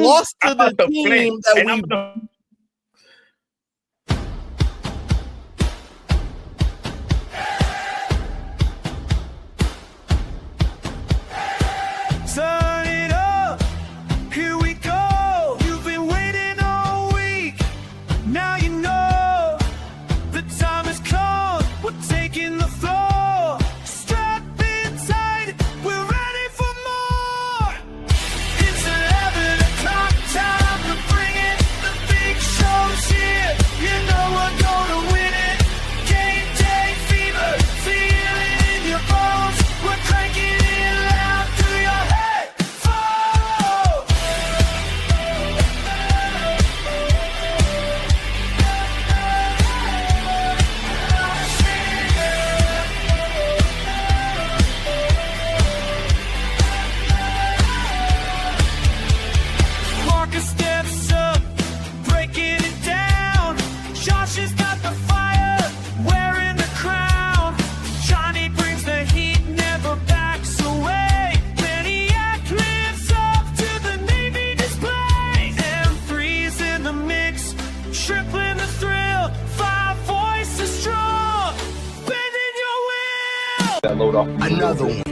lost to the team that we. Turn it up, here we go. You've been waiting all week. Now you know the time has come. We're taking the floor. Strap in tight, we're ready for more. It's 11 o'clock time to bring it. The big show's here. You know we're gonna win it. Game day fever, feel it in your bones. We're cranking it loud through your head. Marcus steps up, breaking it down. Josh has got the fire, wearing the crown. Johnny brings the heat, never backs away. Maniac lives up to the Navy display. M3's in the mix, tripling the thrill. 5 voices strong, bending your will. Another one.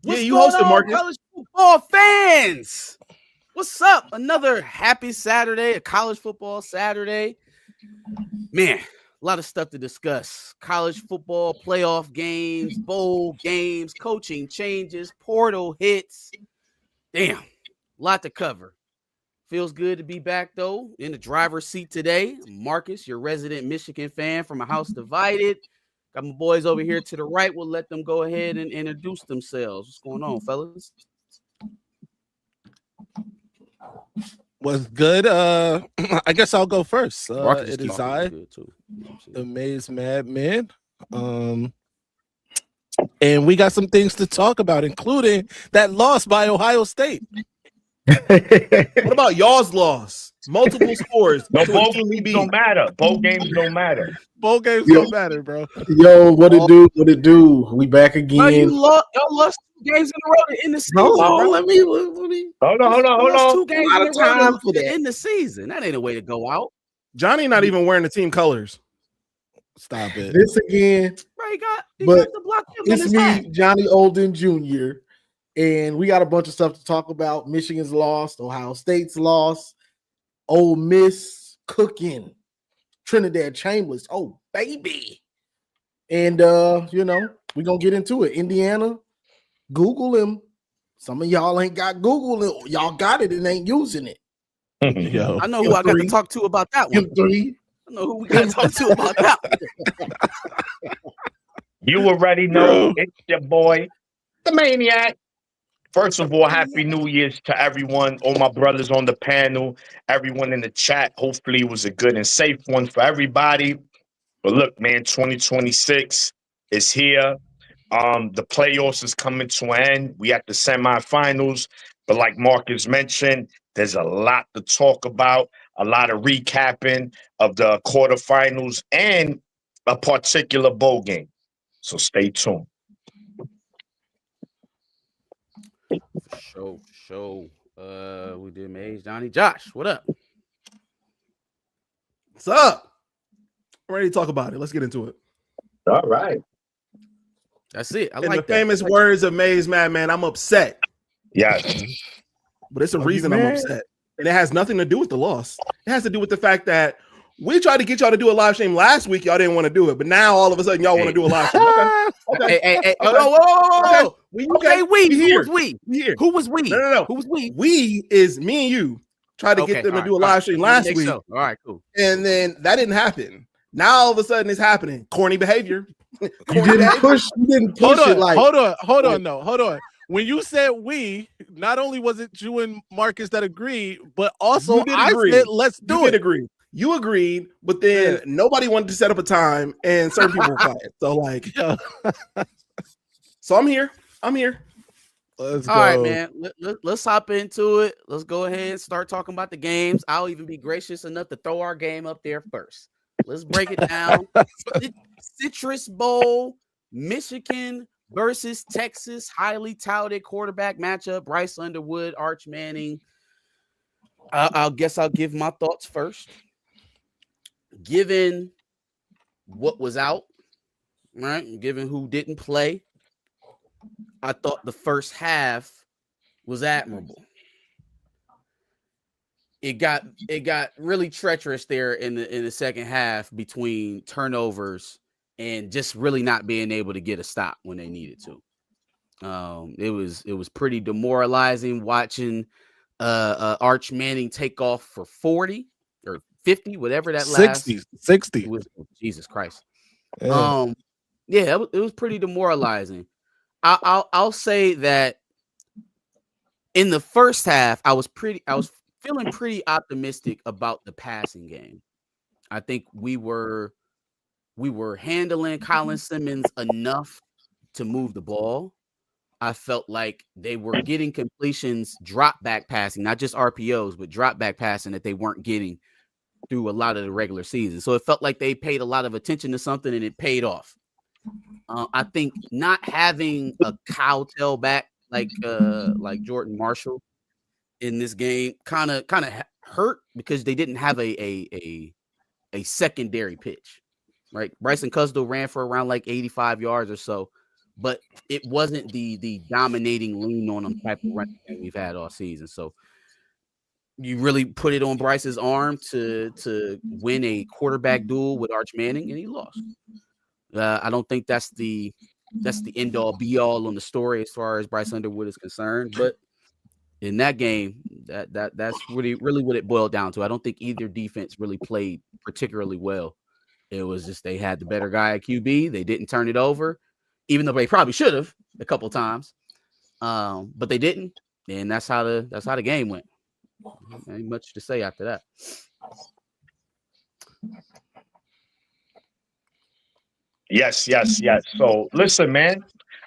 Yeah, you hosted, Marcus. College football fans? What's up? Another happy Saturday, a college football Saturday. Man, a lot of stuff to discuss. College football playoff games, bowl games, coaching changes, portal hits. Damn, a lot to cover. Feels good to be back, though, in the driver's seat today. Marcus, your resident Michigan fan from A House Divided. Got my boys over here to the right. We'll let them go ahead and introduce themselves. What's going on, fellas? Was good. I guess I'll go first. Marcus It is talking I, good too. the Maze Madman. And we got some things to talk about, including that loss by Ohio State. What about y'all's loss? Multiple scores. No, to a bowl team we games beat. don't matter. Bowl games don't matter. Bowl games Yo. don't matter, bro. Yo, what it do? What it do? We back No, again. y'all lost 2 games in a row to end the season. Hold on, bro. let me. Hold on. You lost 2 A games lot in of a row time for to that. end the season. That ain't a way to go out. Johnny not even wearing the team colors. Stop it. This again. Right, he But got the block in It's his me, hat. Johnny Olden Jr., and we got a bunch of stuff to talk about. Michigan's lost, Ohio State's lost, Ole Miss cooking, Trinidad Chambers. Oh, baby. And we're gonna get into it. Indiana, Google him. Some of y'all ain't got Google. Y'all got it and ain't using it. Yo. I know who I got to talk to about that one. M3. I know who we got to talk to about that one. You already know it's your boy, the Maniac. First of all, Happy New Year's to everyone, all my brothers on the panel, everyone in the chat. Hopefully it was a good and safe one for everybody. But look, man, 2026 is here. The playoffs is coming to an end. We at the semifinals. But like Marcus mentioned, there's a lot to talk about, a lot of recapping of the quarterfinals and a particular bowl game. So stay tuned. Show. We did Maze, Johnny, Josh. What up? What's up? I'm ready to talk about it. Let's get into it. All right. That's it. I In like the that. famous words of Maze Madman, I'm upset. Yes. But it's a Are you reason I'm mad? upset. And it has nothing to do with the loss. It has to do with the fact that we tried to get y'all to do a live stream last week. Y'all didn't want to do it. But now all of a sudden y'all want to do a live stream. Okay. Hey, Okay. whoa. Okay. We here. who was we? We here. Who was we? No. Who was we? We is me and you tried to get them to do a live stream last week. All right, cool. And then that didn't happen. Now all of a sudden it's happening. Corny behavior. You didn't push it like. Hold on. When you said we, not only was it you and Marcus that agreed, but also You did I agree. said let's do You it. did agree. You agreed, but then nobody wanted to set up a time, and certain people were quiet. So like, so I'm here. Let's All go. right, man. Let's hop into it. Let's go ahead and start talking about the games. I'll even be gracious enough to throw our game up there first. Let's break it down. Citrus Bowl, Michigan versus Texas, highly touted quarterback matchup. Bryce Underwood, Arch Manning. I guess I'll give my thoughts first. Given what was out, right? Given who didn't play, I thought the first half was admirable. It got really treacherous there in the second half between turnovers and just really not being able to get a stop when they needed to. It was pretty demoralizing watching Arch Manning take off for 40 or 50, whatever that 60. it was. Jesus Christ. Yeah. Yeah, it was pretty demoralizing. I'll say that in the first half, I was feeling pretty optimistic about the passing game. I think we were handling Colin Simmons enough to move the ball. I felt like they were getting completions, drop back passing, not just RPOs, but drop back passing that they weren't getting through a lot of the regular season. So it felt like they paid a lot of attention to something and it paid off. I think not having a cow tailback like Jordan Marshall in this game kind of hurt because they didn't have a secondary pitch, right? Bryson Cusdell ran for around like 85 yards or so, but it wasn't the dominating lean on them type of running game we've had all season. So you really put it on Bryce's arm to win a quarterback duel with Arch Manning, and he lost. I don't think that's the end all be all on the story as far as Bryce Underwood is concerned, but in that game, that's really what it boiled down to. I don't think either defense really played particularly well. It was just they had the better guy at QB. They didn't turn it over, even though they probably should have a couple times, but they didn't, and that's how the game went. Ain't much to say after that. Yes. So listen, man.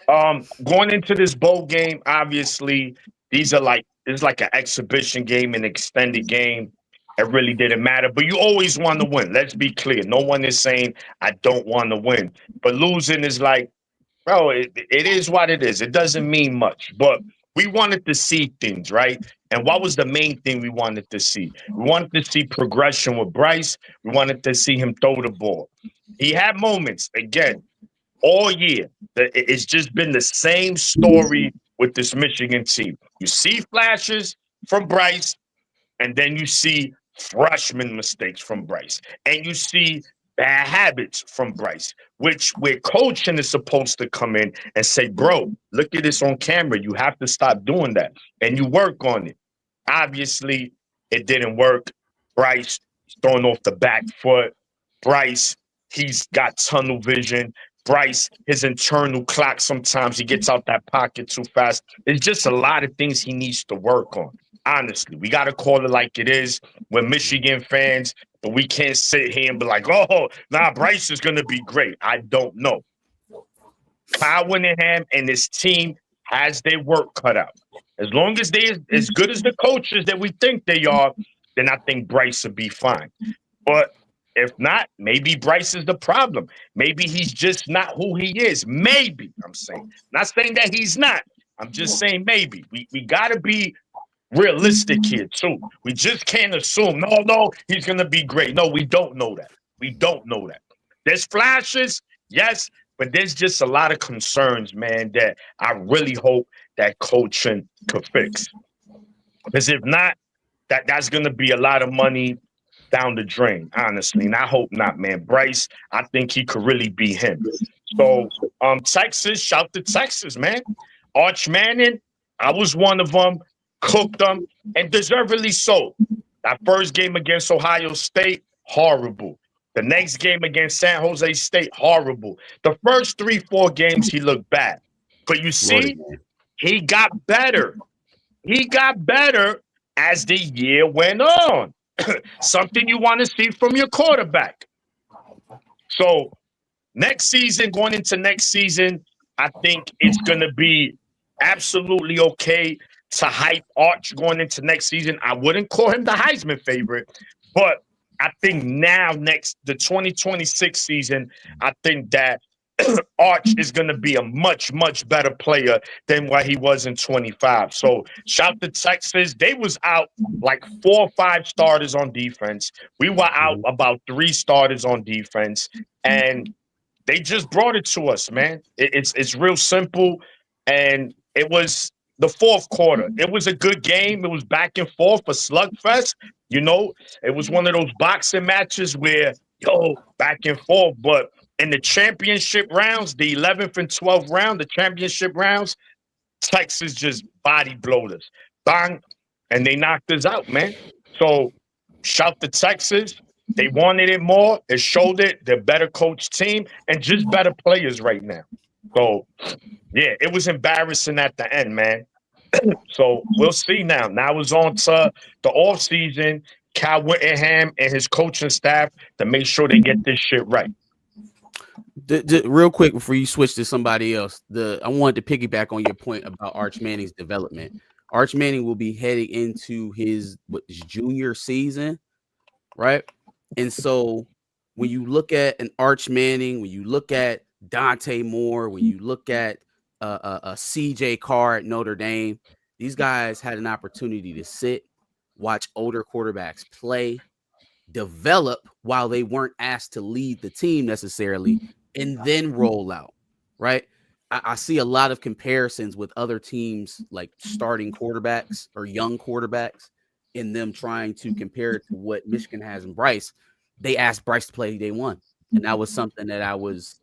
Going into this bowl game, obviously, it's like an exhibition game, an extended game. It really didn't matter, but you always want to win. Let's be clear. No one is saying I don't want to win, but losing is like, bro, it is what it is. It doesn't mean much, but we wanted to see things, right? And what was the main thing we wanted to see? We wanted to see progression with Bryce. We wanted to see him throw the ball. He had moments again all year. It's just been the same story with this Michigan team. You see flashes from Bryce, and then you see freshman mistakes from Bryce, and you see bad habits from Bryce, which where coaching is supposed to come in and say, bro, look at this on camera. You have to stop doing that. And you work on it. Obviously, it didn't work. Bryce throwing off the back foot. Bryce, he's got tunnel vision. Bryce, his internal clock, sometimes he gets out that pocket too fast. There's just a lot of things he needs to work on. Honestly, we got to call it like it is. We're Michigan fans, but we can't sit here and be like, oh, nah, Bryce is going to be great. I don't know. Kyle Whittingham and his team has their work cut out. As long as they're as good as the coaches that we think they are, then I think Bryce will be fine. But if not, maybe Bryce is the problem. Maybe he's just not who he is. Maybe, I'm saying. Not saying that he's not. I'm just saying maybe. We got to be realistic here, too. We just can't assume, no, he's going to be great. No, we don't know that. We don't know that. There's flashes, yes, but there's just a lot of concerns, man, that I really hope that coaching could fix. Because if not, that's going to be a lot of money down the drain, honestly. And I hope not, man. Bryce, I think he could really be him. So, Texas, shout to Texas, man. Arch Manning, I was one of them, cooked them, and deservedly so. That first game against Ohio State, horrible. The next game against San Jose State, horrible. The first 3-4 games, he looked bad. But you see, he got better. He got better as the year went on. Something you want to see from your quarterback. So going into next season, I think it's going to be absolutely okay to hype Arch going into next season. I wouldn't call him the Heisman favorite, but I think now the 2026 season, I think that Arch is going to be a much, much better player than what he was in 25. So shout to Texas. They was out like 4 or 5 starters on defense. We were out about 3 starters on defense. And they just brought it to us, man. It's real simple. And it was the fourth quarter. It was a good game. It was back and forth, a slugfest. You know, it was one of those boxing matches where, back and forth. But in the championship rounds, the 11th and 12th round, the championship rounds, Texas just body blowed us. Bang. And they knocked us out, man. So shout to Texas. They wanted it more. It showed it. They're better coach team and just better players right now. So, yeah, it was embarrassing at the end, man. So we'll see now. Now it's on to the offseason. Cal Whittingham and his coaching staff to make sure they get this shit right. Real quick before you switch to somebody else, I wanted to piggyback on your point about Arch Manning's development. Arch Manning will be heading into his junior season, right? And so when you look at an Arch Manning, when you look at Dante Moore, when you look at a CJ Carr at Notre Dame, these guys had an opportunity to sit, watch older quarterbacks play, develop while they weren't asked to lead the team necessarily, and then roll out, right? I see a lot of comparisons with other teams like starting quarterbacks or young quarterbacks in them trying to compare it to what Michigan has in Bryce. They asked Bryce to play day one. And that was something that I was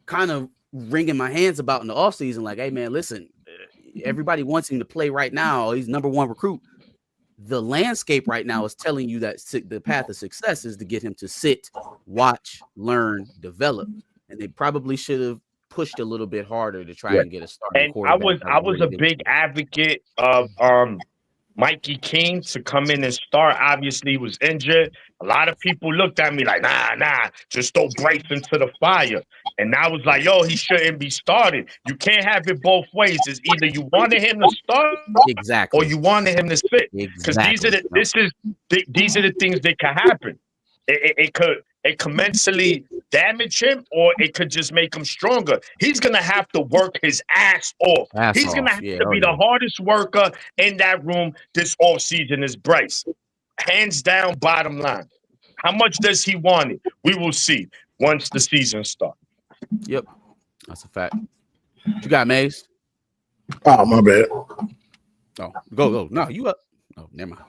kind of wringing my hands about in the offseason. Like, hey, man, listen, everybody wants him to play right now. He's number one recruit. The landscape right now is telling you that the path of success is to get him to sit, watch, learn, develop. And they probably should have pushed a little bit harder to try and get a starting quarterback. I was a big advocate of Mikey King to come in and start. Obviously, he was injured. A lot of people looked at me like, nah, just throw Bryce into the fire. And I was like, he shouldn't be started. You can't have it both ways. It's either you wanted him to start or you wanted him to sit. Because these are the things that can happen. It could mentally damage him, or it could just make him stronger. He's gonna have to work his ass off. He's gonna have to be the hardest worker in that room this offseason is Bryce. Hands down, bottom line. How much does he want it? We will see once the season starts. Yep, that's a fact. What you got, Maze? Oh, my bad. Oh, go. No, you up. Oh, never mind.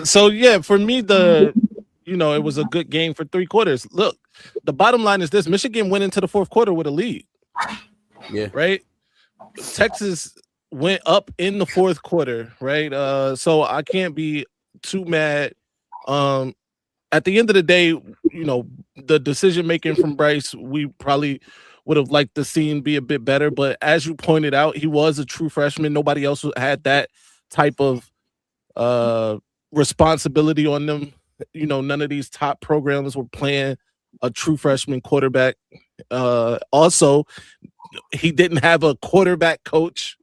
So yeah, for me, it was a good game for 3 quarters. Look, the bottom line is this: Michigan went into the fourth quarter with a lead. Yeah. Right. Texas went up in the fourth quarter. Right. So I can't be too mad. At the end of the day, the decision making from Bryce, we probably would have liked the scene be a bit better. But as you pointed out, he was a true freshman. Nobody else had that type of responsibility on them. None of these top programs were playing a true freshman quarterback. Also, he didn't have a quarterback coach.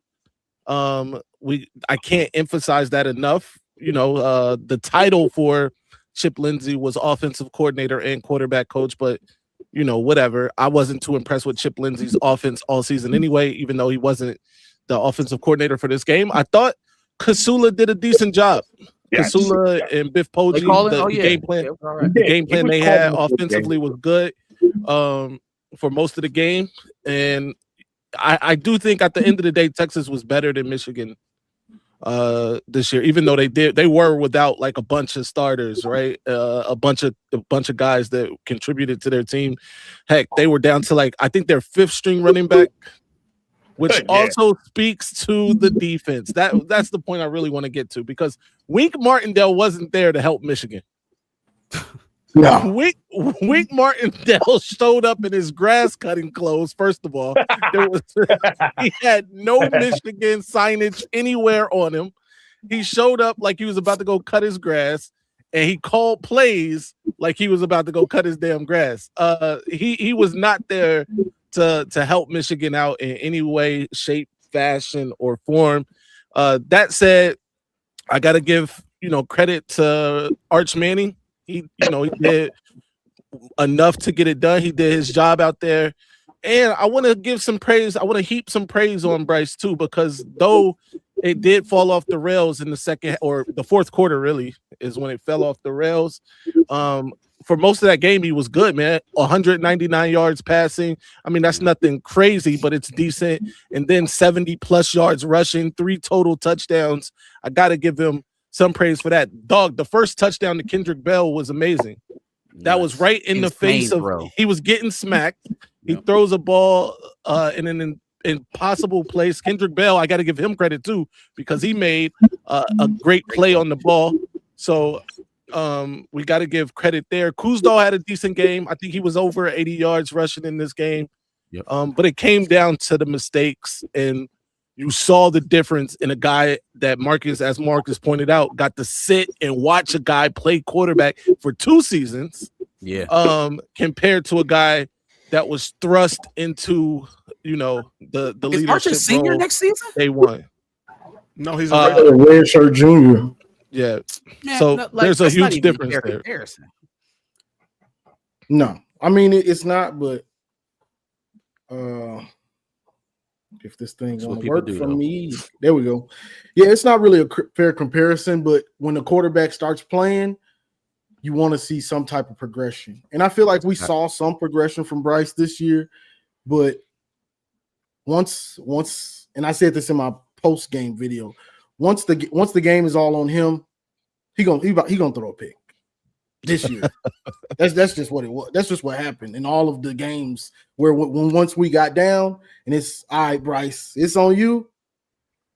I can't emphasize that enough. The title for Chip Lindsey was offensive coordinator and quarterback coach, but whatever. I wasn't too impressed with Chip Lindsey's offense all season anyway, even though he wasn't the offensive coordinator for this game. I thought Kasula did a decent job. Yes. Kasula and Biff Poggi, the game plan, the game plan they had offensively was good for most of the game. And I do think at the end of the day, Texas was better than Michigan this year, even though they were without like a bunch of starters, right? A bunch of guys that contributed to their team. Heck, they were down to like, I think their 5th string running back, which also speaks to the defense. That's the point I really want to get to, because Wink Martindale wasn't there to help Michigan. No. Wink Martindale showed up in his grass cutting clothes. First of all, he had no Michigan signage anywhere on him. He showed up like he was about to go cut his grass, and he called plays like he was about to go cut his damn grass. He was not there to help Michigan out in any way, shape, fashion, or form. That said, I got to give credit to Arch Manning. He did enough to get it done. He did his job out there. And I want to give some praise. I want to heap some praise on Bryce too, because though it did fall off the rails in the second or the fourth quarter, really is when it fell off the rails. For most of that game, he was good, man. 199 yards passing. I mean, that's nothing crazy, but it's decent. And then 70 plus yards rushing, 3 total touchdowns. I got to give him some praise for that. Dog, the first touchdown to Kendrick Bell was amazing. That was right in the face of, he was getting smacked. He throws a ball in an impossible place. Kendrick Bell, I got to give him credit too, because he made a great play on the ball. So we got to give credit there. Kuzdal had a decent game. I think he was over 80 yards rushing in this game. But it came down to the mistakes, and you saw the difference in a guy that Marcus, as Marcus pointed out, got to sit and watch a guy play quarterback for 2 seasons. Compared to a guy that was thrust into, the leadership Marcus senior role next season. Day one. No, he's a red shirt junior. Yeah. So there's a huge difference there. No, I mean it's not, but if this thing won't work for me, there we go. Yeah, it's not really a fair comparison, but when the quarterback starts playing, you want to see some type of progression. And I feel like we saw some progression from Bryce this year, but once, and I said this in my post-game video, once the game is all on him, he gonna throw a pick this year. that's just what it was. That's just what happened in all of the games where once we got down and it's all right, Bryce, it's on you.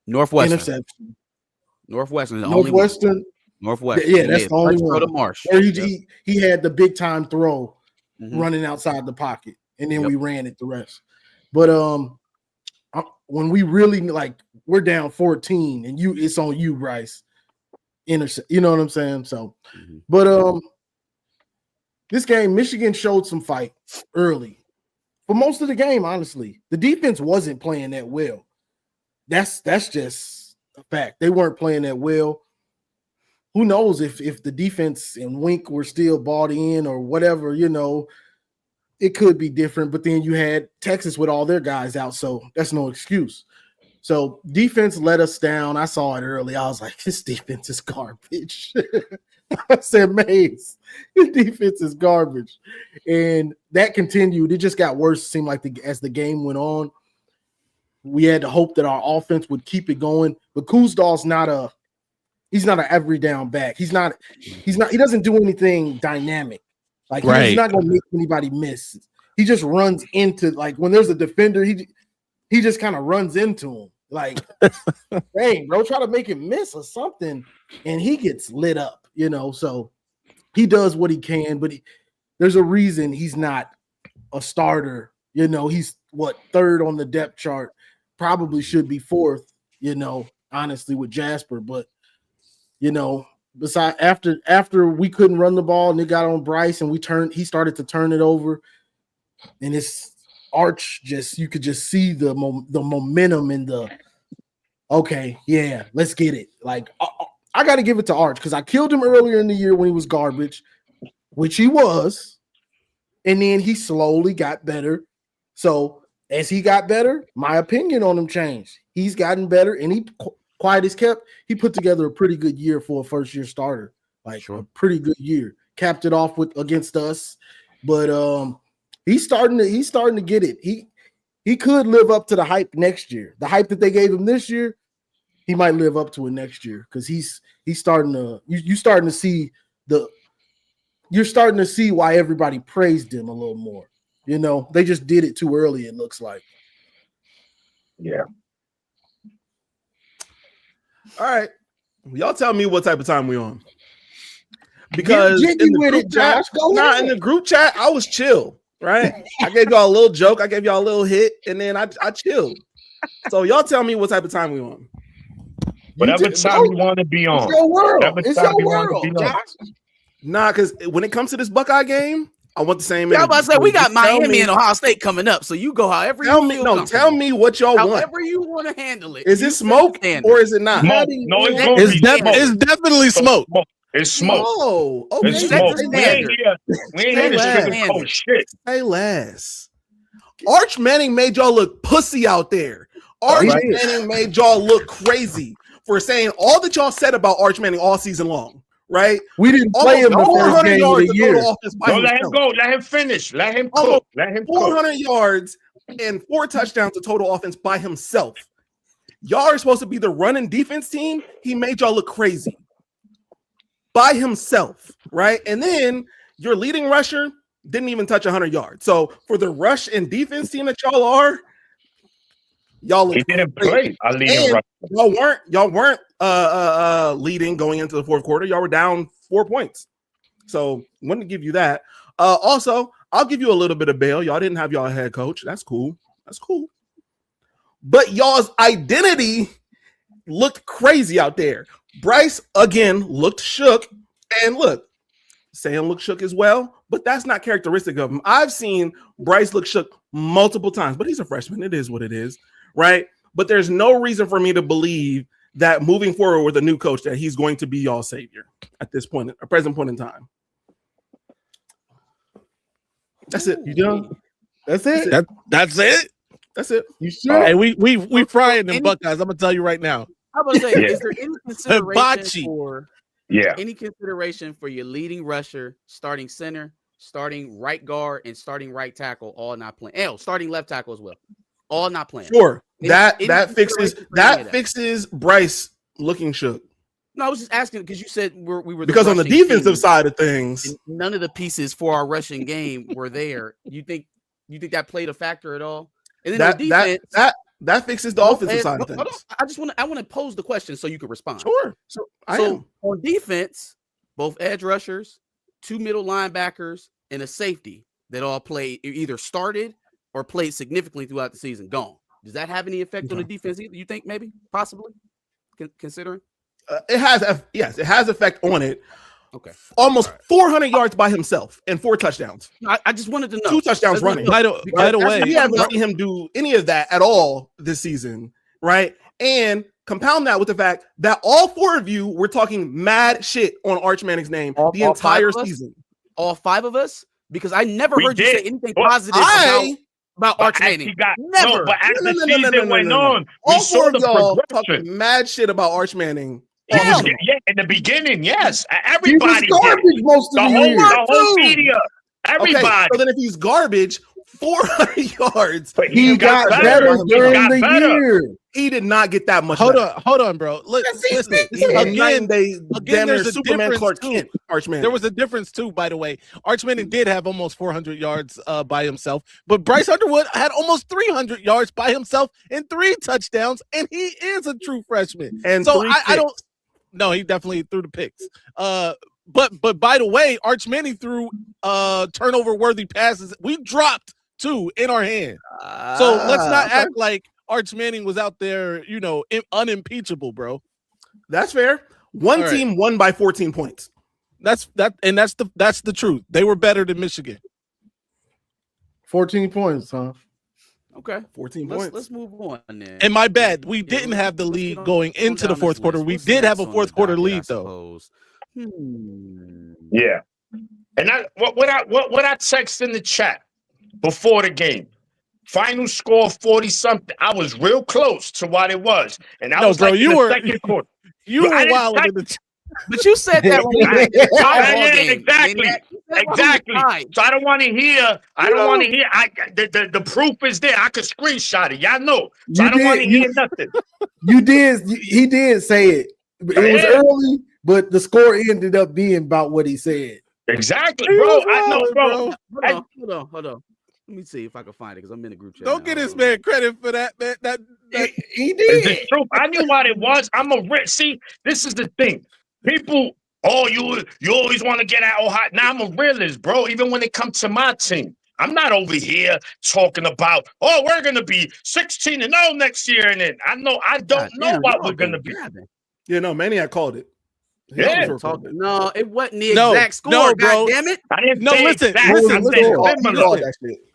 Northwestern. Interception. Northwestern. Northwestern. Yeah, that's the only one. To Marsh. Where he had the big time throw running outside the pocket, and then we ran it the rest. But when we really we're down 14, and it's on you, Bryce. You know what I'm saying? So, but this game, Michigan showed some fight early. For most of the game, honestly, the defense wasn't playing that well. That's just a fact. They weren't playing that well. Who knows if the defense and Wink were still bought in or whatever, it could be different. But then you had Texas with all their guys out, so that's no excuse. So defense let us down. I saw it early. I was like, this defense is garbage. I said, Maze, this defense is garbage. And that continued. It just got worse, it seemed like as the game went on. We had to hope that our offense would keep it going. But Kuzdal's he's not an every down back. He doesn't do anything dynamic. He's not gonna make anybody miss. He just runs into when there's a defender, he just kind of runs into him. Dang, bro, try to make him miss or something, and he gets lit up, So he does what he can, but there's a reason he's not a starter. He's third on the depth chart, probably should be fourth, honestly, with Jasper, but besides after we couldn't run the ball and it got on Bryce and he started to turn it over, and it's Arch you could just see the momentum and let's get it. I got to give it to Arch because I killed him earlier in the year when he was garbage, which he was, and then he slowly got better. So as he got better, my opinion on him changed. He's gotten better, and he quiet as kept, he put together a pretty good year for a first-year starter. A pretty good year. Capped it off against us, but he's starting to get it. He could live up to the hype next year. The hype that they gave him this year, he might live up to it next year because he's starting to. You're starting to see why everybody praised him a little more. They just did it too early. It looks like. Yeah. All right, y'all tell me what type of time we on. Because in the group chat, I was chill, right? I gave y'all a little joke, I gave y'all a little hit, and then I chilled. So y'all tell me what type of time we on. Whatever time you want to be on. It's your world. It's your world, Josh. Nah, because when it comes to this Buckeye game, I want the same. I was about to say we got Miami and Ohio State coming up, so you go however you feel. No, tell me what y'all want. However you want to handle it. Is it smoke or is it not? No, it's definitely smoke. It's smoke. Oh, okay. It's smoke. We ain't here to sugarcoat shit. Say less. Arch Manning made y'all look pussy out there. Arch Manning made y'all look crazy for saying all that y'all said about Arch Manning all season long, right? We didn't play him the first game of the year. Don't let him go. Let him finish. Let him cook. Let him 400 yards and 4 touchdowns of total offense by himself. Y'all are supposed to be the running defense team. He made y'all look crazy by himself, right? And then your leading rusher didn't even touch 100 yards. So for the rush and defense team that y'all are, y'all look. He didn't play a leading rusher. Y'all weren't leading going into the fourth quarter. Y'all were down 4 points. So wouldn't give you that. Also, I'll give you a little bit of bail. Y'all didn't have y'all head coach. That's cool. That's cool. But y'all's identity looked crazy out there. Bryce again looked shook, and look, Sam looked shook as well, but that's not characteristic of him. I've seen Bryce look shook multiple times, but he's a freshman. It is what it is, right? But there's no reason for me to believe that moving forward with a new coach that he's going to be y'all savior at this point, a present point in time. That's it. You done? That's it. That's it. That's it. You sure? Hey, we frying them Buckeyes. I'm gonna tell you right now. I was say, is there any consideration for any consideration for your leading rusher, starting center, starting right guard, and starting right tackle all not playing? Starting left tackle as well, all not playing. Sure, that fixes Bryce looking shook. No, I was just asking because you said we were because on the defensive side of things, none of the pieces for our rushing game were there. You think that played a factor at all? And then the defense, that fixes the offensive side of things. I want to pose the question so you can respond. Sure. So on defense, both edge rushers, 2 middle linebackers, and a safety that all played either started or played significantly throughout the season. Gone. Does that have any effect on the defense either? You think maybe possibly considering? It has effect on it. Okay. Almost 400 yards by himself and 4 touchdowns. I just wanted to know. 2 touchdowns running. By the way, we haven't seen him do any of that at all this season, right? And compound that with the fact that all 4 of you were talking mad shit on Arch Manning's name the entire season. All 5 of us? Because I never heard you say anything positive about Arch Manning. Never. But as the season went on, we all saw 4 the of y'all progression. talking mad shit about Arch Manning. Yeah, in the beginning, yes. Everybody. He was garbage most of the year. The whole media. Everybody. Okay, so then if he's garbage, 400 yards. But he got better during the year. He did not get that much. Hold on, bro. Listen, again, there's a Superman Clark Kent. Arch Manning. There was a difference too, by the way. Arch Manning did have almost 400 yards by himself, but Bryce Underwood had almost 300 yards by himself and 3 touchdowns, and he is a true freshman. And so I don't. No, he definitely threw the picks. But by the way, Arch Manning threw turnover worthy passes. We dropped 2 in our hand. So let's not act like Arch Manning was out there, unimpeachable, bro. That's fair. One team won by 14 points. That's the truth. They were better than Michigan. 14 points, huh? Okay, 14 points. Let's move on then. And my bad, we didn't have the lead going into the fourth quarter. We did have a fourth quarter lead, though. Yeah, and what I text in the chat before the game. Final score 40-something. I was real close to what it was, and I was bro, like you in the were second quarter. You were wild in the. But you said that exactly. So I don't want to hear. The proof is there. I could screenshot it. Y'all know. So I don't want to hear nothing. You did. He did say it. It was early, but the score ended up being about what he said. Exactly, bro. I know, bro. Hold on. Let me see if I can find it because I'm in the group chat. Don't get this man credit for that. He did. It's the truth. I knew what it was. I'm a rich. See, this is the thing. People, you always want to get at Ohio. Now I'm a realist, bro. Even when it comes to my team, I'm not over here talking about, we're gonna be 16-0 next year, and then I don't know what we're gonna be. Yeah, no, Mania called it. Yeah. No, it wasn't the exact score. No, bro. God damn it! I didn't listen.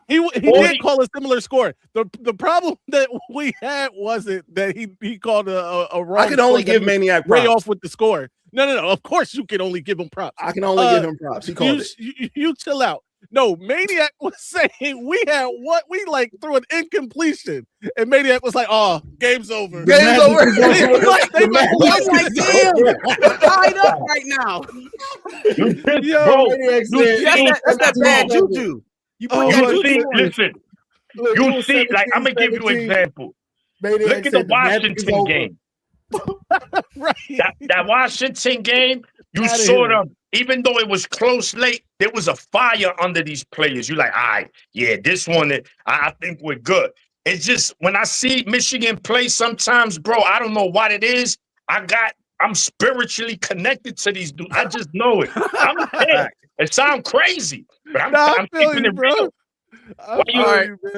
He did call a similar score. The problem that we had wasn't that he called a wrong. I could only give Maniac way off with the score. No. Of course, you can only give him props. I can only give him props. He called it. You chill out. No, Maniac was saying we had what we like through an incompletion, and Maniac was like, "Oh, game's over. Game's over." I'm like, damn, we're tied up right now. That's that bad juju. You put that juju. Listen. You see, like I'm gonna give you an example. Look at the Washington game. Right. That Washington game, you saw them. Even though it was close late, there was a fire under these players. You're like, all right, yeah, this one, I think we're good. It's just when I see Michigan play sometimes, bro, I don't know what it is. I'm spiritually connected to these dudes. I just know it. It sounds crazy, but I'm keeping it real.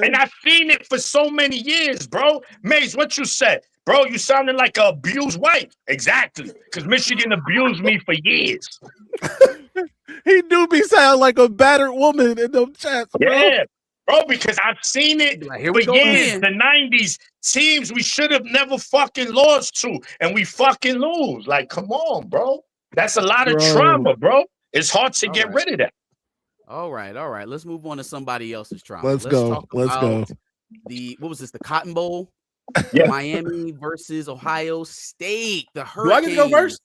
And I've seen it for so many years, bro. Maze, what you said? Bro, you sounded like an abused wife. Exactly. Because Michigan abused me for years. He do be sound like a battered woman in them chats, bro. Yeah, bro, because I've seen it for years. The 90s teams we should have never fucking lost to, and we fucking lose. Like, come on, bro. That's a lot of trauma, bro. It's hard to get rid of that. All right. Let's move on to somebody else's trauma. Let's go. What was this? The Cotton Bowl? Yeah. Miami versus Ohio State. The Hurricanes. Do I get to go first?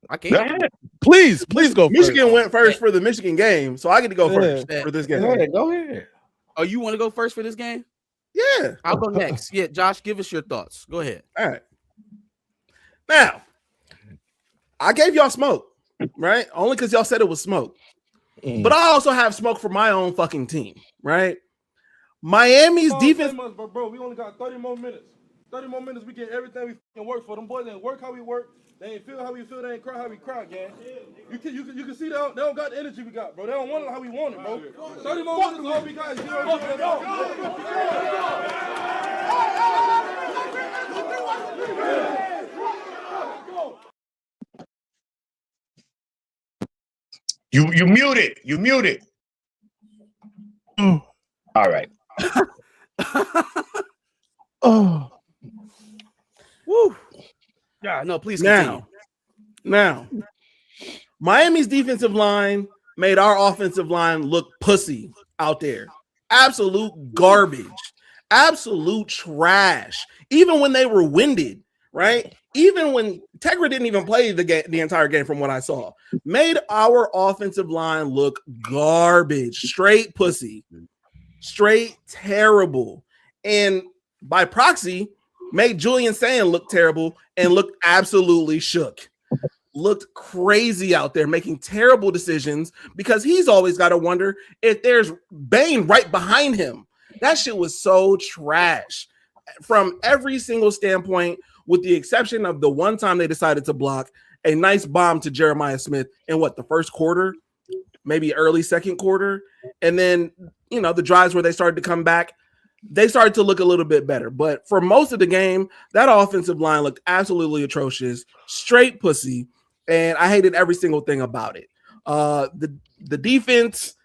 I can't. Please go. Michigan went first for the Michigan game, so I get to go first for this game. Go ahead. Oh, you want to go first for this game? Yeah. I'll go next. Yeah, Josh, give us your thoughts. Go ahead. All right. Now, I gave y'all smoke, right? Only because y'all said it was smoke. But I also have smoke for my own fucking team, right? Miami's defense. But bro, we only got 30 more minutes. 30 more minutes, we get everything we fucking work for. Them boys ain't work how we work. They ain't feel how we feel. They ain't cry how we cry, gang. You can see they don't got the energy we got, bro. They don't want it how we want it, bro. 30 more minutes, all we got is You muted. You muted. All right. Oh. Woo. Yeah, no, please continue. Now, Miami's defensive line made our offensive line look pussy out there. Absolute garbage. Absolute trash. Even when they were winded, right? Even when Tegra didn't even play the entire game from what I saw, made our offensive line look garbage. Straight pussy. Straight terrible. And by proxy, made Julian Sand look terrible and looked absolutely shook. Looked crazy out there, making terrible decisions because he's always got to wonder if there's Bane right behind him. That shit was so trash from every single standpoint, with the exception of the one time they decided to block a nice bomb to Jeremiah Smith in the first quarter, maybe early second quarter. And then, the drives where they started to come back, they started to look a little bit better. But for most of the game, that offensive line looked absolutely atrocious, straight pussy, and I hated every single thing about it. The defense,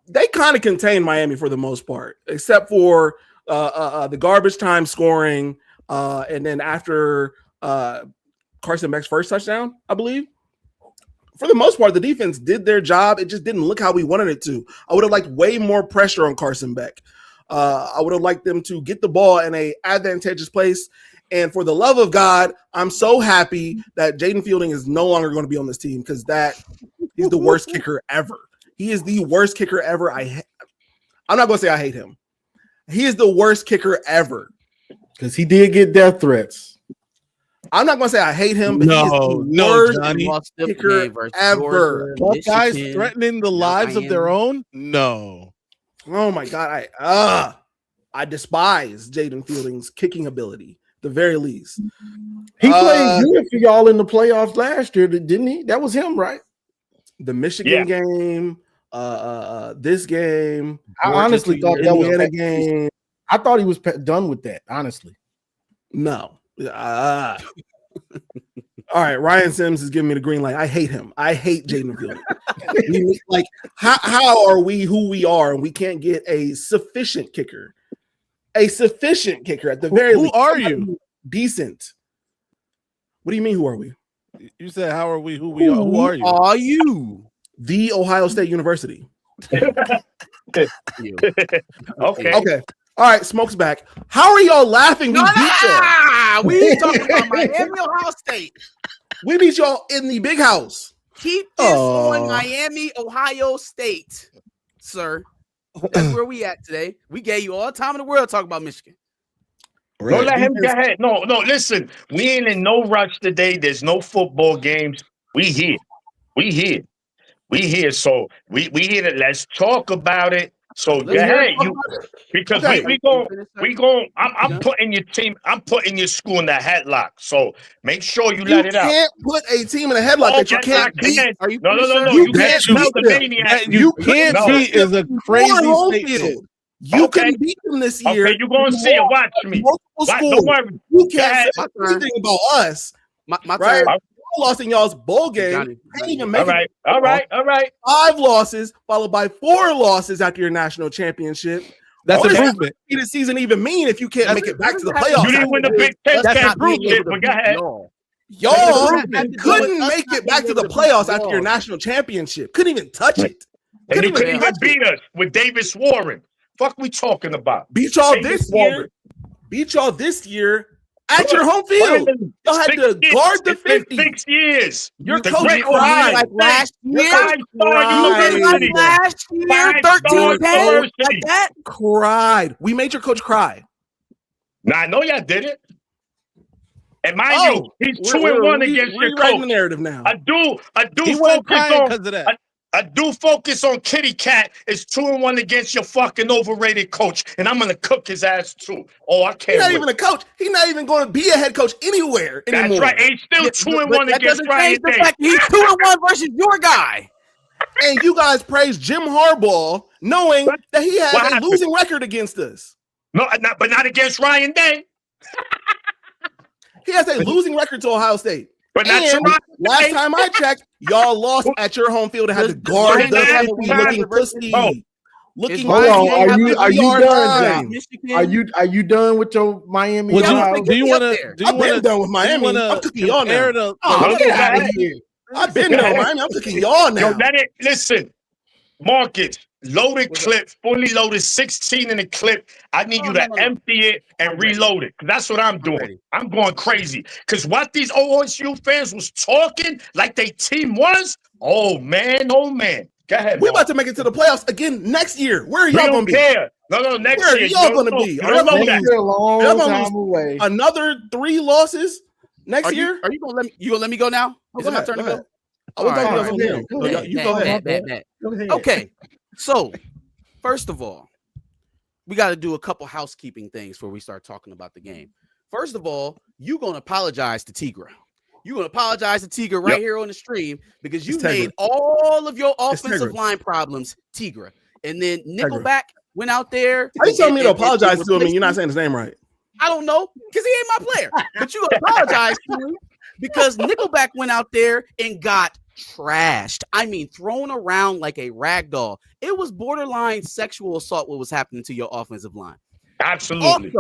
they kind of contained Miami for the most part, except for the garbage time scoring, and then after Carson Beck's first touchdown, I believe. For the most part, the defense did their job. It just didn't look how we wanted it to. I would have liked way more pressure on Carson Beck. I would have liked them to get the ball in an advantageous place. And for the love of God, I'm so happy that Jaden Fielding is no longer going to be on this team because he's the worst kicker ever. He is the worst kicker ever. I'm not going to say I hate him. He is the worst kicker ever. Because he did get death threats. I'm not going to say I hate him, but he is the worst kicker ever. Both guys threatening the lives of their own? No. Oh, my God. I despise Jaden Fielding's kicking ability, the very least. He played good for y'all in the playoffs last year, didn't he? That was him, right? The Michigan game, this game. I honestly thought that was a game. I thought he was done with that, honestly. No. All right, Ryan Sims is giving me the green light. I hate him. I hate Jaden Fielding. Like, how are we who we are and we can't get a sufficient kicker? A sufficient kicker at the very least. Who are you? Decent. What do you mean, who are we? You said, how are we? Who we are? Who are you? Are you? The Ohio State University. Okay. Okay. All right, Smoke's back. How are y'all laughing? We beat y'all. We talking about Miami, Ohio State. We beat y'all in the big house. Keep this on Miami, Ohio State, sir. That's where we at today. We gave you all the time in the world to talk about Michigan. Don't let him get ahead. No, listen. We ain't in no rush today. There's no football games. We here. So we here to let's talk about it. So go ahead. Because we go. I'm putting your team. I'm putting your school in the headlock. So make sure you let it out. You can't put a team in a headlock that you can't beat. No. You can't tell the Maniac. You can't beat is a crazy statement. You can beat them this year. Okay, you're gonna see it. Watch me. Don't worry. You can't say anything about us. My right? turn. Lost in y'all's bowl game. All right. 5 losses followed by 4 losses after your national championship. That's improvement. What does the season even mean if you can't make it back to the playoffs? You didn't win the Big Ten. Can't prove it. But go ahead. Y'all couldn't make it back to the playoffs after your national championship. Couldn't even touch it. And you couldn't even beat us with Davis Warren. Fuck we talking about? Beat y'all this year at your home field. Y'all had to guard the 50. 6 years. Your coach cried like last year. Like last year, 13 10 like that. Cried. We made your coach cry. Nah, I know y'all did it. And mind you, he's 2-1 against your coach. The narrative now. I do focus on Kitty Cat. Is 2-1 against your fucking overrated coach, and I'm gonna cook his ass too. Oh, I can't. He's not even a coach. He's not even going to be a head coach anywhere anymore. That's right. He's still 2-1 against Ryan Day. He's 2-1 versus your guy. And you guys praise Jim Harbaugh, knowing that he has a losing record against us. No, but not against Ryan Day. He has a losing record to Ohio State. But not last time I checked, y'all lost at your home field and had to guard the 50 looking pussy. Looking Hold on, are you done, John? Are you done with your Miami? Do you want to? I've been done with Miami. I'm cooking y'all now. Get out of here. I've been done with Miami. I'm cooking y'all now. Listen, Marcus. Loaded clip, fully loaded, 16 in the clip. I need you to empty it and reload it. That's what I'm doing. I'm going crazy. Because what these OSU fans was talking like they team was, oh man. Go ahead. We're about to make it to the playoffs again next year. Where are y'all going to be? No, next year. Where are y'all going to be? Y'all going to away. Another 3 losses next year? Are you going to let me go now? Is it my turn to go? You go ahead. Okay. So, first of all, we got to do a couple housekeeping things before we start talking about the game. First of all, you're going to apologize to Tigra. You're going to apologize to Tigra right here on the stream because you made all of your offensive line problems Tigra. And then Nickelback went out there. How you telling me to apologize to him and you're not saying his name right? I don't know because he ain't my player. But you're going to apologize to him because Nickelback went out there and got trashed. I mean, thrown around like a rag doll. It was borderline sexual assault what was happening to your offensive line. Absolutely.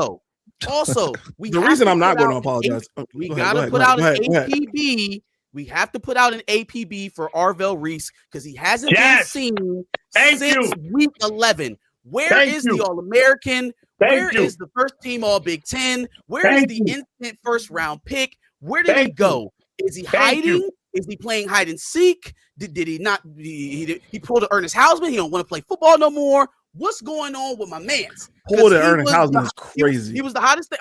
Also, the reason I'm not going to apologize. We got to put out an APB. We have to put out an APB for Arvell Reese because he hasn't been seen since week 11. Where is the All-American? Where is the first team All Big Ten? Where is the instant first round pick? Where did he go? Is he hiding? Is he playing hide and seek? Did he not? He pulled a Ernest Hausman. He don't want to play football no more. What's going on with my man's? Pulled a Ernest Hausman is crazy. He was the hottest thing.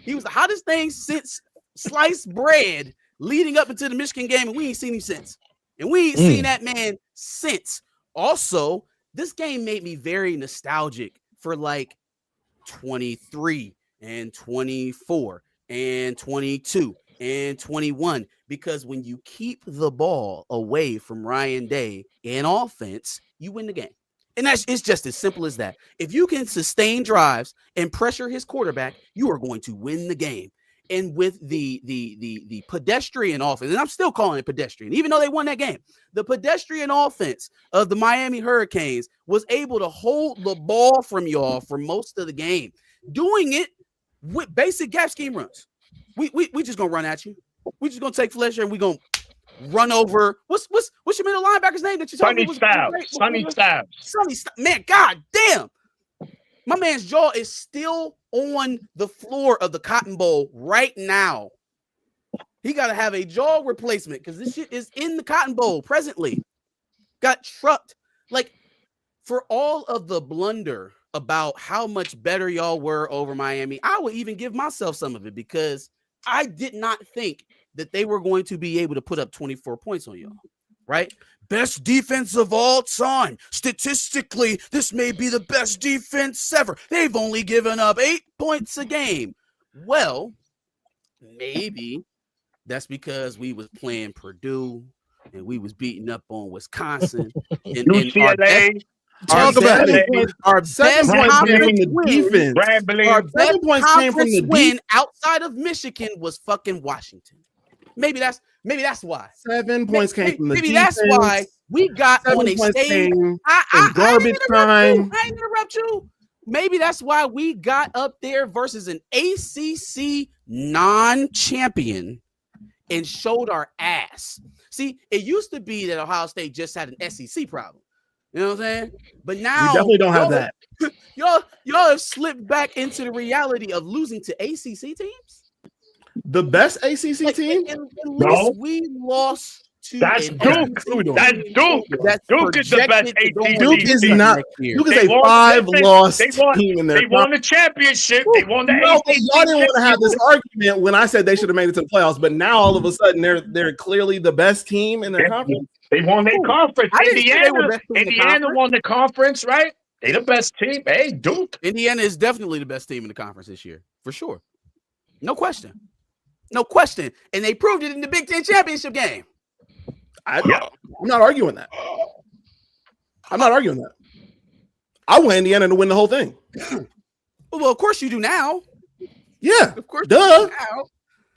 He was the hottest thing since sliced bread leading up into the Michigan game, and we ain't seen him since. And we ain't seen that man since. Also, this game made me very nostalgic for like 23 and 24 and 22 and 21. Because when you keep the ball away from Ryan Day in offense, you win the game. And it's just as simple as that. If you can sustain drives and pressure his quarterback, you are going to win the game. And with the pedestrian offense, and I'm still calling it pedestrian, even though they won that game, the pedestrian offense of the Miami Hurricanes was able to hold the ball from y'all for most of the game, doing it with basic gap scheme runs. We just gonna run at you. We just gonna take Fletcher and we gonna run over. What's your middle linebacker's name that you told me was great? Sonny Styles. Man, god damn. My man's jaw is still on the floor of the Cotton Bowl right now. He got to have a jaw replacement because this shit is in the Cotton Bowl presently. Got trucked. Like, for all of the blunder about how much better y'all were over Miami, I would even give myself some of it because I did not think that they were going to be able to put up 24 points on y'all, right? Best defense of all time. Statistically, this may be the best defense ever. They've only given up 8 points a game. Well, maybe that's because we was playing Purdue and we was beating up on Wisconsin. And UCLA. Talk about it. Our best conference defense. Our best conference win outside of Michigan was fucking Washington. Maybe that's why 7 points came from the maybe defense. That's why we got 7 on a points stage. I garbage time. I ain't interrupt you. Maybe that's why we got up there versus an ACC non-champion and showed our ass. See, it used to be that Ohio State just had an SEC problem. You know what I'm saying? But now we definitely don't have that. Y'all have slipped back into the reality of losing to ACC teams. The best ACC team? No, we lost to. That's Duke. That's Duke. Duke is the best ACC. Duke is not. Duke is a 5-loss team in there. They won the championship. They won the ACC. Y'all didn't want to have this argument when I said they should have made it to the playoffs, but now all of a sudden they're clearly the best team in their conference. They won their conference. Indiana won the conference, right? They the best team. Hey, Duke. Indiana is definitely the best team in the conference this year, for sure. No question. No question. And they proved it in the Big Ten championship game. I'm not arguing that. I want Indiana to win the whole thing. Well, of course you do now. Yeah. Of course. Duh.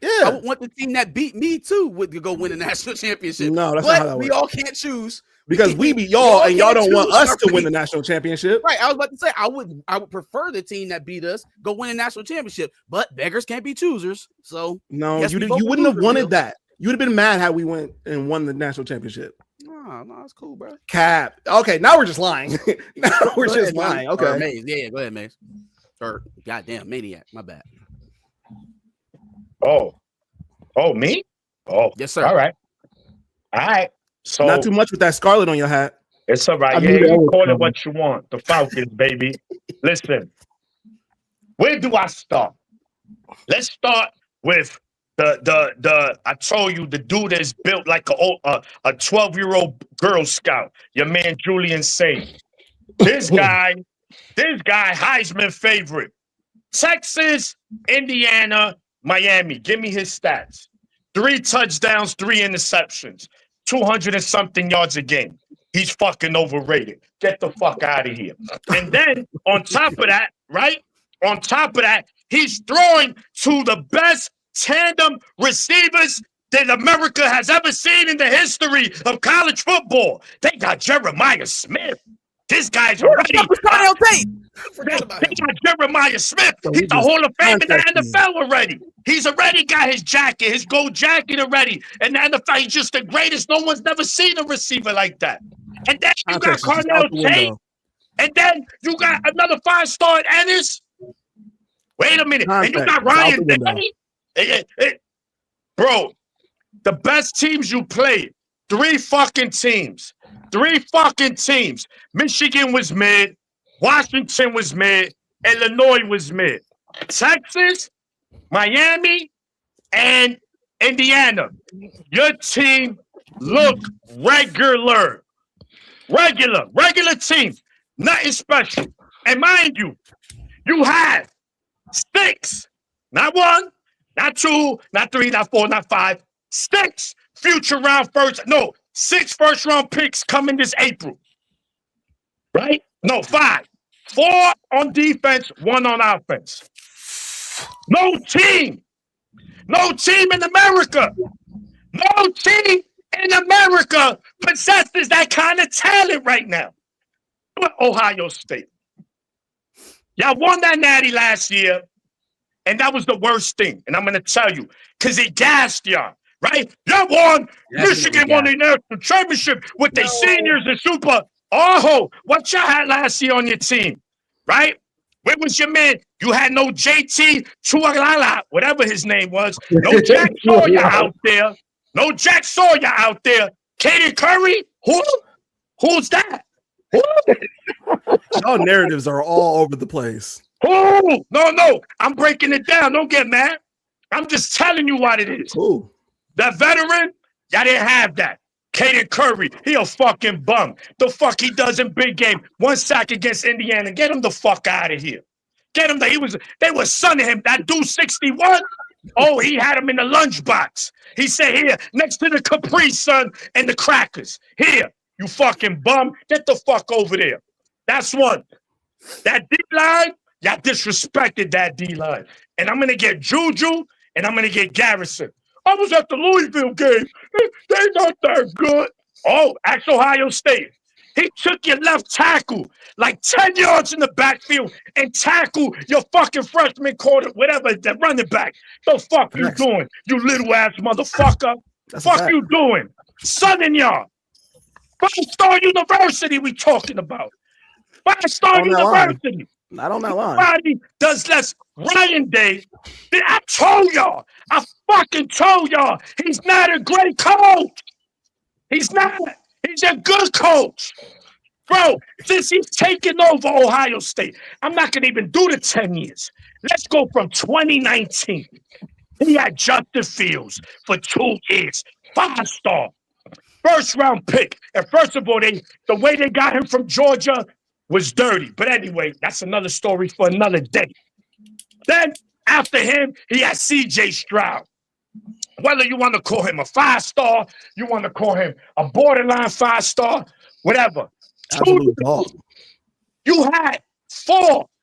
Yeah. I would want the team that beat me too would go win a national championship. No, that's but not how that works. We all can't choose. Because we beat y'all and y'all don't want us to win the national championship. Right. I was about to say I would prefer the team that beat us go win a national championship, but beggars can't be choosers. So no, you wouldn't have wanted that. You would have been mad how we went and won the national championship. No, it's cool, bro. Cap. Okay, now we're just lying. Lying. Okay. Maze. Yeah, go ahead, Maze. Or goddamn Maniac. My bad. Oh, me? Oh, yes, sir. All right. So not too much with that scarlet on your hat. It's all right. Yeah, you call it what you want. The Falcons, baby. Listen, where do I start? Let's start with the I told you the dude is built like a 12-year-old Girl Scout. Your man Julian Sage. This guy, Heisman favorite. Texas, Indiana, Miami. Give me his stats. 3 touchdowns, 3 interceptions, 200 and something yards a game. He's fucking overrated. Get the fuck out of here. And then on top of that, right? On top of that, he's throwing to the best tandem receivers that America has ever seen in the history of college football. They got Jeremiah Smith. This guy's already. They got Jeremiah Smith. He's the Hall of Fame in the NFL already. He's already got his jacket, his gold jacket already. And the NFL, he's just the greatest. No one's never seen a receiver like that. And then you got Carnell Tate. And then you got another 5-star at Ennis. Wait a minute. And you got Ryan Day. Bro, the best teams you played, 3 fucking teams. 3 fucking teams. Michigan was mid. Washington was mid. Illinois was mid. Texas, Miami, and Indiana. Your team look regular. Regular team. Nothing special. And mind you, you have 6, not 1, not 2, not 3, not 4, not 5, 6 future round no, 6 first-round picks coming this April. Right? No, 5. 4 on defense, 1 on offense. No team in America. No team in America possesses that kind of talent right now. But Ohio State. Y'all won that natty last year, and that was the worst thing. And I'm going to tell you, because it gassed y'all. right? You won. Michigan won the national championship with their seniors and super. Oh, what y'all had last year on your team, right? Where was your man? You had no JT Chualala, whatever his name was. No Jack Sawyer out there. No Jack Sawyer out there. Katie Curry? Who? Who's that? Who? Y'all narratives are all over the place. Who? No. I'm breaking it down. Don't get mad. I'm just telling you what it is. Cool. That veteran, y'all didn't have that. Kaden Curry, he a fucking bum. The fuck he does in big game. 1 sack against Indiana. Get him the fuck out of here. Get him. They were sunning him. That dude 61. Oh, he had him in the lunchbox. He said, here, next to the Capri Sun and the crackers. Here, you fucking bum. Get the fuck over there. That's one. That D-line, y'all disrespected that D-line. And I'm going to get Juju and I'm going to get Garrison. I was at the Louisville game. They not that good. Oh, ask Ohio State. He took your left tackle like 10 yards in the backfield and tackle your fucking freshman quarter, whatever, the running back. The fuck you doing, you little ass motherfucker? Fuck you doing? Southern Yard. 5-star university we talking about. 5-star university. Not on that line. Everybody does less. Ryan Day. I told y'all. I fucking told y'all. He's not a great coach. He's not. He's a good coach. Bro, since he's taken over Ohio State, I'm not going to even do the 10 years. Let's go from 2019. He had Justin Fields for 2 years. 5-star. First-round pick. And first of all, the way they got him from Georgia was dirty. But anyway, that's another story for another day. Then, after him, he had C.J. Stroud. Whether you want to call him a 5-star, you want to call him a borderline 5-star, whatever. Absolute dog. You had four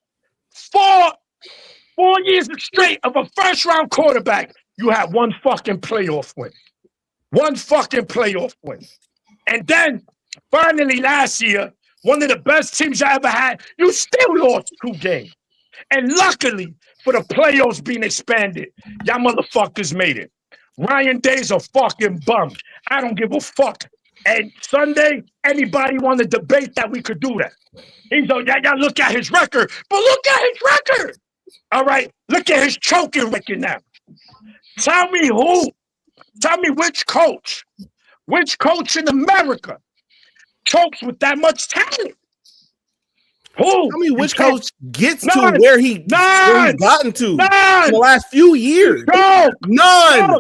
years straight of a first-round quarterback. You had one fucking playoff win. One fucking playoff win. And then, finally, last year, one of the best teams I ever had, you still lost 2 games. And luckily, for the playoffs being expanded, y'all motherfuckers made it. Ryan Day's a fucking bum. I don't give a fuck. And Sunday, anybody want to debate that, we could do that. He's y'all look at his record, but look at his record. All right, look at his choking record now. Tell me who. Tell me which coach in America chokes with that much talent. Who? Tell me which coach gets to where he's gotten to in the last few years. None.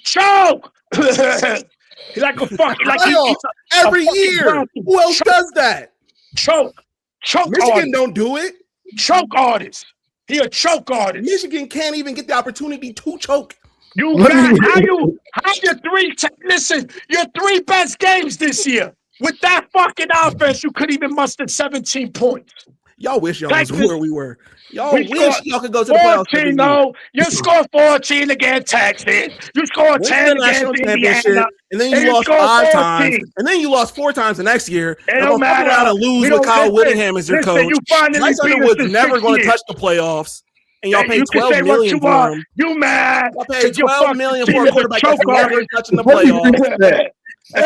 Choke. He's like a fucking every year. Who else does that? Choke. Michigan artist. Don't do it. Choke artist. He a choke artist. Michigan can't even get the opportunity to choke. You got how your your 3 best games this year. With that fucking offense, you could even muster 17 points. Y'all wish y'all was where we were. Y'all wish y'all could go to the playoffs. No, you scored 14 against Texas. You scored 10 against Indiana. And then you lost 5 times. And then you lost 4 times the next year. It don't matter. Out and lose with Kyle Whittingham as your coach. Bryce Underwood's never going to touch the playoffs. And y'all paid $12 million for him. You mad? Y'all paid $12 million for a quarterback that's never touching the playoffs. Are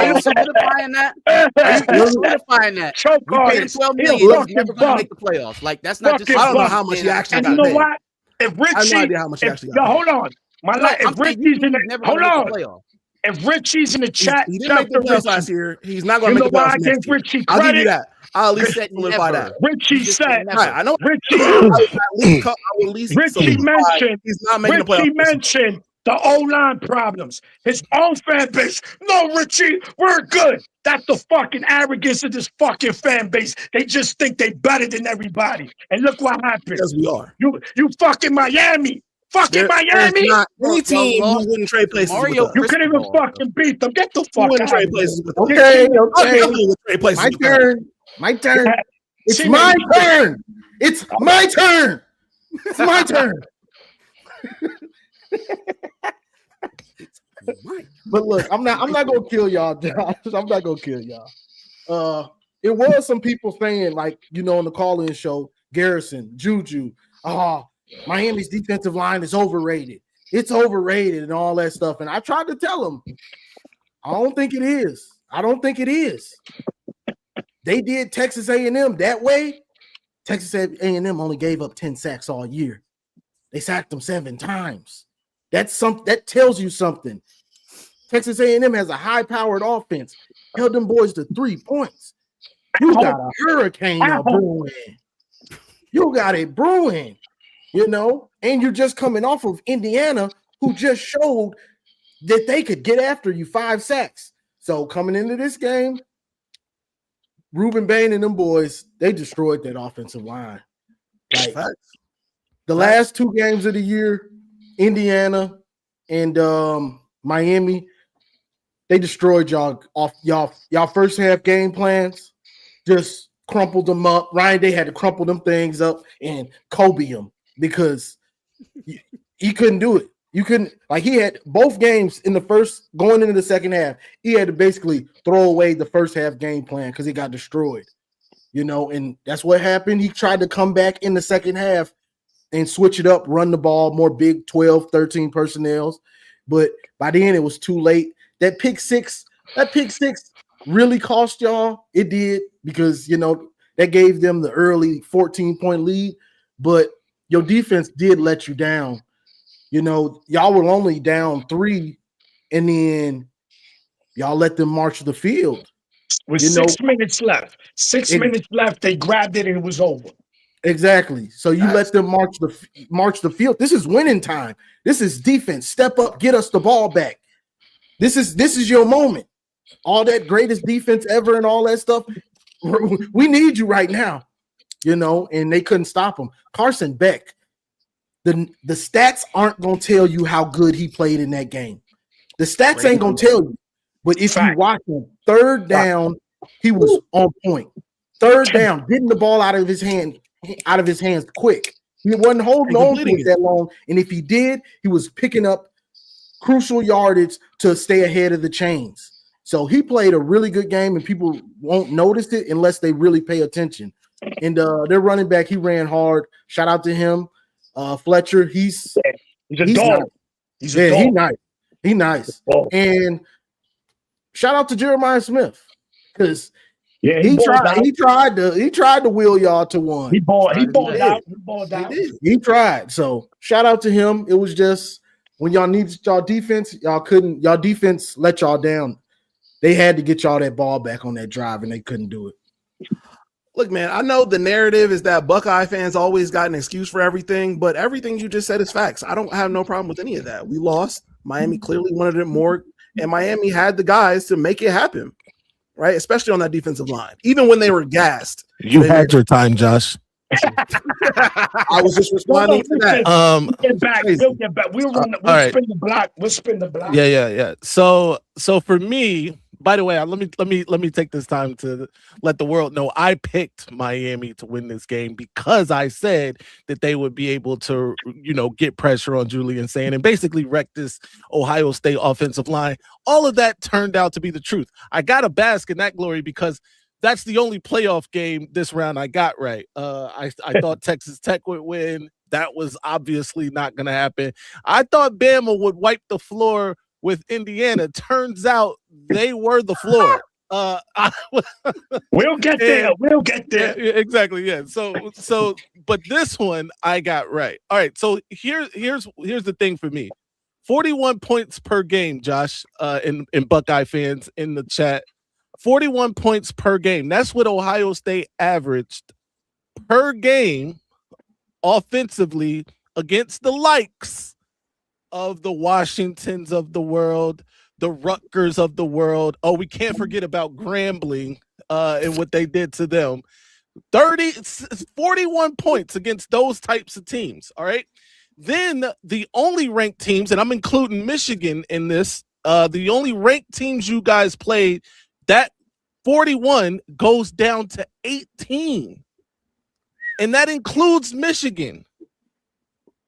you solidifying that? Are you solidifying that? Choke artist. $12 million. He's never going to make the playoffs. Like that's not just. I don't know how much he actually got. And you know what? If Richie, I have no idea how much he actually got. Hold on, if Richie's in the hold on. If Richie's in the chat, he didn't make the playoffs last year. He's not going to make the playoffs next year. Richie I'll give you that. I'll at least solidify that. Richie said, I know. Richie mentioned he's not making the playoffs. Richie mentioned the O-line problems. His own fan base. No, Richie, we're good. That's the fucking arrogance of this fucking fan base. They just think they better than everybody. And look what happened. Because we are. You fucking Miami. Fucking Miami. Not any team who wouldn't trade places with us. You couldn't even fucking beat them. Get the fuck out. Trade places with us. Okay. My turn. It's my turn. It's my turn. It's my turn. But look, I'm not gonna kill y'all, Josh. I'm not gonna kill y'all. It was some people saying, like, on the call-in show, Garrison, Juju, Miami's defensive line is overrated. it's overrated and all that stuff. And I tried to tell them, I don't think it is. I don't think it is. They did Texas A&M that way. Texas A&M only gave up 10 sacks all year. They sacked them 7 times. That tells you something. Texas A&M has a high-powered offense. Held them boys to 3 points. You got a hurricane brewing. You got it brewing, and you're just coming off of Indiana, who just showed that they could get after you 5 sacks. So coming into this game, Ruben Bain and them boys, they destroyed that offensive line. Like the last 2 games of the year, Indiana and Miami, they destroyed y'all off y'all first half game plans. Just crumpled them up. Ryan Day had to crumple them things up and Kobe them because he couldn't do it. You couldn't, like, he had both games in the first, going into the second half, he had to basically throw away the first half game plan because he got destroyed, and that's what happened. He tried to come back in the second half and switch it up, run the ball, more big 12, 13 personnels. But by the end, it was too late. That pick six really cost y'all. It did because, that gave them the early 14-point lead. But your defense did let you down. Y'all were only down 3, and then y'all let them march the field. With 6 minutes left. 6 minutes left, they grabbed it and it was over. Exactly. So you let them march the field. This is winning time. This is defense. Step up, get us the ball back. This is your moment. All that greatest defense ever and all that stuff. We need you right now. And they couldn't stop him. Carson Beck. The stats aren't going to tell you how good he played in that game. The stats ain't going to tell you. But if you watch him, third down, he was on point. Third down, getting the ball out of his hands quick. He wasn't holding on to it that long. And if he did, he was picking up crucial yardage to stay ahead of the chains. So he played a really good game, and people won't notice it unless they really pay attention. And their running back, he ran hard. Shout out to him. Fletcher, he's a dog. Nice. He's nice. And shout out to Jeremiah Smith because he tried to wheel y'all to one. He balled out. He tried. So shout out to him. It was just when y'all needed y'all defense, y'all defense let y'all down. They had to get y'all that ball back on that drive, and they couldn't do it. Look, man, I know the narrative is that Buckeye fans always got an excuse for everything, but everything you just said is facts. I don't have no problem with any of that. We lost. Miami clearly wanted it more, and Miami had the guys to make it happen, right? Especially on that defensive line. Even when they were gassed. You had your time, Josh. I was just responding to that. We'll get back. We'll spin the block. We'll spin the block. Yeah. So for me, by the way, let me take this time to let the world know I picked Miami to win this game because I said that they would be able to, get pressure on Julian Sand and basically wreck this Ohio State offensive line. All of that turned out to be the truth. I got to bask in that glory because that's the only playoff game this round I got right. I thought Texas Tech would win. That was obviously not going to happen. I thought Bama would wipe the floor with Indiana. Turns out they were the floor. We'll get there. Yeah, exactly. Yeah. So, but this one I got right. All right. So here's the thing for me. 41 points per game, Josh, in Buckeye fans in the chat. 41 points per game. That's what Ohio State averaged per game offensively against the likes of the Washingtons of the world, the Rutgers of the world. Oh, we can't forget about Grambling and what they did to them. 41 points against those types of teams. All right. Then the only ranked teams, and I'm including Michigan in this, the only ranked teams you guys played, that 41 goes down to 18. And that includes Michigan.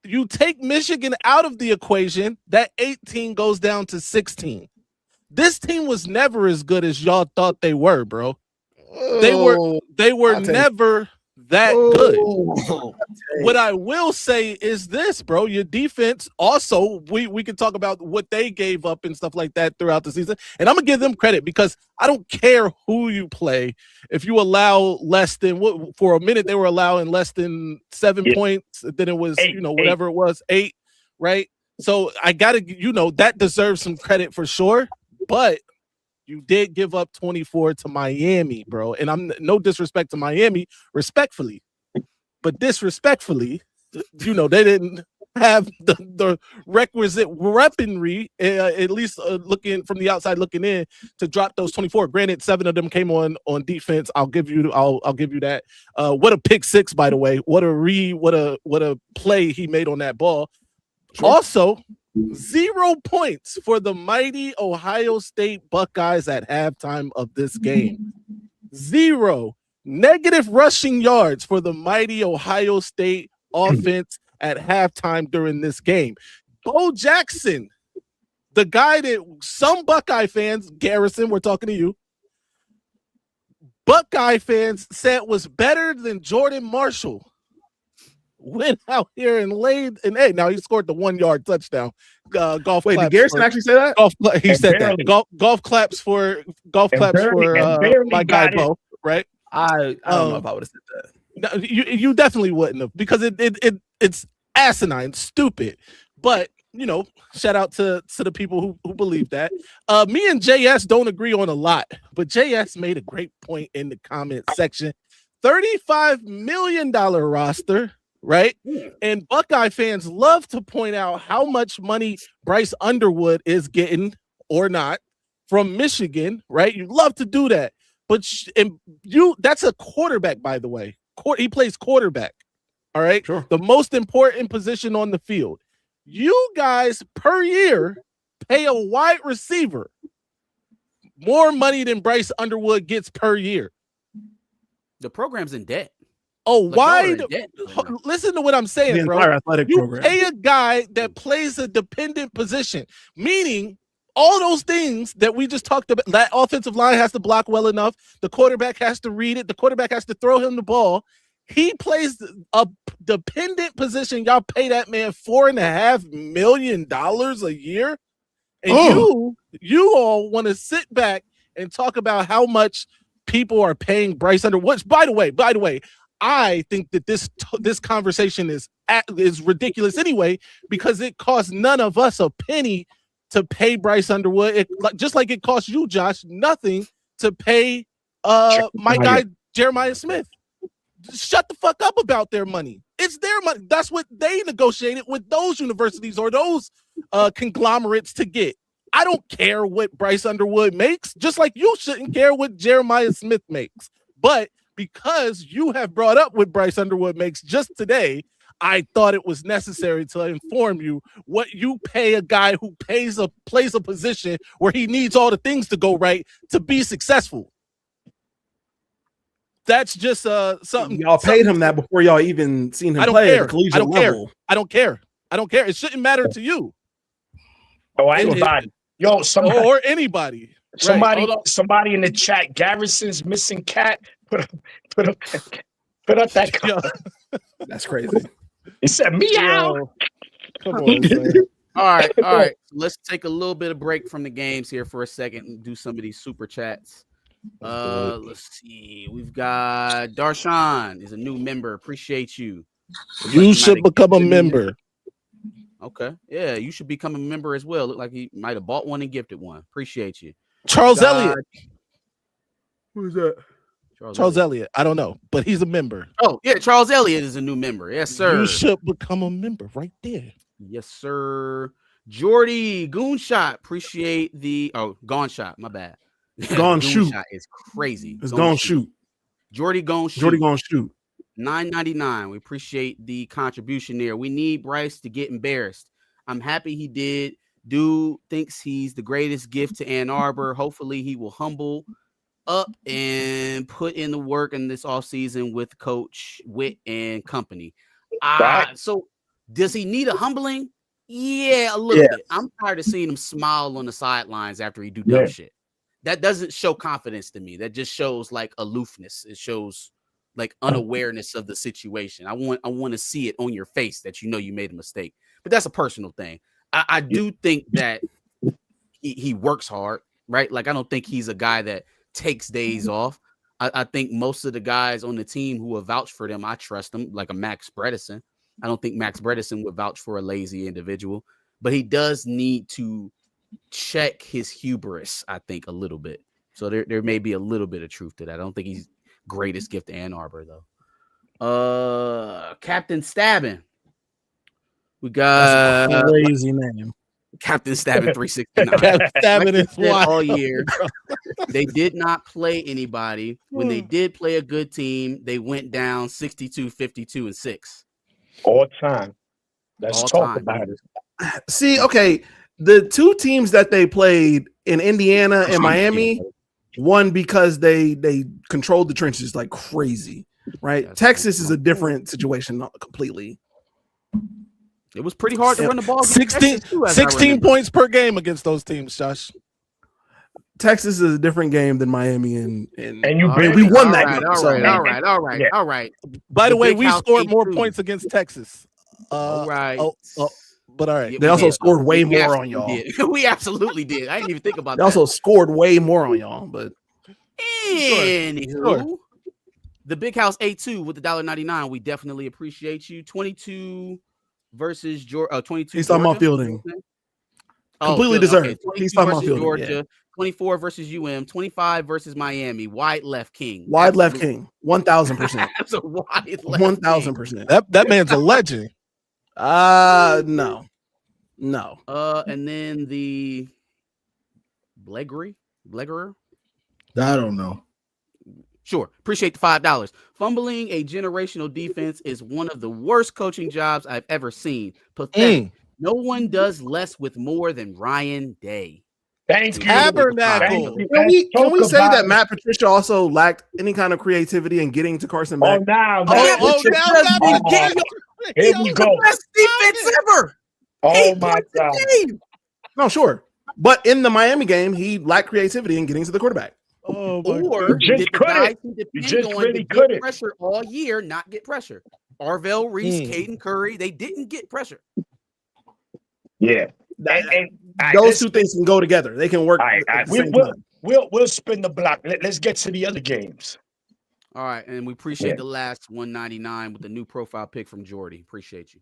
You take Michigan out of the equation, that 18 goes down to 16. This team was never as good as y'all thought they were, bro. They were never that good. What I will say is this, bro. Your defense also, we can talk about what they gave up and stuff like that throughout the season. And I'm gonna give them credit because I don't care who you play. If you allow less than for a minute, they were allowing less than 7 points, then it was whatever it was, 8, right? So I gotta, that deserves some credit for sure. But you did give up 24 to Miami, bro. And I'm no disrespect to Miami, respectfully. But disrespectfully, they didn't have the requisite weaponry, at least looking from the outside looking in, to drop those 24. Granted, 7 of them came on defense. I'll give you that. What a pick 6, by the way. What a play he made on that ball. Sure. Also, 0 points for the mighty Ohio State Buckeyes at halftime of this game. 0 negative rushing yards for the mighty Ohio State offense at halftime during this game. Bo Jackson, the guy that some Buckeye fans, Garrison, we're talking to you, Buckeye fans said was better than Jordan Marshall, went out here and laid an egg. Now he scored the 1-yard touchdown. Golf. Wait, did Garrison actually say that? He said that. Golf claps for my guy Bo. Right? I don't know if I would have said that. No, you definitely wouldn't have, because it's asinine, stupid. But shout out to the people who believe that. Me and JS don't agree on a lot, but JS made a great point in the comment section. $35 million roster, right? And Buckeye fans love to point out how much money Bryce Underwood is getting or not from Michigan, right? You love to do that. But that's a quarterback, by the way. He plays quarterback. All right. Sure. The most important position on the field. You guys per year pay a wide receiver more money than Bryce Underwood gets per year. The program's in debt. Oh, listen to what I'm saying, bro. Pay a guy that plays a dependent position, meaning all those things that we just talked about. That offensive line has to block well enough. The quarterback has to read it. The quarterback has to throw him the ball. He plays a dependent position. Y'all pay that man $4.5 million a year. And you all want to sit back and talk about how much people are paying Bryce Underwood. Which, by the way, I think that this conversation is ridiculous anyway, because it costs none of us a penny to pay Bryce Underwood. Just like it costs you, Josh, nothing to pay my guy Jeremiah Smith. Shut the fuck up about their money. It's their money. That's what they negotiated with those universities or those conglomerates to get. I don't care what Bryce Underwood makes, just like you shouldn't care what Jeremiah Smith makes. But because you have brought up what Bryce Underwood makes just today, I thought it was necessary to inform you what you pay a guy who plays a position where he needs all the things to go right to be successful. That's just something. Y'all paid him that before y'all even seen him play at the collegiate level. I don't care. It shouldn't matter to you. Oh, anybody. Yo, somebody. Or anybody. Somebody in the chat, Garrison's missing cat. Put up that comment. That's crazy. He said meow. Come on, man. All right. Let's take a little bit of break from the games here for a second and do some of these super chats. Let's see. We've got Darshan is a new member. Appreciate you. You should become a member. Okay. Yeah, you should become a member as well. Look like he might have bought one and gifted one. Appreciate you. Charles Elliott. Who's that? Charles Elliott. I don't know, but he's a member. Oh, yeah. Charles Elliott is a new member. Yes, sir. You should become a member right there. Yes, sir. Jordy Goonshot. Appreciate the Gone Shot. My bad. Gone shoot. It's crazy. It's gone shoot. Jordy gone shoot. Jordy gone shoot. $9.99. We appreciate the contribution there. We need Bryce to get embarrassed. I'm happy he did. Dude thinks he's the greatest gift to Ann Arbor. Hopefully he will humble up and put in the work in this offseason with Coach Witt and company. So does he need a humbling? Yeah, a little bit. I'm tired of seeing him smile on the sidelines after he do dumb shit. That doesn't show confidence to me. That just shows like aloofness. It shows like unawareness of the situation. I want to see it on your face that you know you made a mistake. But that's a personal thing. I do think that he works hard, right? Like I don't think he's a guy that takes days off. I think most of the guys on the team who have vouched for them, I trust them, like a Max Bredesen. I don't think Max Bredesen would vouch for a lazy individual, but he does need to check his hubris, I think, a little bit. So there may be a little bit of truth to that. I don't think he's greatest gift to Ann Arbor, though. Captain Stabbing. We got That's a crazy name. Captain Stabbing 369. Stabbing is wild. All year. They did not play anybody. When they did play a good team, they went down 62, 52, and 6. All time. Let's All talk time. about it. See, okay, the two teams that they played in Indiana and Miami won because they controlled the trenches like crazy, right? That's Texas is a different situation completely. It was pretty hard to run the ball. 16 points per game against those teams, Josh. Texas is a different game than Miami, and we won that game. All right. By the way, Big we House scored more 8-2. points against Texas. All right. But all right. They also scored way more on y'all. We absolutely did. I didn't even think about They that. also scored way more on y'all, but anywho, the Big House 8-2 with the $1.99. We definitely appreciate you. 22 versus Georgia. 22. he's talking about fielding. Completely Philly. deserved. Okay, 22 He's talking about versus fielding. Georgia. Yeah. 24 versus UM. 25 versus Miami. Wide left king. Wide left king. 1,000%. That's a wide left. 1,000%. That man's a legend. No. And then the Blegerer. I don't know. Sure. Appreciate the $5. Fumbling a generational defense is one of the worst coaching jobs I've ever seen. Pathetic. No one does less with more than Ryan Day. Thank you. Tabernacle. Can we say that Matt Patricia also lacked any kind of creativity in getting to Carson back? Now Here we go. Best defense ever. Oh my God. No, sure. But in the Miami game, he lacked creativity in getting to the quarterback. Oh my Or God. You just couldn't. You just really couldn't. Pressure all year, not get pressure. Arvell Reese, Caden Curry, they didn't get pressure. Yeah. Those two things can go together. They can work. We'll spin the block. Let's get to the other games. All right, and we appreciate the last 199 with the new profile pic from Jordy. Appreciate you.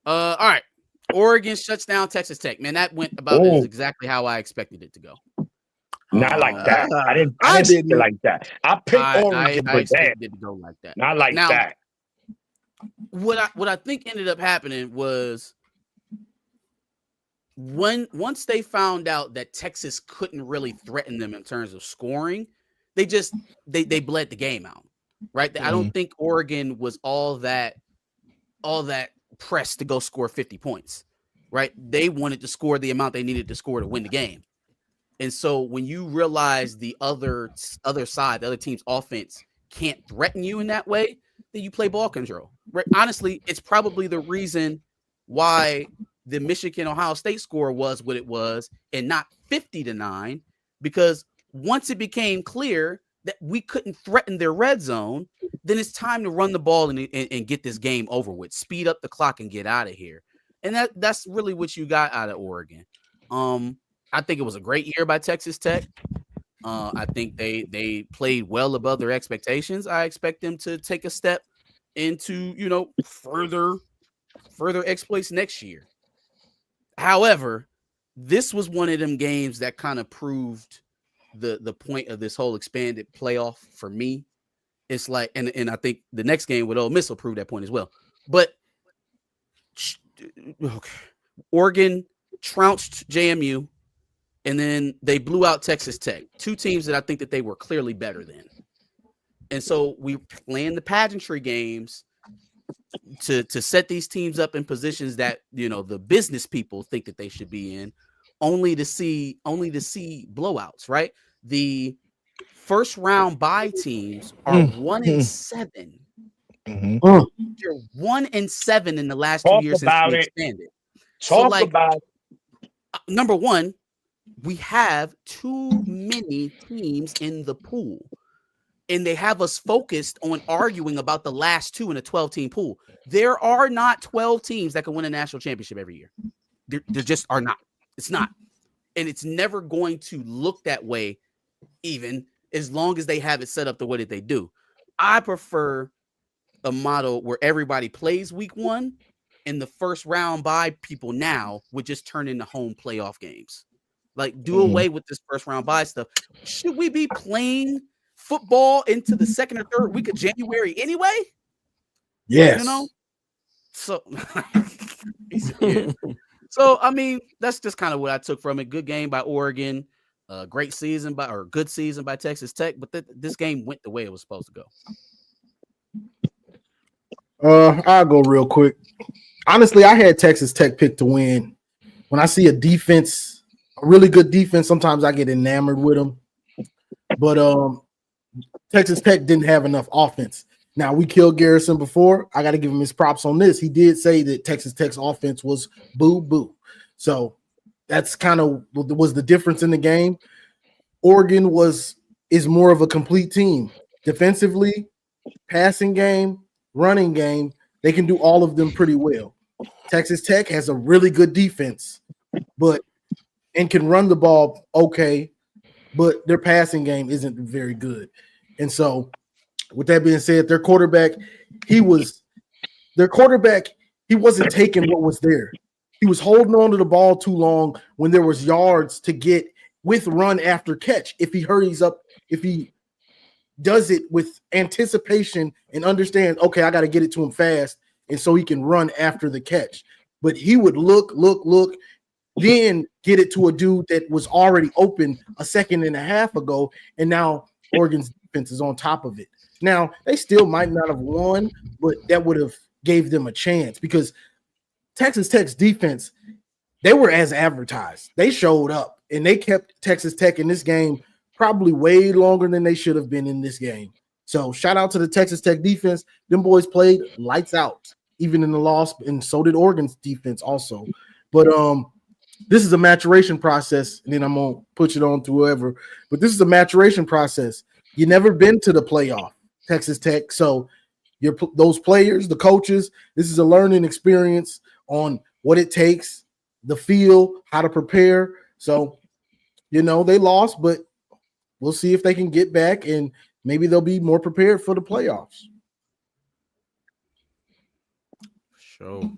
All right, Oregon shuts down Texas Tech. Man, that went about exactly how I expected it to go. Not like that. I didn't like that. I picked Oregon, I expected it to go like that. Not like that. What I think ended up happening was once they found out that Texas couldn't really threaten them in terms of scoring, they bled the game out, right? I don't think Oregon was all that pressed to go score 50 points, right? They wanted to score the amount they needed to score to win the game. And so when you realize the other side, the other team's offense can't threaten you in that way, then you play ball control. Right? Honestly, it's probably the reason why the Michigan-Ohio State score was what it was and not 50-9, because once it became clear that we couldn't threaten their red zone, then it's time to run the ball and get this game over with, speed up the clock and get out of here. And that's really what you got out of Oregon. I think it was a great year by Texas Tech. I think they played well above their expectations. I expect them to take a step into, further exploits next year. However, this was one of them games that kind of proved the point of this whole expanded playoff for me. It's like, and I think the next game with Ole Miss will prove that point as well. But okay, Oregon trounced JMU, and then they blew out Texas Tech, two teams that I think that they were clearly better than. And so we planned the pageantry games to set these teams up in positions that, the business people think that they should be in, only to see blowouts, right? The first round bye teams are 1-7. Mm-hmm. They're 1-7 in the last 2 years since we expanded. Talk about it. Number one, we have too many teams in the pool. and they have us focused on arguing about the last two in a 12-team pool. There are not 12 teams that can win a national championship every year. There just are not. It's not. And it's never going to look that way, even as long as they have it set up the way that they do. I prefer a model where everybody plays week one, and the first round bye people now would just turn into home playoff games. Like, do away with this first round bye stuff. Should we be playing football into the second or third week of January anyway? Yes. You know? So, yeah. So, I mean, that's just kind of what I took from it. Good game by Oregon. Great season good season by Texas Tech. But this game went the way it was supposed to go. I'll go real quick. Honestly, I had Texas Tech picked to win. When I see a defense, a really good defense, sometimes I get enamored with them. But Texas Tech didn't have enough offense. Now, we killed Garrison before. I got to give him his props on this. He did say that Texas Tech's offense was boo-boo. So that's kind of was the difference in the game. Oregon is more of a complete team. Defensively, passing game, running game, they can do all of them pretty well. Texas Tech has a really good defense, and can run the ball okay, but their passing game isn't very good. And so, with that being said, their quarterback, he wasn't taking what was there. He was holding on to the ball too long when there was yards to get with run after catch. If he hurries up, if he does it with anticipation and understands, okay, I got to get it to him fast, and so he can run after the catch. But he would look, then get it to a dude that was already open a second and a half ago, and now Oregon's defense is on top of it. Now, they still might not have won, but that would have gave them a chance because Texas Tech's defense, they were as advertised. They showed up, and they kept Texas Tech in this game probably way longer than they should have been in this game. So shout out to the Texas Tech defense. Them boys played lights out, even in the loss, and so did Oregon's defense also. But this is a maturation process, and then I'm going to put it on to whoever. But this is a maturation process. You never been to the playoff, Texas Tech. So those players, the coaches, this is a learning experience on what it takes, the feel, how to prepare. So, they lost, but we'll see if they can get back, and maybe they'll be more prepared for the playoffs. Sure.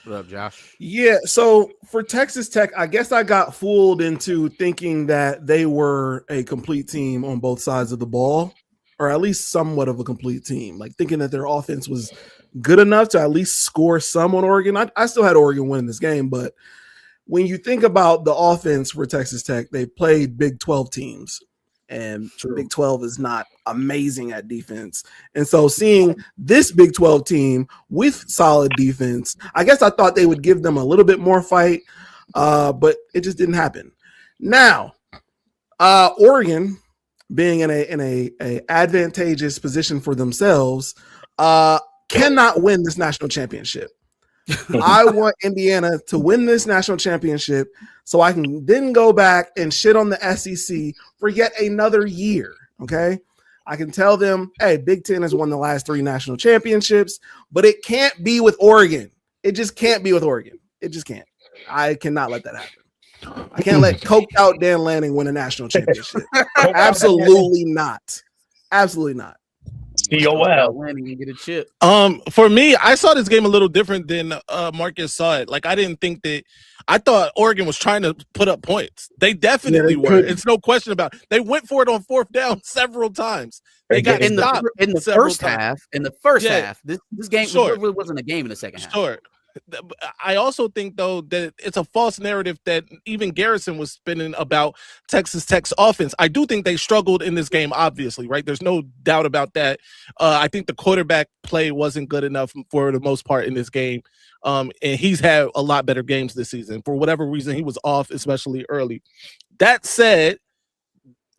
What up, Josh? Yeah, so for Texas Tech, I guess I got fooled into thinking that they were a complete team on both sides of the ball, or at least somewhat of a complete team, like thinking that their offense was good enough to at least score some on Oregon. I still had Oregon winning this game, but when you think about the offense for Texas Tech, they played Big 12 teams, and Big 12 is not amazing at defense. And so seeing this Big 12 team with solid defense, I guess I thought they would give them a little bit more fight, but it just didn't happen. Now, Oregon, being in a advantageous position for themselves, cannot win this national championship. I want Indiana to win this national championship so I can then go back and shit on the SEC for yet another year, okay? I can tell them, hey, Big Ten has won the last 3 national championships, but it can't be with Oregon. It just can't be with Oregon. It just can't. I cannot let that happen. I can't let coked out Dan Lanning win a national championship. Absolutely not. Absolutely not. COL. Lanning and get a chip. For me, I saw this game a little different than Marcus saw it. Like, I thought Oregon was trying to put up points. They definitely were. It's no question about it. They went for it on 4th down several times. They got in the first half. In the first half, this game really wasn't a game in the second half. Sure. I also think, though, that it's a false narrative that even Garrison was spinning about Texas Tech's offense. I do think they struggled in this game, obviously, right? There's no doubt about that. I think the quarterback play wasn't good enough for the most part in this game. And he's had a lot better games this season. For whatever reason, he was off, especially early. That said,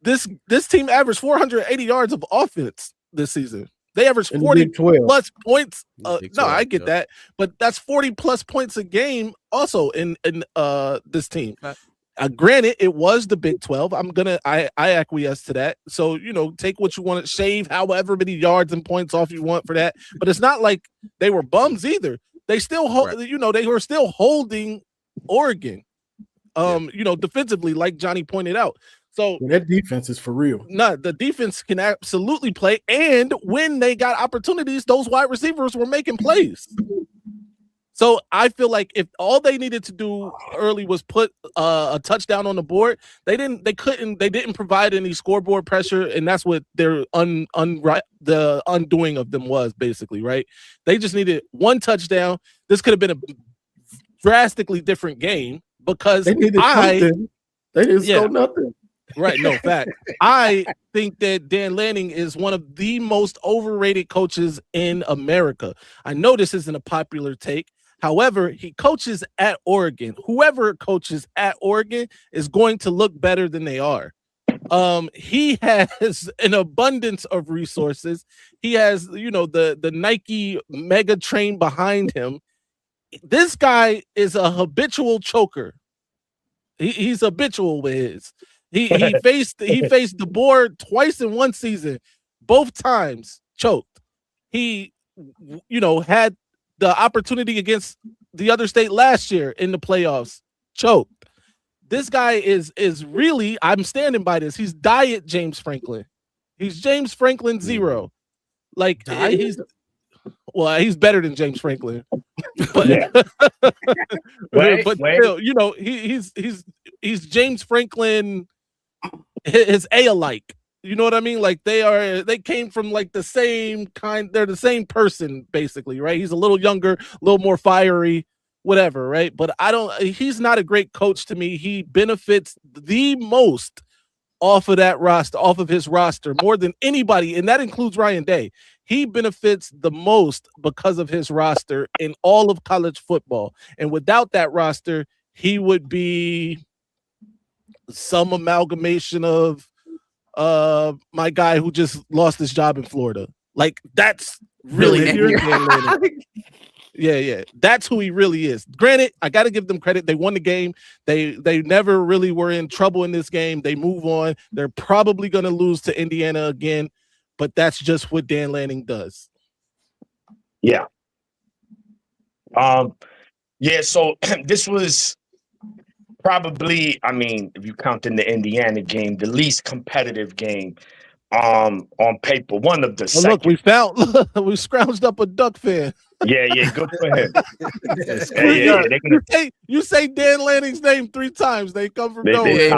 this team averaged 480 yards of offense this season. They averaged 40 plus points. No, I get that, but that's 40 plus points a game also in this team. Granted, it was the Big 12. I acquiesce to that. So, take what you want to shave, however many yards and points off you want for that. But it's not like they were bums either. They still, they were still holding Oregon, defensively, like Johnny pointed out. So that defense is for real. No, the defense can absolutely play. And when they got opportunities, those wide receivers were making plays. So I feel like if all they needed to do early was put a touchdown on the board, they didn't provide any scoreboard pressure, and that's what their the undoing of them was basically, right? They just needed one touchdown. This could have been a drastically different game because they didn't score nothing. Right, no fact. I think that Dan Lanning is one of the most overrated coaches in America. I know this isn't a popular take. However, he coaches at Oregon. Whoever coaches at Oregon is going to look better than they are. He has an abundance of resources. He has, the Nike mega train behind him. This guy is a habitual choker. He's habitual with his. He faced the board twice in one season, both times choked. He, had the opportunity against the other state last year in the playoffs, choked. This guy is really, I'm standing by this. He's diet James Franklin. He's James Franklin 0. Like he's better than James Franklin. But, but still, he's James Franklin, his alike. You know what I mean? Like they came from like the same kind. They're the same person basically, right? He's a little younger, a little more fiery, whatever, right? But he's not a great coach to me. He benefits the most off of his roster more than anybody. And that includes Ryan Day. He benefits the most because of his roster in all of college football. And without that roster, he would be some amalgamation of my guy who just lost his job in Florida. Like that's really yeah. That's who he really is. Granted, I got to give them credit. They won the game. They never really were in trouble in this game. They move on. They're probably going to lose to Indiana again, but that's just what Dan Lanning does. Yeah. So this was probably, if you count in the Indiana game, the least competitive game on paper. One of the look, we scrounged up a Duck fan. Yeah, good for him. You say Dan Lanning's name 3 times, they come from nowhere.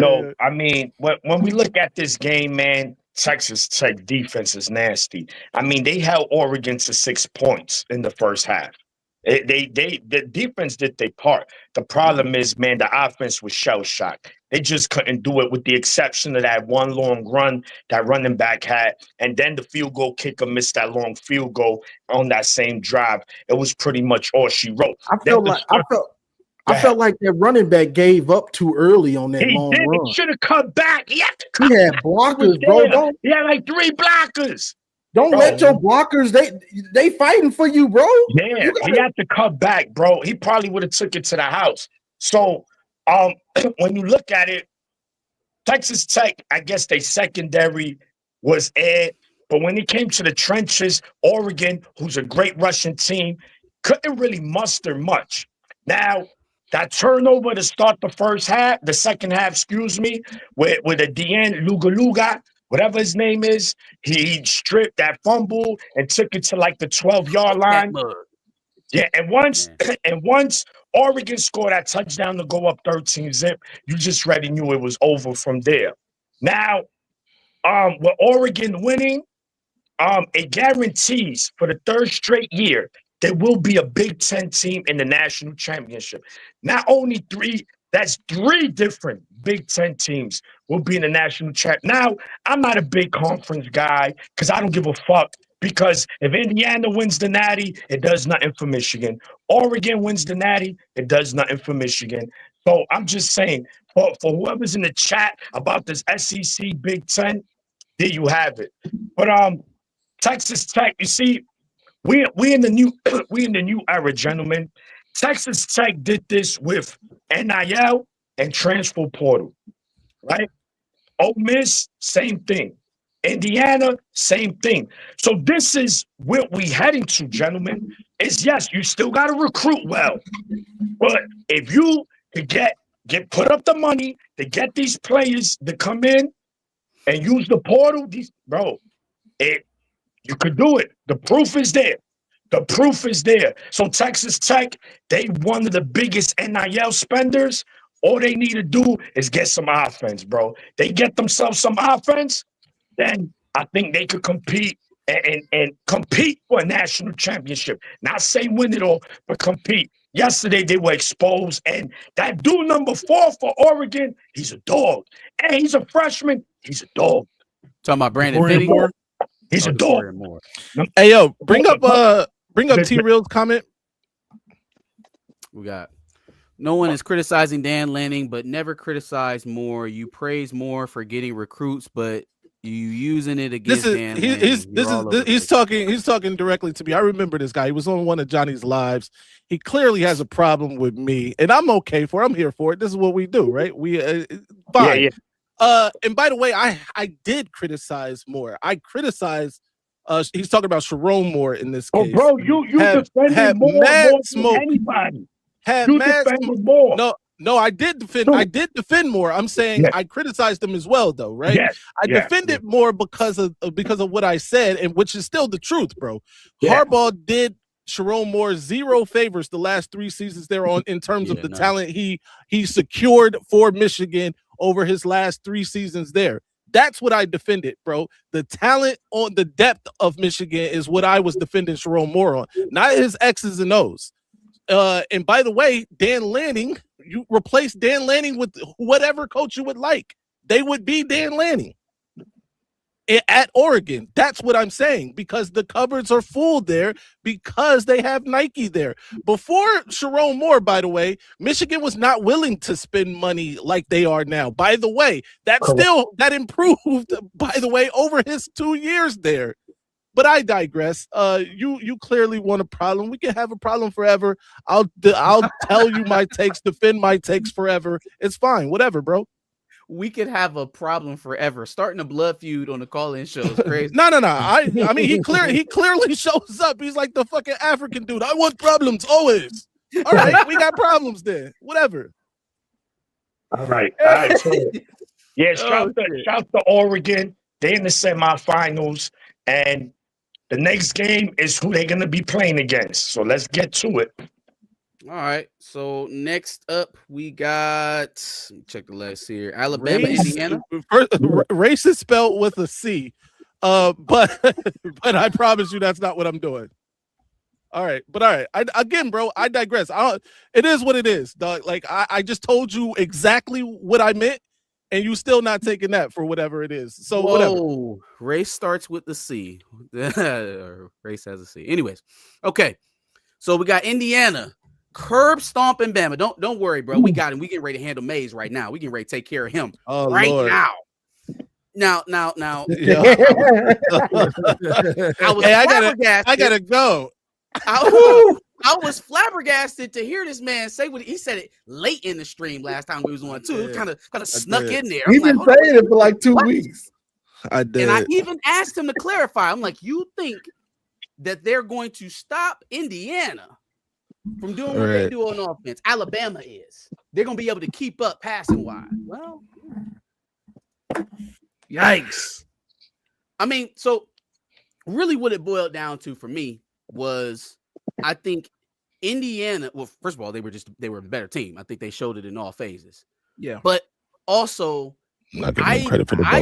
No, when we look at this game, man, Texas Tech defense is nasty. They held Oregon to 6 points in the first half. The defense did their part. The problem is, man, the offense was shell-shocked. They just couldn't do it with the exception of that one long run that running back had. And then the field goal kicker missed that long field goal on that same drive. It was pretty much all she wrote. I felt like that running back gave up too early on that long run. He should have cut back. He had blockers, bro. He had like 3 blockers. Don't let your blockers, they fighting for you, bro. Yeah, he had to cut back, bro. He probably would have took it to the house. So when you look at it, Texas Tech, I guess they secondary was Ed. But when it came to the trenches, Oregon, who's a great Russian team, couldn't really muster much. Now, that turnover to start the second half, with a DN Luga, whatever his name is, he stripped that fumble and took it to like the 12-yard line. Yeah, and once Oregon scored that touchdown to go up 13-zip, you just already knew it was over from there. Now, with Oregon winning, it guarantees for the 3rd straight year there will be a Big Ten team in the national championship. Not only 3, that's 3 different Big Ten teams will be in the national champ. Now, I'm not a big conference guy because I don't give a fuck. Because if Indiana wins the Natty, it does nothing for Michigan. Oregon wins the Natty, it does nothing for Michigan. So I'm just saying, for whoever's in the chat about this SEC Big Ten, there you have it. But Texas Tech, you see, we in the new era, gentlemen. Texas Tech did this with NIL and transfer portal, right? Ole Miss, same thing. Indiana, same thing. So this is where we heading to, gentlemen. Is yes, you still got to recruit well, but if you could get put up the money to get these players to come in and use the portal, you could do it. The proof is there. The proof is there. So Texas Tech, they one of the biggest NIL spenders. All they need to do is get some offense, bro. They get themselves some offense, then I think they could compete and compete for a national championship. Not say win it all, but compete. Yesterday they were exposed, and that dude number 4 for Oregon, he's a dog. And he's a freshman, he's a dog. Talking about Brandon Fitty? He's a dog. Hey yo, bring up T Real's comment. We got no one is criticizing Dan Lanning, but never criticize more. You praise more for getting recruits, but you using it against Dan Lanning. He's talking directly to me. I remember this guy. He was on one of Johnny's lives. He clearly has a problem with me, and I'm okay for it. I'm here for it. This is what we do, right? We fine. Yeah. And by the way, I did criticize more. I criticized. He's talking about Sharon Moore in this case. Oh, bro, you defended more than anybody. You defended more. No, I did defend. I did defend more. I'm saying I criticized them as well, though, right? I defended more because of what I said, and which is still the truth, bro. Harbaugh did Sharon Moore 0 favors the last 3 seasons there on in terms of the talent he secured for Michigan over his last 3 seasons there. That's what I defended, bro. The talent on the depth of Michigan is what I was defending Sharon Moore on, not his X's and O's. And by the way, Dan Lanning, you replace Dan Lanning with whatever coach you would like. They would be Dan Lanning at Oregon. That's what I'm saying, because the cupboards are full there because they have Nike there. Before Sharon Moore, by the way, Michigan was not willing to spend money like they are now. By the way, that improved, by the way, over his 2 years there. But I digress. You clearly want a problem. We can have a problem forever. I'll tell you my takes, defend my takes forever. It's fine. Whatever, bro. We could have a problem forever. Starting a blood feud on the call-in show is crazy. No. I mean, he clearly shows up. He's like the fucking African dude. I want problems always. All right, we got problems there. Whatever. All right. So, shout to Oregon. They're in the semifinals, and the next game is who they're going to be playing against. So let's get to it. All right. So next up, we got, let me check the list here. Alabama, Indiana. Race is spelled with a C. But I promise you that's not what I'm doing. All right. Again, bro, I digress. It is what it is, dog. Like I just told you exactly what I meant, and you still not taking that for whatever it is. So whatever. Race starts with the C. Race has a C. Anyways, okay. So we got Indiana curb stomping Bama. Don't worry, bro. We got him. We getting ready to handle Mays right now. We getting ready to take care of him Lord. now. Yeah. I gotta go. I was flabbergasted to hear this man say what he said it late in the stream last time we was on too. It kind of snuck in there. He's been saying it for like 2 weeks. I did. And I even asked him to clarify. I'm like, you think that they're going to stop Indiana from doing what they do on offense? Alabama is. They're going to be able to keep up passing wise. Well, yikes. I mean, so really what it boiled down to for me was, I think Indiana, well, first of all, they were a better team. I think they showed it in all phases. Yeah. But also, I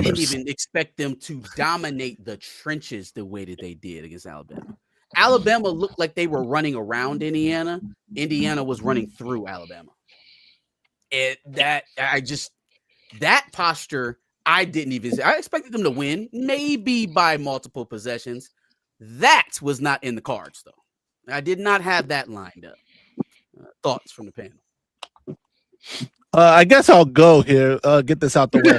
didn't even expect them to dominate the trenches the way that they did against Alabama. Alabama looked like they were running around Indiana. Indiana was running through Alabama. And that posture, I expected them to win, maybe by multiple possessions. That was not in the cards, though. I did not have that lined up. Thoughts from the panel? I guess I'll go here. Get this out the way.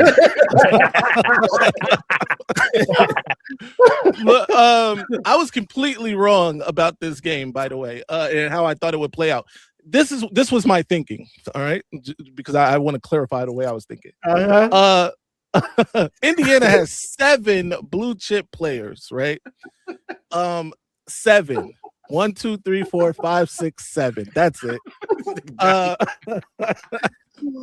I was completely wrong about this game, by the way, and how I thought it would play out. this was my thinking. All right, because I want to clarify the way I was thinking. Indiana has 7 blue chip players, right? 7. 1, 2, 3, 4, 5, 6, 7. That's it.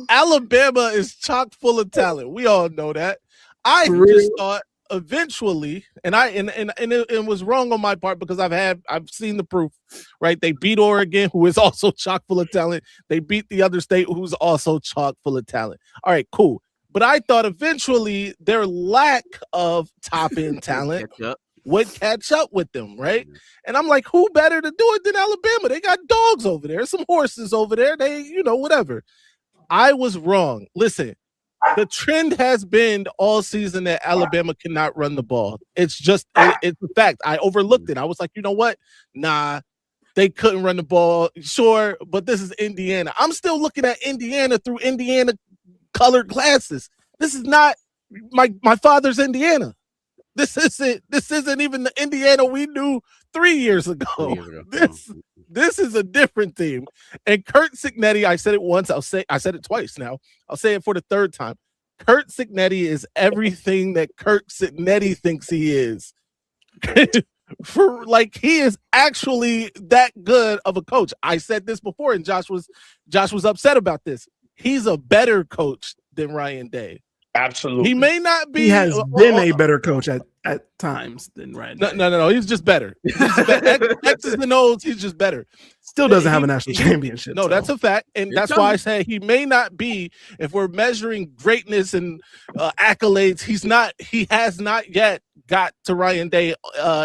Alabama is chock full of talent. We all know that. I just thought eventually, and it was wrong on my part because I've seen the proof, right? They beat Oregon, who is also chock full of talent. They beat the other state, who's also chock full of talent. All right, cool. But I thought eventually their lack of top end talent would catch up with them, right? And I'm like, who better to do it than Alabama? They got dogs over there, some horses over there. They, whatever. I was wrong. Listen, the trend has been all season that Alabama cannot run the ball. It's just, it's a fact. I overlooked it. I was like, you know what? Nah, they couldn't run the ball. Sure, but this is Indiana. I'm still looking at Indiana through Indiana colored glasses. This is not my father's Indiana. This isn't even the Indiana we knew 3 years ago. This is a different team. And Kurt Cignetti, I said it once, I said it twice now. I'll say it for the third time. Kurt Cignetti is everything that Kurt Cignetti thinks he is. He is actually that good of a coach. I said this before, and Josh was upset about this. He's a better coach than Ryan Day. Absolutely. He may not be. He has been a better coach at times than Ryan Day. No. He's just better. X's and O's, he's just better. Still doesn't have a national championship. No, that's a fact. And that's why I say he may not be, if we're measuring greatness and accolades, he has not yet got to Ryan Day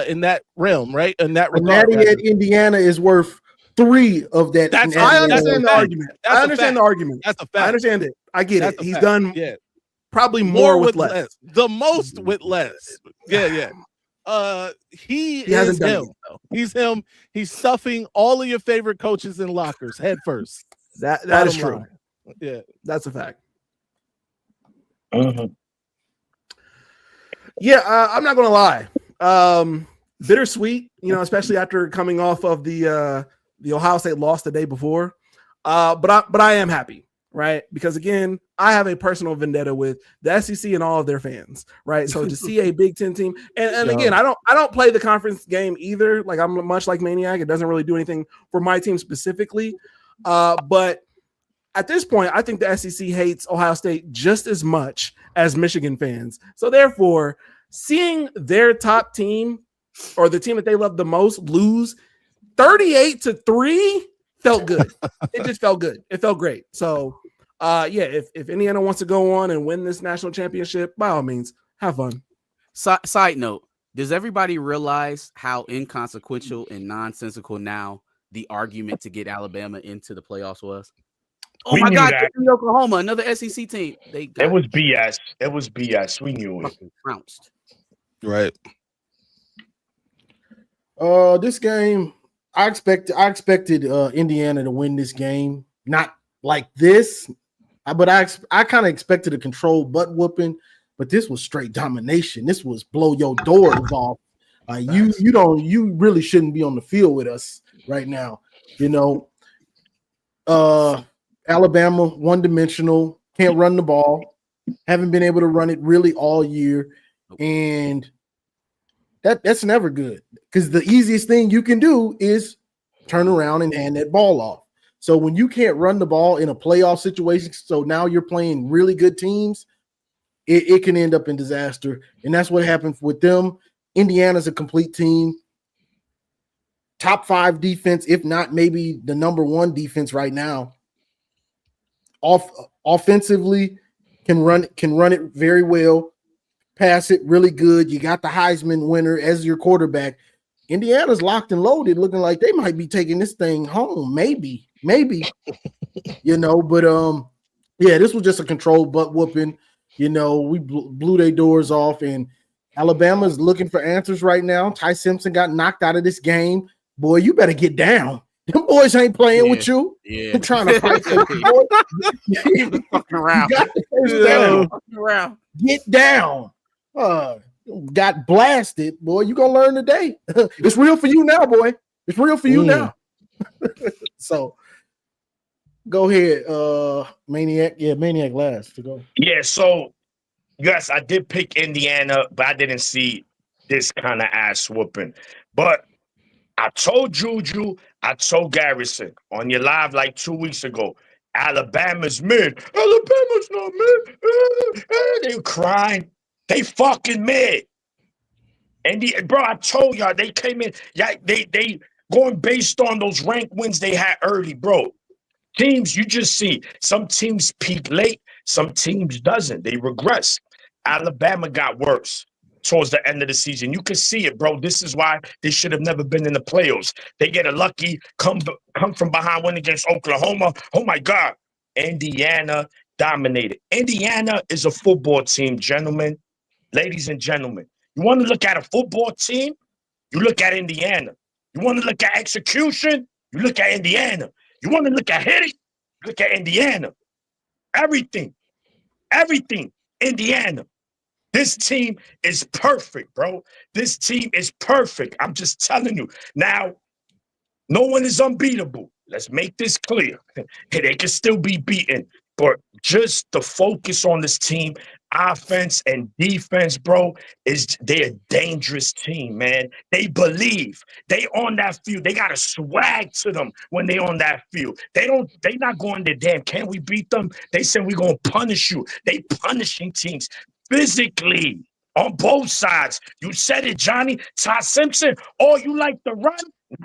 in that realm, right? In that regard. Natty at Indiana is worth 3 of that. I understand the argument. I understand the argument. That's a fact. I understand it. I get it. He's done probably more with less. The most with less. Yeah. He is him. He's him. He's stuffing all of your favorite coaches in lockers head first. That is true. Yeah, that's a fact. Mm-hmm. Yeah, I'm not gonna lie. Bittersweet, especially after coming off of the Ohio State loss the day before. But I am happy, right? Because again, I have a personal vendetta with the SEC and all of their fans, right? So to see a Big Ten team, and again, I don't play the conference game either. Like I'm much like Maniac, it doesn't really do anything for my team specifically. But at this point, I think the SEC hates Ohio State just as much as Michigan fans. So therefore, seeing their top team or the team that they love the most lose 38-3 felt good. It just felt good. It felt great. So if Indiana wants to go on and win this national championship, by all means, have fun. Side note, does everybody realize how inconsequential and nonsensical now the argument to get Alabama into the playoffs was? Oh my God, Oklahoma, another SEC team. It was BS. It was BS. We knew it. Trounced. Right. This game, I expected Indiana to win this game. Not like this, but I kind of expected a controlled butt whooping. But this was straight domination. This was blow your doors off. You really shouldn't be on the field with us right now. Alabama, one-dimensional, can't run the ball, haven't been able to run it really all year, and that's never good because the easiest thing you can do is turn around and hand that ball off. So when you can't run the ball in a playoff situation, so now you're playing really good teams, it can end up in disaster, and that's what happened with them. Indiana's a complete team. Top 5 defense, if not maybe the number 1 defense right now. Offensively, can run it very well, pass it really good. You got the Heisman winner as your quarterback. Indiana's locked and loaded, looking like they might be taking this thing home. Maybe, but this was just a controlled butt whooping. We blew their doors off, and Alabama's looking for answers right now. Ty Simpson got knocked out of this game. Boy, you better get down. Them boys ain't playing with you. Yeah. I'm trying to fight for you. Fucking around. Get down. Got blasted, boy. You gonna learn today. It's real for you now, boy. It's real for you now. So, Go ahead, Maniac. Yeah, Maniac last to go. Yeah, so yes, I did pick Indiana, but I didn't see this kind of ass whooping. But I told Juju, I told Garrison on your live like 2 weeks ago, Alabama's mid. Alabama's not mid. They were crying. They fucking mid. And bro, I told y'all they came in. Yeah, they going based on those rank wins they had early, bro. Teams, you just see some teams peak late, some teams doesn't. They regress. Alabama got worse towards the end of the season. You can see it, bro. This is why they should have never been in the playoffs. They get a lucky come from behind win against Oklahoma. Oh my God. Indiana dominated. Indiana is a football team, gentlemen, ladies and gentlemen. You want to look at a football team? You look at Indiana. You want to look at execution? You look at Indiana. You want to look at hitting? Look at Indiana. Everything, Indiana. This team is perfect, bro. This team is perfect. I'm just telling you. Now, no one is unbeatable. Let's make this clear. They can still be beaten, but just the focus on this team, offense and defense, bro, they're a dangerous team, man. They believe. They on that field. They got a swag to them when they on that field. They not going there, damn, can we beat them? They said we're going to punish you. They punishing teams physically on both sides. You said it, Johnny. Todd Simpson, oh, you like to run?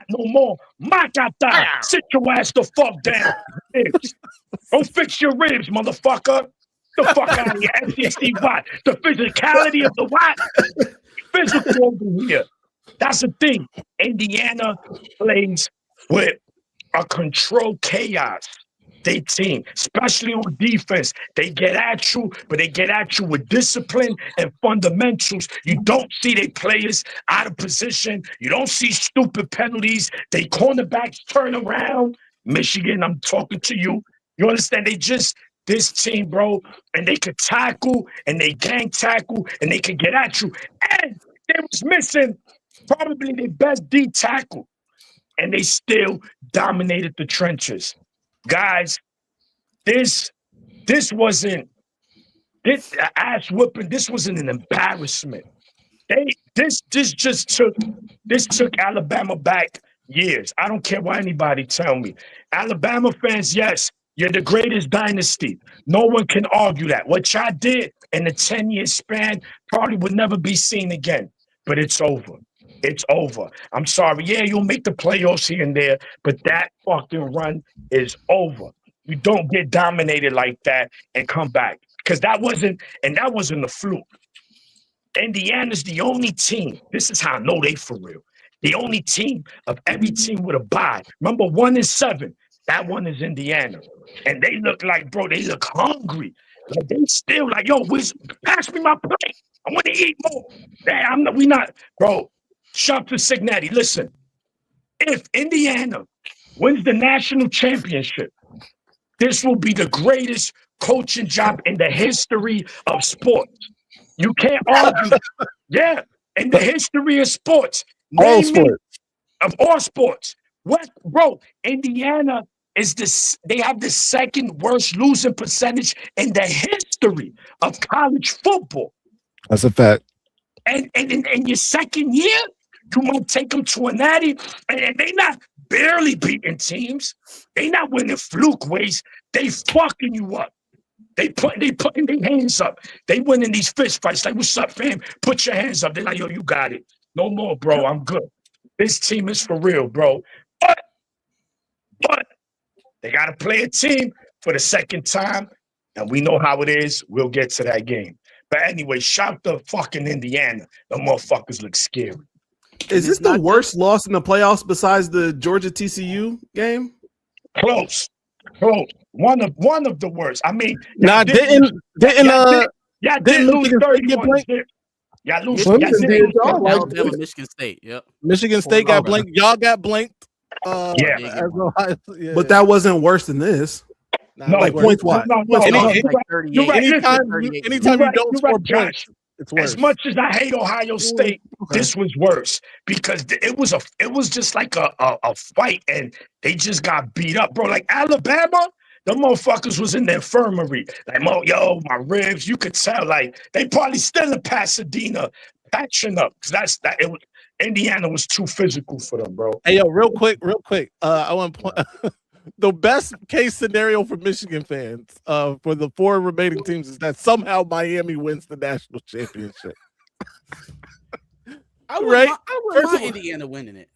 No more. Makata, sit your ass the fuck down. Go fix your ribs, motherfucker. The fuck out of here, SEC what? The physicality of the what? Physical over here. That's the thing. Indiana plays with a controlled chaos. They team, especially on defense. They get at you, but they get at you with discipline and fundamentals. You don't see their players out of position. You don't see stupid penalties. They cornerbacks turn around. Michigan, I'm talking to you. You understand? This team, bro, and they could tackle and they gang tackle and they could get at you. And they was missing probably their best D tackle. And they still dominated the trenches. Guys, this wasn't this ass whooping. This wasn't an embarrassment. This took Alabama back years. I don't care what anybody tell me. Alabama fans, yes, you're the greatest dynasty. No one can argue that. What y'all did in a 10-year span probably would never be seen again. But it's over. It's over. I'm sorry. Yeah, you'll make the playoffs here and there, but that fucking run is over. You don't get dominated like that and come back. Because that wasn't a fluke. Indiana's the only team. This is how I know they for real. The only team of every team with a bye. Remember, 1-7. That one is Indiana. And they look like, bro, they look hungry. Like they still like, yo, pass me my plate. I want to eat more. We not, bro. Shout to Signetti. Listen, if Indiana wins the national championship, this will be the greatest coaching job in the history of sports. You can't argue. Yeah, in the history of sports. All sports. Of all sports. What, bro? Indiana they have the second worst losing percentage in the history of college football. That's a fact. And in your second year, you might take them to a natty, and they not barely beating teams. They not winning fluke ways. They fucking you up. They putting their hands up. They winning these fist fights. Like, what's up, fam? Put your hands up. They're like, yo, you got it. No more, bro. I'm good. This team is for real, bro. But they got to play a team for the second time, and we know how it is. We'll get to that game. But anyway, shout to fucking Indiana. The motherfuckers look scary. Is this the worst loss in the playoffs besides the Georgia TCU game? Close. One of the worst. I mean, didn't lose 31. Y'all lose. Alabama, Michigan State. Yep. Michigan State got blanked. Y'all got blanked. Yeah. But that wasn't worse than this. No, like points wise. You're right. Anytime you don't score points, it's worse. As much as I hate Ohio State, this was worse because it was just like a fight, and they just got beat up, bro. Like Alabama, the motherfuckers was in the infirmary. Like, my ribs. You could tell, like, they probably still in Pasadena patching up because Indiana was too physical for them, bro. Hey, yo, real quick. I want to point the best case scenario for Michigan fans for the 4 remaining teams is that somehow Miami wins the national championship. I wouldn't mind Indiana winning it.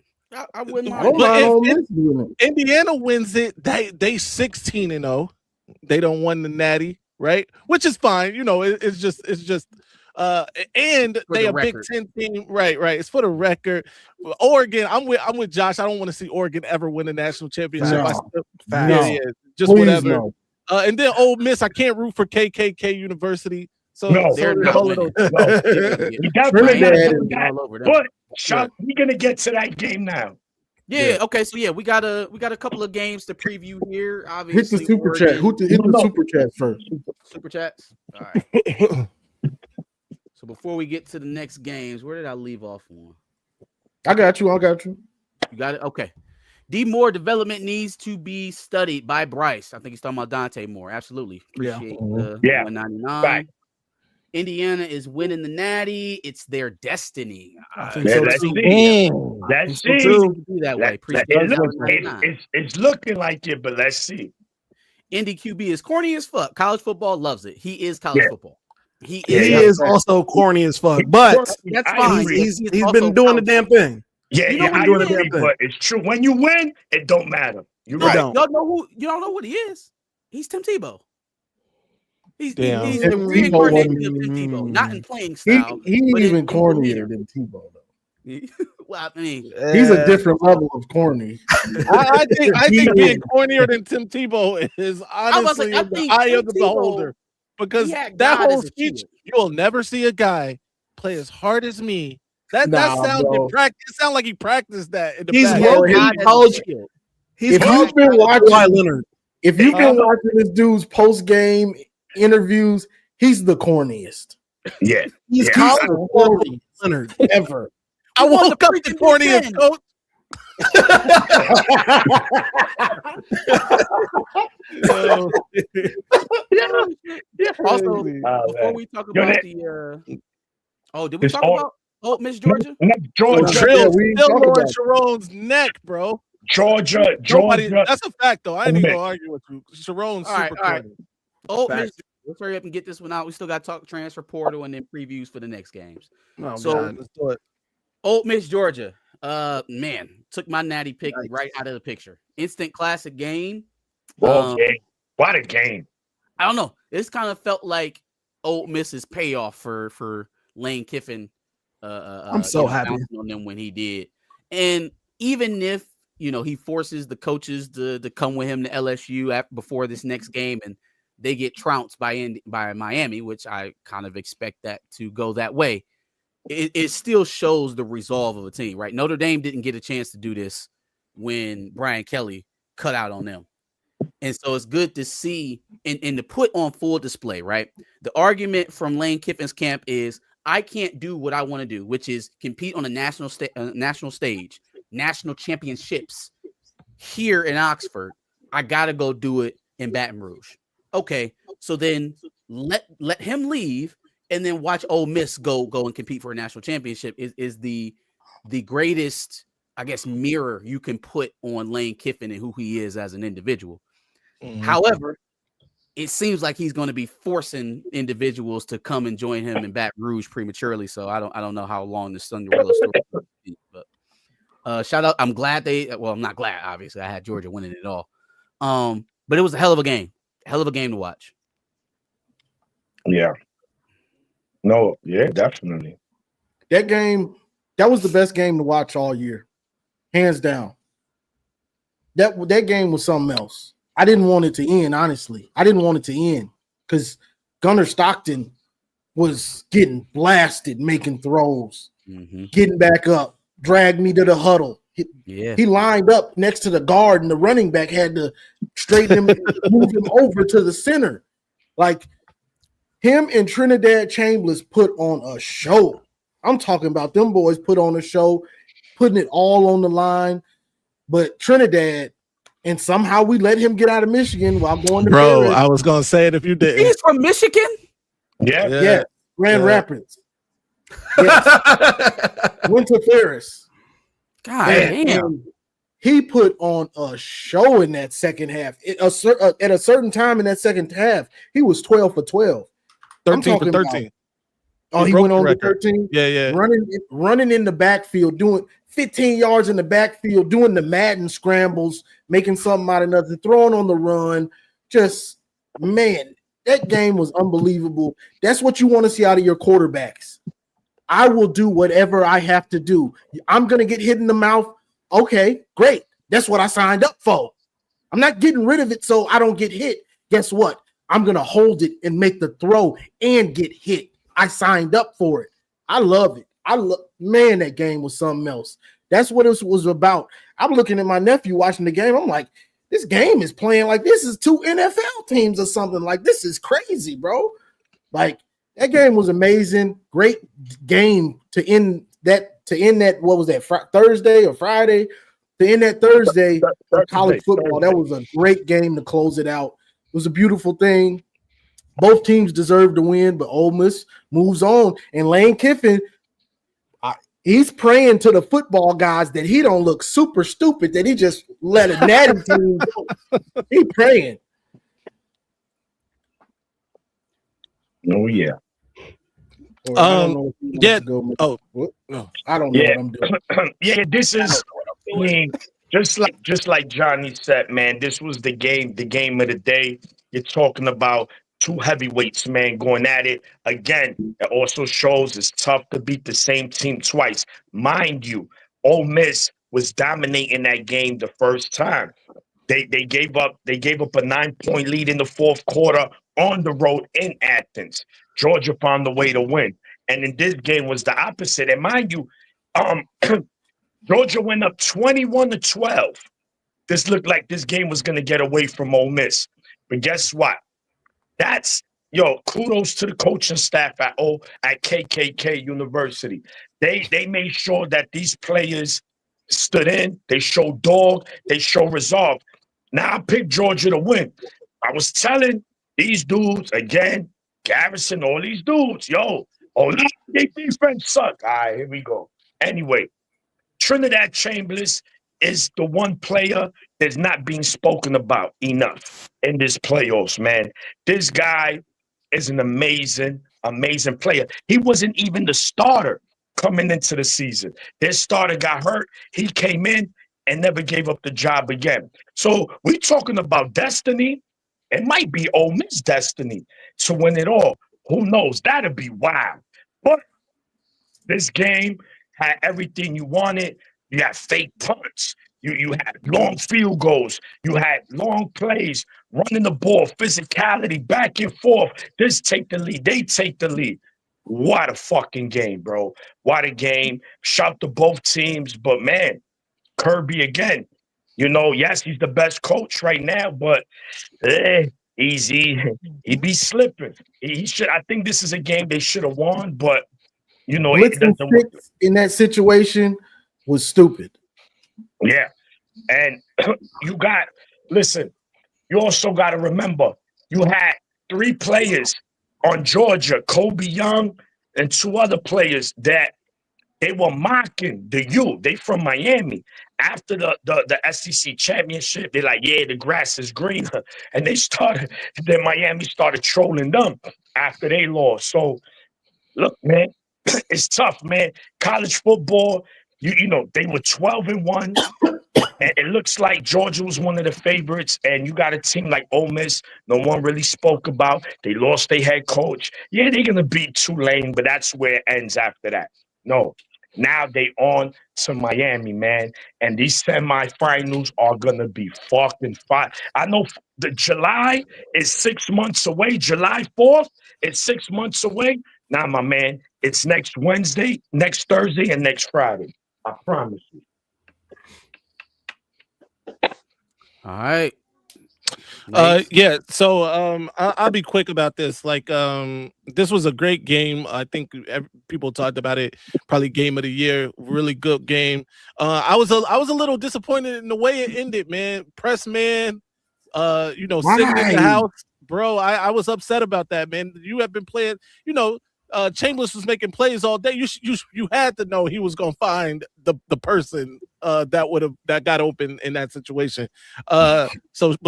I wouldn't mind. But if Indiana wins it, they 16-0. They don't win the Natty, right? Which is fine. You know, it's just and they a Big Ten team, right? It's for the record. Oregon, I'm with Josh. I don't want to see Oregon ever win a national championship. Just please, whatever. No. And then Ole Miss, I can't root for KKK University. So they're not winning. But Chuck, we're gonna get to that game now. Yeah. Okay. So we got a couple of games to preview here. Obviously, hit the super chat. Hit the super chat first. Super chats. All right. So before we get to the next games, where did I leave off on? I got you. You got it. Okay. D Moore development needs to be studied by Bryce. I think he's talking about Dante Moore. Absolutely. Appreciate the 199. Right. Indiana is winning the Natty. It's their destiny. Let's see. It's looking like it, but let's see. Indy QB is corny as fuck. College football loves it. He is college football. He is also corny as fuck, but that's fine. He's been doing the damn thing. I agree, but it's true. When you win, it don't matter. You don't know what he is. He's Tim Tebow. He's the reincarnation of Tim Tebow, not in playing style. He's even cornier than Tebow, though. Well, I mean, he's a different level of corny. I think being cornier than Tim Tebow is honestly in the eye of the beholder. Because that whole speech, you'll never see a guy play as hard as me. That sounds in practice. It sounds like he practiced that in the college. If you've been watching this dude's post game interviews, he's the corniest. Yeah, he's the corniest Leonard ever. I woke up the corniest, coach. Also, before we talk about did we talk about Miss Georgia? Georgia, still on Sharon's neck, bro. Georgia. That's a fact, though. I ain't even gonna argue with you. Sharon's super corny. Let's hurry up and get this one out. We still got to talk transfer portal and then previews for the next games. God, let's do it. Ole Miss Georgia. Man, took my natty pick right out of the picture. Instant classic game. What a game. I don't know. This kind of felt like Ole Miss's payoff for Lane Kiffin. I'm so happy on them when he did. And even if he forces the coaches to come with him to LSU before this next game, and they get trounced by Miami, which I kind of expect that to go that way. It still shows the resolve of a team, right? Notre Dame didn't get a chance to do this when Brian Kelly cut out on them. And so it's good to see and to put on full display, right? The argument from Lane Kiffin's camp is I can't do what I want to do, which is compete on a national stage, national championships here in Oxford. I got to go do it in Baton Rouge. Okay, so then let him leave and then watch Ole Miss go and compete for a national championship is the greatest, I guess, mirror you can put on Lane Kiffin and who he is as an individual. Mm-hmm. However, it seems like he's going to be forcing individuals to come and join him in Baton Rouge prematurely. So I don't know how long this Cinderella story will be. But shout out, I'm glad I'm not glad, obviously. I had Georgia winning it all. But it was a hell of a game. Hell of a game to watch. Yeah. No, yeah, definitely. That game, that was the best game to watch all year. Hands down. That game was something else. I didn't want it to end, honestly. I didn't want it to end because Gunnar Stockton was getting blasted, making throws, getting back up, dragged me to the huddle. He lined up next to the guard, and the running back had to straighten him and move him over to the center. Like, him and Trinidad Chambers put on a show. I'm talking about them boys put on a show, putting it all on the line. But Trinidad and somehow we let him get out of Michigan while going to Bro, Paris. I was gonna say it if you didn't. He's from Michigan? Yeah. Grand Rapids. Yes. Went to Ferris. God damn. And he put on a show in that second half. At a certain time in that second half, he was 12 for 12. 13 for 13. He went on to 13. Yeah. Running in the backfield, doing 15 yards in the backfield, doing the Madden scrambles, making something out of nothing, throwing on the run. Just, man, that game was unbelievable. That's what you want to see out of your quarterbacks. I will do whatever I have to do. I'm going to get hit in the mouth. Okay, great. That's what I signed up for. I'm not getting rid of it so I don't get hit. Guess what? I'm going to hold it and make the throw and get hit. I signed up for it. I love it. Man, that game was something else. That's what it was about. I'm looking at my nephew watching the game. I'm like, this game is playing like this is two NFL teams or something. Like, this is crazy, bro. Like, that game was amazing. Great game to end that. What was that? Thursday or Friday? To end that Thursday of college football. That was a great game to close it out. It was a beautiful thing. Both teams deserve to win, but Ole Miss moves on. And Lane Kiffin, he's praying to the football guys that he don't look super stupid, that he just let a natty team go. He praying. Oh, yeah. I No. don't know what I'm doing. Yeah, this is, I mean, just like Johnny said, man, this was the game of the day. You're talking about two heavyweights, man, going at it. Again, it also shows it's tough to beat the same team twice. Mind you, Ole Miss was dominating that game the first time. They gave up a 9-point lead in the fourth quarter on the road in Athens. Georgia found the way to win. And in this game was the opposite. And mind you, Georgia went up 21-12. This looked like this game was going to get away from Ole Miss. But guess what? Kudos to the coaching staff at KKK University. They made sure that these players stood in, they showed dog, they show resolve. Now I picked Georgia to win. I was telling these dudes, again, Garrison, all these dudes, their defense suck. All right, here we go. Anyway, Trinidad Chambers is the one player that's not being spoken about enough in this playoffs, man. This guy is an amazing player. He wasn't even the starter coming into the season. Their starter got hurt. He came in and never gave up the job again. So we're talking about destiny. It might be Ole Miss destiny to win it all. Who knows? That'd be wild. But this game had everything you wanted. You had fake punts. You had long field goals. You had long plays, running the ball, physicality, back and forth. This take the lead. They take the lead. What a fucking game, bro. What a game. Shout to both teams. But, man, Kirby again. Yes, he's the best coach right now, but he be slipping. He should. I think this is a game they should have won, but Blitzing six in that situation was stupid. Yeah, and you also got to remember, you had three players on Georgia, Kobe Young, and two other players that they were mocking the U. They from Miami. After the SEC championship, they're like, yeah, the grass is greener. And then Miami started trolling them after they lost. So, look, man, it's tough, man. College football, they were 12-1. And it looks like Georgia was one of the favorites, and you got a team like Ole Miss no one really spoke about. They lost their head coach. Yeah, they're going to beat Tulane, but that's where it ends after that. No. Now they on to Miami, man. And these semifinals are going to be fucking fun. I know the July is 6 months away. July 4th is 6 months away. Nah, my man, it's next Wednesday, next Thursday, and next Friday. I promise you. All right. Yeah. So I'll be quick about this. Like this was a great game. I think people talked about it. Probably game of the year. Really good game. I was a little disappointed in the way it ended, man. Press man, sitting in the house, bro. I was upset about that, man. You have been playing, Chambers was making plays all day. You had to know he was gonna find the person that got open in that situation. But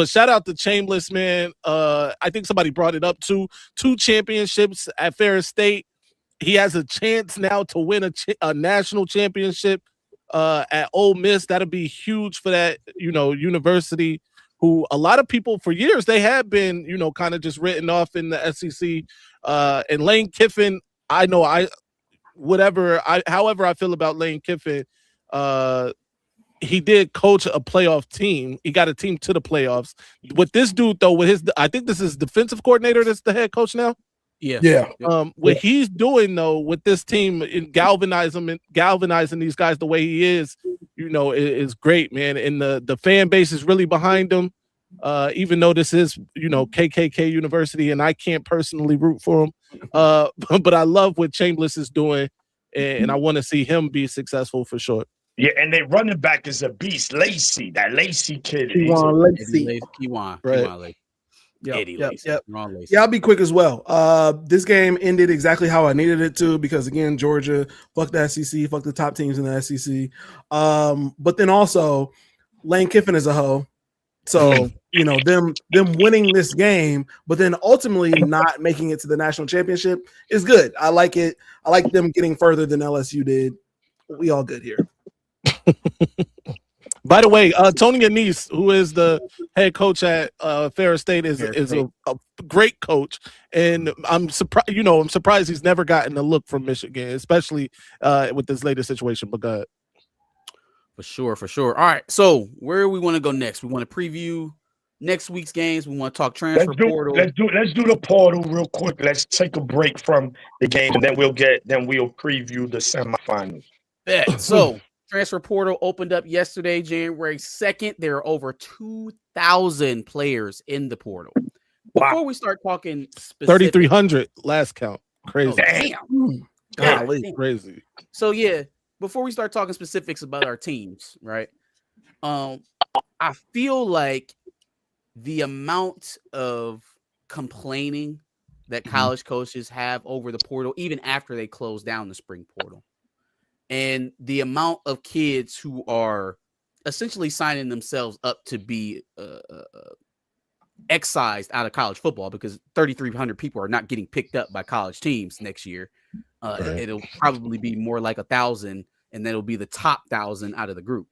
shout out to Chambers, man. I think somebody brought it up too. 2 championships at Ferris State. He has a chance now to win a national championship at Ole Miss. That'll be huge for that university. Who a lot of people for years they have been kind of just written off in the SEC. And Lane Kiffin, I know however I feel about Lane Kiffin, he did coach a playoff team. He got a team to the playoffs. With this dude though, I think this is defensive coordinator that's the head coach now. Yeah. What he's doing though with this team in galvanizing these guys the way he is, is great, man. And the fan base is really behind him. Even though this is, KKK University, and I can't personally root for him. But I love what Chambers is doing, and I want to see him be successful for sure. Yeah, and their running back is a beast, Lacey. That Lacey kid. Kiwan. Right. Yep. Yeah, I'll be quick as well. This game ended exactly how I needed it to because again, Georgia, fuck the SEC, fuck the top teams in the SEC. But then also, Lane Kiffin is a hoe. So them winning this game, but then ultimately not making it to the national championship is good. I like it. I like them getting further than LSU did. We all good here. By the way, Tony Anise, who is the head coach at Ferris State, is a great coach, and I'm surprised. I'm surprised he's never gotten a look from Michigan, especially with this latest situation. But go ahead. For sure. All right, so where we want to go next? We want to preview next week's games. We want to talk transfer portal. Let's do the portal real quick. Let's take a break from the game, and then we'll preview the semifinals. So. Transfer portal opened up yesterday, January 2nd. There are over 2,000 players in the portal. Before we start talking 3,300 last count. Crazy. Damn. Crazy. So, before we start talking specifics about our teams, right? I feel like the amount of complaining that college coaches have over the portal, even after they close down the spring portal, and the amount of kids who are essentially signing themselves up to be excised out of college football because 3,300 people are not getting picked up by college teams next year. Right. It'll probably be more like 1,000, and then it'll be the top 1,000 out of the group.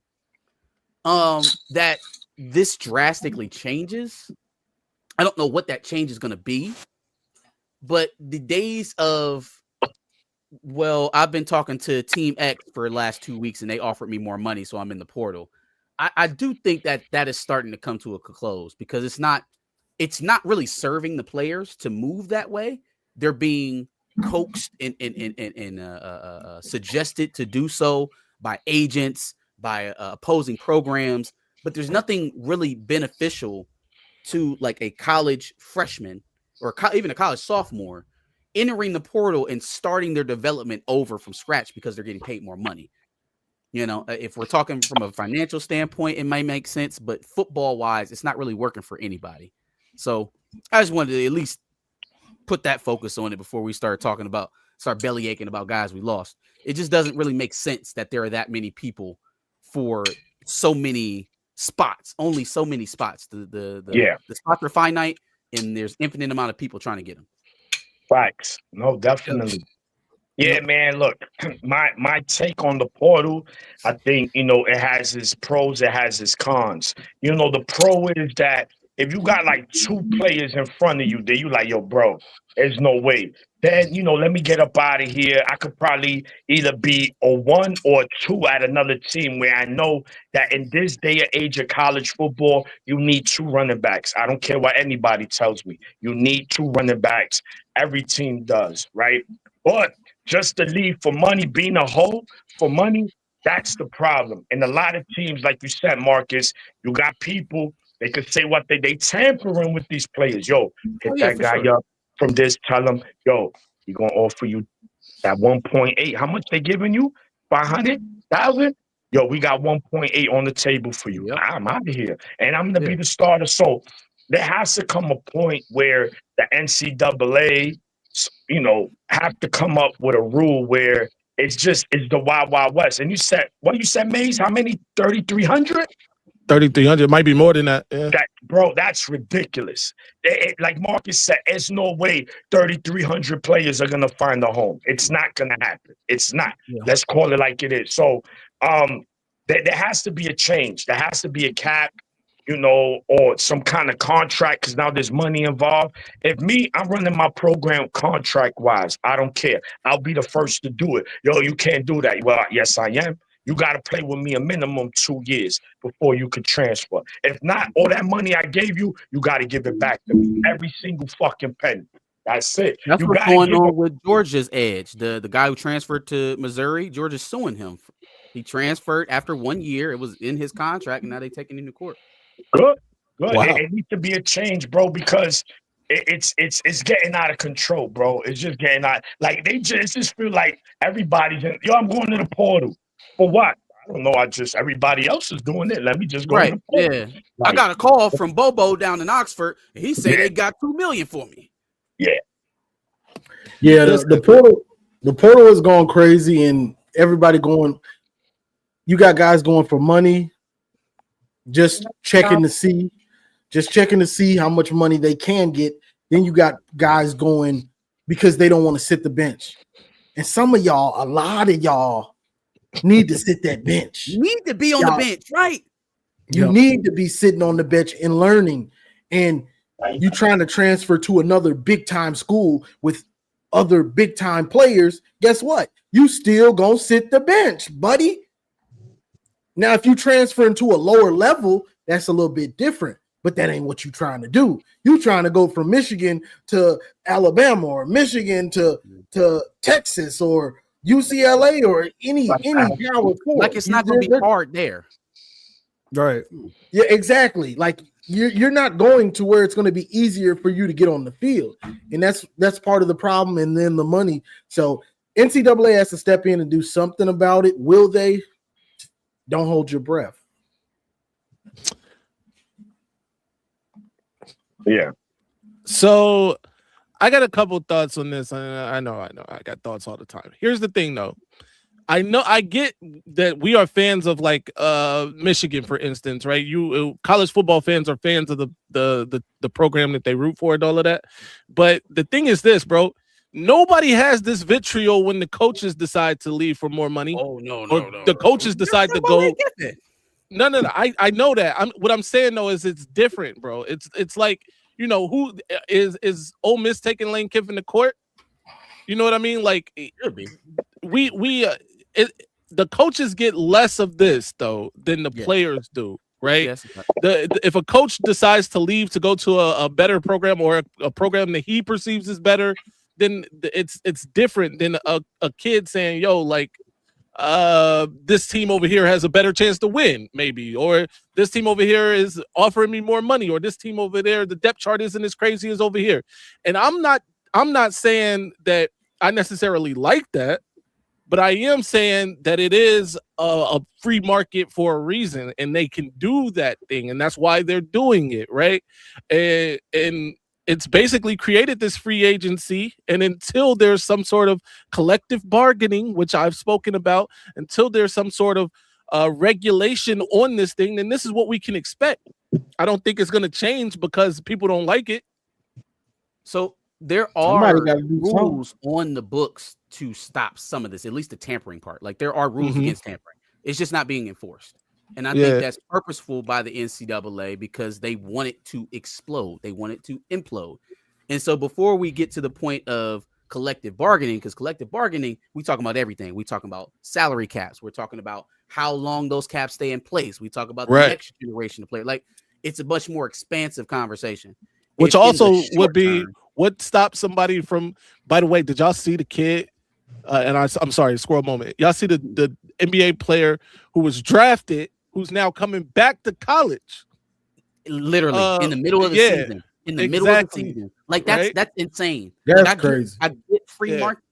That this drastically changes. I don't know what that change is going to be, but the days of I've been talking to Team X for the last 2 weeks, and they offered me more money, so I'm in the portal. I do think that is starting to come to a close because it's not really serving the players to move that way. They're being coaxed and suggested to do so by agents, by opposing programs, but there's nothing really beneficial to like a college freshman or even a college sophomore entering the portal and starting their development over from scratch because they're getting paid more money. If we're talking from a financial standpoint, it might make sense, but football wise, it's not really working for anybody. So I just wanted to at least put that focus on it before we start belly aching about guys we lost. It just doesn't really make sense that there are that many people for so many spots, only so many spots. The spots are finite and there's infinite amount of people trying to get them. Facts. No, definitely. Yeah, man, look, my take on the portal, I think, it has its pros, it has its cons. The pro is that if you got like 2 players in front of you, then you like, yo, bro, there's no way. Then, let me get up out of here. I could probably either be a 1 or a 2 at another team where I know that in this day and age of college football, you need 2 running backs. I don't care what anybody tells me. You need 2 running backs. Every team does, right? But just to leave for money, being a hoe for money, that's the problem. And a lot of teams, like you said, Marcus, you got people They could say what they tampering with these players. Yo, hit that guy sure. up from this. Tell him, yo, he gonna offer you that 1.8. How much they giving you? 500,000. Yo, we got 1.8 on the table for you. Yep. I'm out of here, and I'm gonna be the starter. So there has to come a point where the NCAA, have to come up with a rule where it's the Wild Wild West. And you said, what you said, Maze? How many? 3,300? 3,300 might be more than that. Yeah. Bro, that's ridiculous. Like Marcus said, there's no way 3,300 players are gonna find a home. It's not gonna happen. It's not. Yeah. Let's call it like it is. So, there has to be a change. There has to be a cap, or some kind of contract, because now there's money involved. If I'm running my program contract-wise, I don't care. I'll be the first to do it. Yo, you can't do that. Well, yes, I am. You got to play with me a minimum 2 years before you could transfer. If not, all that money I gave you, you got to give it back to me. Every single fucking penny. That's it. That's what's going on with Georgia's edge. The guy who transferred to Missouri, Georgia's suing him. He transferred after 1 year. It was in his contract, and now they're taking him to court. Good. Wow. It needs to be a change, bro, because it's getting out of control, bro. It's just getting out. Like they just feel like everybody's I'm going to the portal. For what? I don't know. Everybody else is doing it. Let me just go. Right. Yeah. Like, I got a call from Bobo down in Oxford, and he said they got $2 million for me. Yeah. Yeah. The portal is going crazy, and everybody going. You got guys going for money. Just checking to see how much money they can get. Then you got guys going because they don't want to sit the bench. And a lot of y'all need to sit that bench. You need to be on the bench, right? You need to be sitting on the bench and learning. And you trying to transfer to another big time school with other big time players. Guess what? You still gonna sit the bench, buddy. Now, if you transfer into a lower level, that's a little bit different, but that ain't what you're trying to do. You're trying to go from Michigan to Alabama, or Michigan to Texas, or UCLA, or any power four. Like it's not going to be hard there. Right. Yeah, exactly. Like you're not going to where it's going to be easier for you to get on the field. And that's part of the problem, and then the money. So NCAA has to step in and do something about it. Will they? Don't hold your breath. Yeah. So I got a couple thoughts on this. I know. I got thoughts all the time. Here's the thing, though. I get that we are fans of like Michigan, for instance, right? College football fans are fans of the program that they root for and all of that. But the thing is this, bro. Nobody has this vitriol when the coaches decide to leave for more money. Oh, no. The coaches decide to go. No. I know that. What I'm saying, though, is it's different, bro. It's like, who is Ole Miss taking Lane Kiffin to court? You know what I mean? Like, the coaches get less of this, though, than the players do. Right. Yes. If a coach decides to leave to go to a better program, or a program that he perceives as better, then it's different than a kid saying, yo, like, this team over here has a better chance to win, maybe, or this team over here is offering me more money, or this team over there, the depth chart isn't as crazy as over here. And I'm not saying that I necessarily like that, but I am saying that it is a free market for a reason, and they can do that thing, and that's why they're doing it, right? And it's basically created this free agency, and until there's some sort of collective bargaining, which I've spoken about, until there's some sort of regulation on this thing, then this is what we can expect. I don't think it's going to change because people don't like it. So there are rules on the books to stop some of this, at least the tampering part. Like there are rules against tampering. It's just not being enforced. And I think that's purposeful by the NCAA because they want it to explode. They want it to implode. And so before we get to the point of collective bargaining, because collective bargaining, we talking about everything. We talking about salary caps. We're talking about how long those caps stay in place. We talk about the next generation of players. Like it's a much more expansive conversation. Which also would be what stops somebody from, by the way, did y'all see the kid? I'm sorry, squirrel moment. Y'all see the NBA player who was drafted, who's now coming back to college. Literally in the middle of the season. In the middle of the season. Like that's insane. That's crazy. I get free market.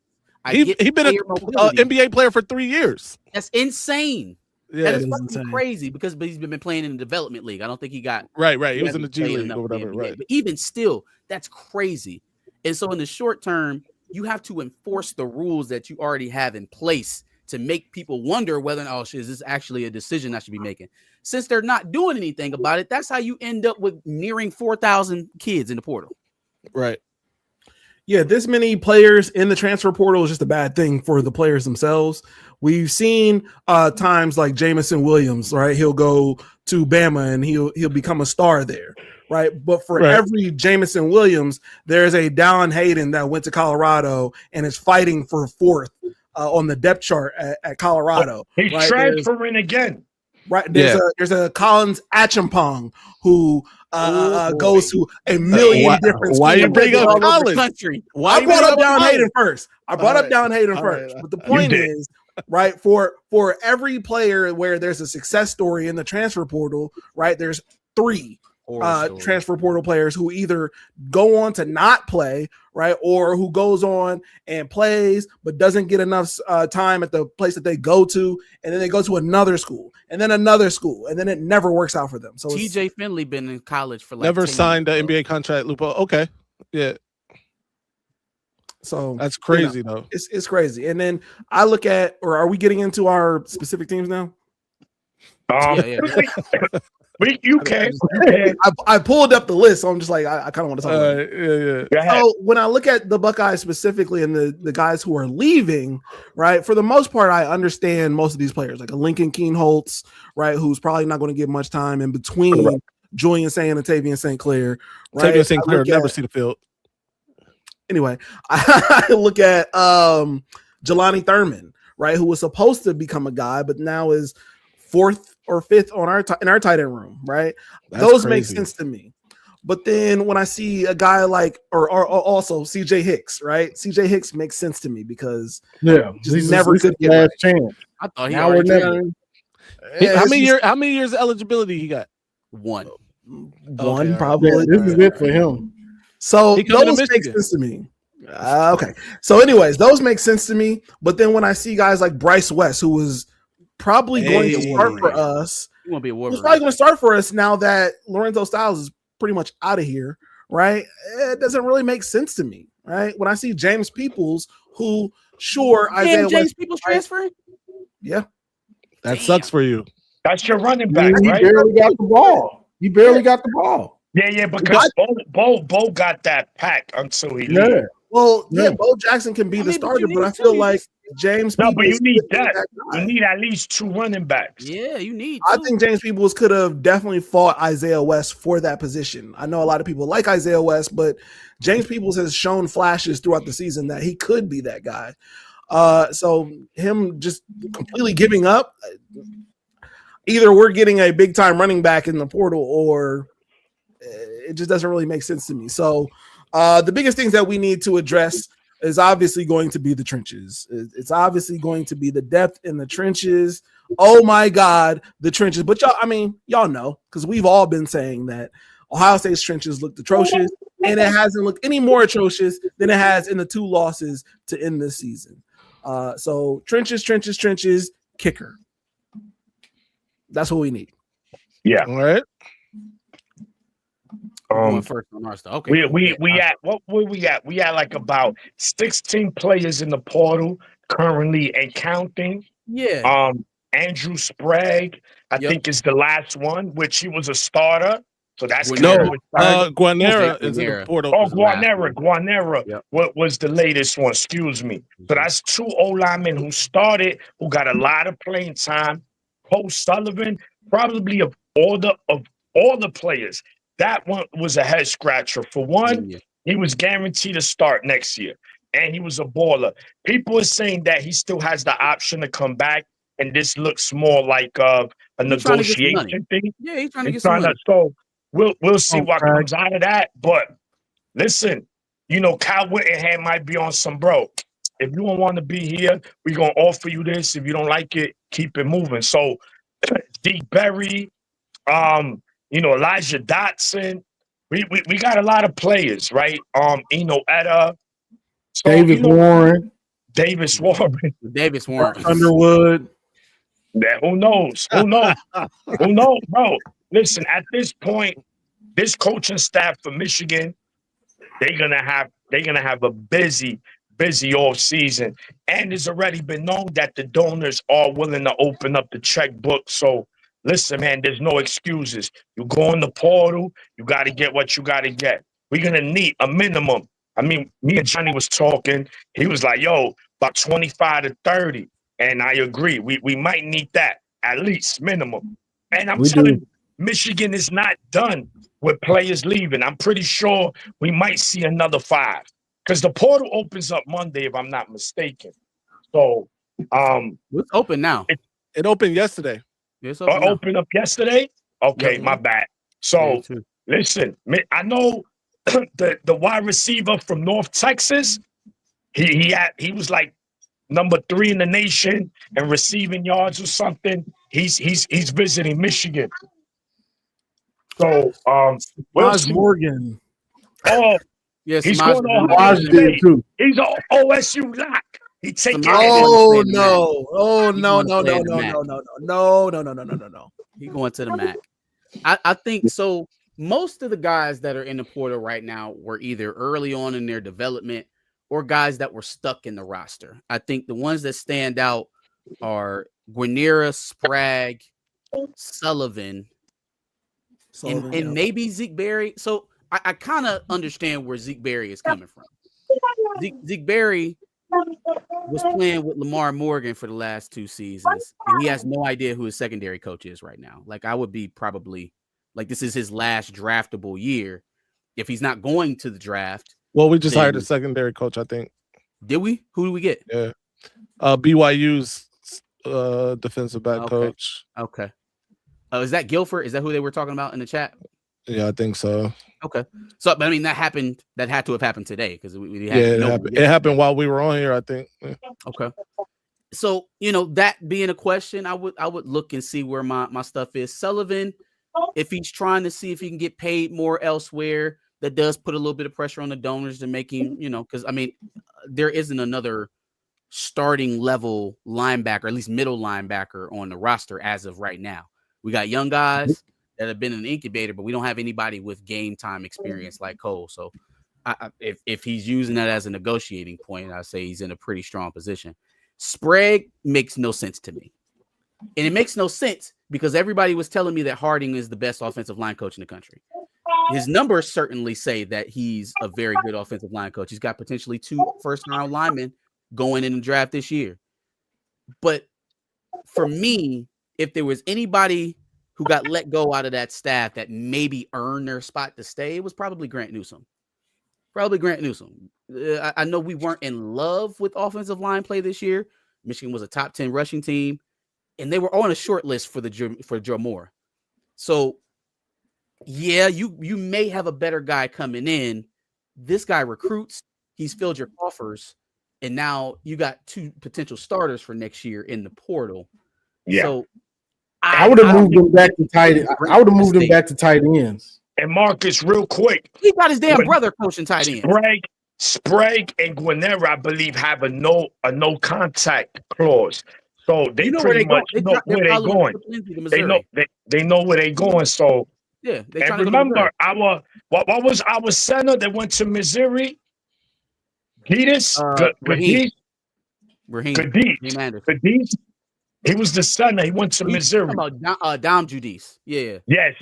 He been an NBA player for 3 years. That's insane. Yeah, that is fucking crazy because he's been playing in the development league. I don't think he got right. He was in the G League or whatever. Right. But even still, that's crazy. And so in the short term, you have to enforce the rules that you already have in place to make people wonder whether is this actually a decision I should be making. Since they're not doing anything about it, that's how you end up with nearing 4,000 kids in the portal. Right. Yeah, this many players in the transfer portal is just a bad thing for the players themselves. We've seen times like Jamison Williams, right? He'll go to Bama and he'll become a star there, right? But for every Jamison Williams, there's a Dallin Hayden that went to Colorado and is fighting for fourth on the depth chart at Colorado. He's transferring again. Right. There's a Collins Achampong who goes to a million different schools. Why you bring up college? Country? I brought up Dallin Hayden first. But the point is, right, for every player where there's a success story in the transfer portal, right, there's 3 transfer portal players who either go on to not play, right, or who goes on and plays but doesn't get enough time at the place that they go to, and then they go to another school and then another school, and then it never works out for them. So TJ Finley been in college for like never signed an NBA contract. Lupo. Okay, yeah. So that's crazy though. It's crazy. And then I look at, or are we getting into our specific teams now? You can. I pulled up the list, so I'm just like, I kind of want to talk about it. So when I look at the Buckeyes specifically and the guys who are leaving, right, for the most part, I understand most of these players, like a Lincoln Keenholtz, right, who's probably not going to get much time in between Julian Saint and Tavian St. Clair. Right? Tavian St. Clair never see the field. Anyway, I look at Jelani Thurman, right, who was supposed to become a guy, but now is 4th or 5th on in our tight end room, right? Those make sense to me. But then when I see a guy like, or also CJ Hicks, right? CJ Hicks makes sense to me because he's never could get last chance. I thought now we're never. How many years eligibility he got? One, probably. Yeah, this is it for him. So those make sense to me. Okay. So anyways, those make sense to me. But then when I see guys like Bryce West, who was probably going to start for us, he's probably going to start for us now that Lorenzo Styles is pretty much out of here, right? It doesn't really make sense to me, right? When I see James Peoples, who Isaiah James Peoples transferring? Yeah. That sucks for you. That's your running back, he right? barely got the ball. Yeah, because Bo got that pack until he leaves. Well, Bo Jackson can be the starter, but I feel like James Peoples. No, but you need that. You need at least 2 running backs. Yeah, you need. I think James Peoples could have definitely fought Isaiah West for that position. I know a lot of people like Isaiah West, but James Peoples has shown flashes throughout the season that he could be that guy. So him just completely giving up, either we're getting a big time running back in the portal, or it just doesn't really make sense to me. So the biggest things that we need to address is obviously going to be the trenches. It's obviously going to be the depth in the trenches. Oh my God, the trenches. But y'all know, because we've all been saying that Ohio State's trenches looked atrocious, and it hasn't looked any more atrocious than it has in the 2 losses to end this season. So trenches, kicker. That's what we need. Yeah. All right. First on our stuff. Okay. We at what were we at? We at like about 16 players in the portal currently and counting. Yeah. Andrew Sprague, I think, is the last one, which he was a starter. So that's Guanera is in the portal. Oh, Guanera. Yep. What was the latest one? Excuse me. So that's 2 O-linemen who started, who got a lot of playing time. Cole Sullivan, probably of all the players, that one was a head scratcher. For one, he was guaranteed to start next year, and he was a baller. People are saying that he still has the option to come back, and this looks more like a negotiation thing. Yeah, he's trying to get some money. So we'll see what comes out of that. But listen, Kyle Whittingham might be on some bro. If you don't want to be here, we're gonna offer you this. If you don't like it, keep it moving. So Deke Berry, Elijah Dotson. We got a lot of players, right? Etta. So, Davis Warren. Davis Warren. Davis Warren. Underwood. Yeah, who knows? Who knows? Who knows, bro? Listen, at this point, this coaching staff for Michigan, they're gonna have a busy off season. And it's already been known that the donors are willing to open up the checkbook. So listen, man, there's no excuses. You go in the portal, you gotta get what you gotta get. We're gonna need a minimum. I mean, me and Johnny was talking. He was like, yo, about 25 to 30. And I agree. We might need that at least minimum. And I'm telling you, Michigan is not done with players leaving. I'm pretty sure we might see another 5 because the portal opens up Monday, if I'm not mistaken. So, it's open now. It opened yesterday. It's opened up yesterday. Okay, my bad. So, listen, I know the wide receiver from North Texas. He was like number 3 in the nation and receiving yards or something. He's visiting Michigan. So we'll see. Morgan. Oh, yes, he's going to Ohio State. He's an OSU lock. He taking it. Oh no! No! He going to the MAC. I think so. Most of the guys that are in the portal right now were either early on in their development or guys that were stuck in the roster. I think the ones that stand out are Guinera, Sprague, Sullivan, and maybe Zeke Berry. So I kind of understand where Zeke Berry is coming from. Zeke Berry was playing with Lamar Morgan for the last 2 seasons, and he has no idea who his secondary coach is right now. Like, I would be probably like, this is his last draftable year. If he's not going to the draft. Well, we just hired a secondary coach, I think. Did we? Who did we get? Yeah. BYU's defensive back coach. Okay. Is that Guilford? Is that who they were talking about in the chat? Yeah, I think so. Okay. So, but I mean, that happened. That had to have happened today because we had it happened while we were on here, I think. Yeah. Okay. So, that being a question, I would look and see where my stuff is. Sullivan, if he's trying to see if he can get paid more elsewhere, that does put a little bit of pressure on the donors to make him, because I mean, there isn't another starting level linebacker, at least middle linebacker on the roster as of right now. We got young guys that have been in the incubator, but we don't have anybody with game time experience like Cole. So if he's using that as a negotiating point, I say he's in a pretty strong position. Sprague makes no sense to me. And it makes no sense because everybody was telling me that Harding is the best offensive line coach in the country. His numbers certainly say that he's a very good offensive line coach. He's got potentially 2 first-round linemen going in the draft this year. But for me, if there was anybody who got let go out of that staff that maybe earned their spot to stay, it was probably Grant Newsome. I know we weren't in love with offensive line play this year. Michigan was a top 10 rushing team, and they were on a short list for Joe Moore. So, yeah, you may have a better guy coming in. This guy recruits. He's filled your coffers, and now you got 2 potential starters for next year in the portal. Yeah. So I would have moved them back to tight ends. I would have moved them back to tight ends. And Marcus, real quick, he got his damn brother coaching tight end. Sprague and Guinera, I believe, have a no contact clause. So they pretty much know where they're going. They know where they're going. So yeah. And remember, what was our center that went to Missouri? Gadis. He was the center. He went to Missouri. About Dom Judice. Yeah. Yes.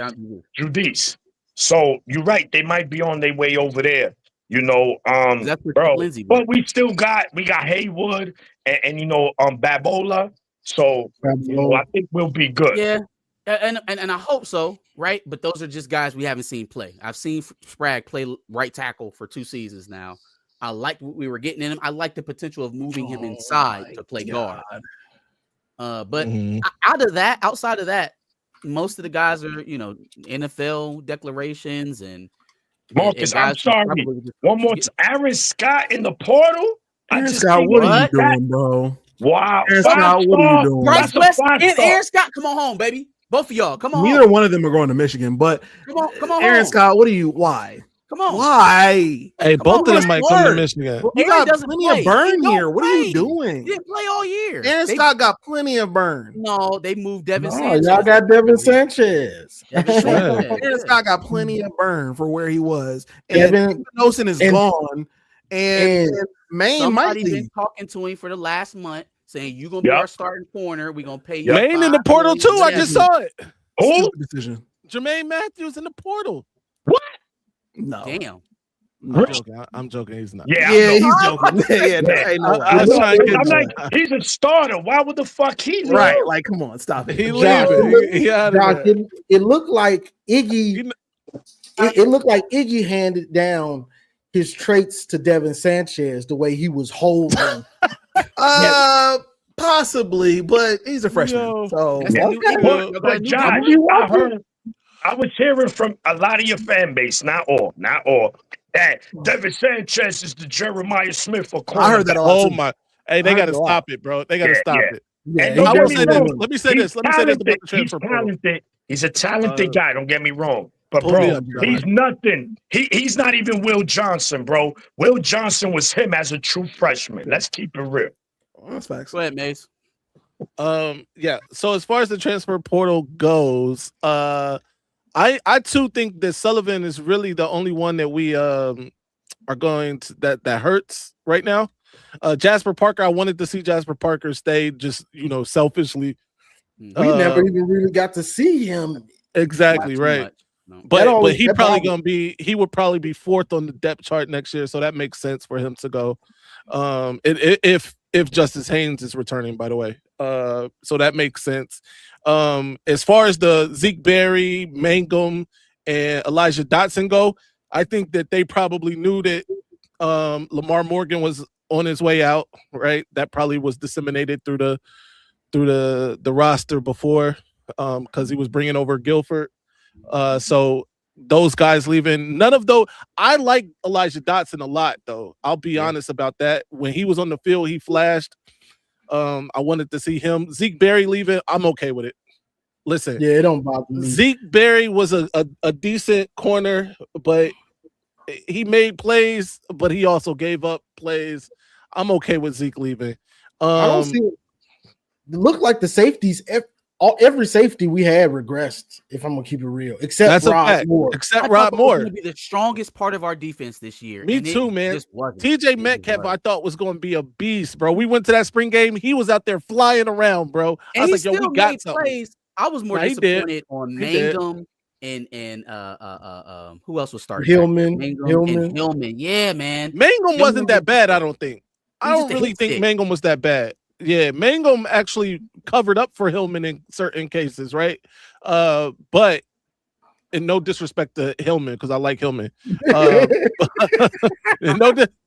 Judice. So you're right. They might be on their way over there. Bro. Lindsay, but we got Haywood and Babola. So I think we'll be good. Yeah. And I hope so, right? But those are just guys we haven't seen play. I've seen Sprague play right tackle for 2 seasons now. I like what we were getting in him. I like the potential of moving him inside to play guard. But outside of that, most of the guys are, NFL declarations and Marcus, I'm sorry. One more time. Aaron Scott in the portal? Aaron Scott, what are you doing, bro? Wow. Aaron Scott, what are you doing? Bryce West and Aaron Scott, come on home, baby. Both of y'all, come on. Neither one of them are going to Michigan, but Come on, Aaron home. Scott, why? Come on. Why? Hey, both of them might come to Michigan. Well, You Aaron got plenty of burn here. What are you doing? He didn't play all year. Aaron Scott got plenty of burn. No, they moved Devin No, Sanchez. y'all got Devin Sanchez. Aaron Scott got plenty of burn for where he was. And Devin Nosen is gone. And Maine might be been talking to him for the last month, saying you're gonna be our starting corner. We're gonna pay you. Maine in the portal too. I just saw it. Who? Decision. Jermaine Matthews in the portal. What? No. Damn. I'm joking. He's not. Yeah, he's joking. I'm like, he's a starter. Why would the fuck he leave? Right? Like, come on, stop it. He leaving. He out of there. It looked like Iggy. It looked like Iggy handed down his traits to Devin Sanchez the way he was holding. Possibly, but he's a freshman. But John, I was hearing from a lot of your fan base, not all, that Devin Sanchez is the Jeremiah Smith for cornerback. I heard that a lot. Oh my! Hey, they got to stop it, bro. They got to stop it. And I will say this. Let me say this. About the transfer portal. He's a talented guy. Don't get me wrong. But bro, he's nothing. He's not even Will Johnson, bro. Will Johnson was him as a true freshman. Let's keep it real. That's facts. Go ahead, Mace. Yeah. So as far as the transfer portal goes, I too think that Sullivan is really the only one that we are going to that hurts right now. Jasper Parker, I wanted to see Jasper Parker stay, just selfishly. We never even really got to see him. Exactly right. No. But he would probably be fourth on the depth chart next year, so that makes sense for him to go. If Justice Haynes is returning, by the way, so that makes sense. As far as the Zeke Berry, Mangum, and Elijah Dotson go, I think that they probably knew that Lamar Morgan was on his way out. Right, that probably was disseminated through the roster before, because he was bringing over Guilford. So those guys leaving, none of those. I like Elijah Dotson a lot, though. I'll be honest about that. When he was on the field, he flashed. I wanted to see him. Zeke Berry leaving, I'm okay with it. Listen, it don't bother me. Zeke Berry was a decent corner, but he made plays, but he also gave up plays. I'm okay with Zeke leaving. I don't see it. Look like the safeties. Every safety we had regressed, if I'm gonna keep it real, except Rob Moore. Except Rob Moore, going to be the strongest part of our defense this year. Me too, man. TJ Metcalf, I thought was going to be a beast, bro. We went to that spring game; he was out there flying around, bro. And I was like, "Yo, we got something." Plays. I was more disappointed on Mangum and who else was starting? Hillman. Yeah, man. Mangum wasn't that bad. I don't think. I don't really think Mangum was that bad. Yeah, Mangum actually covered up for Hillman in certain cases, right? But and no disrespect to Hillman, because I like Hillman.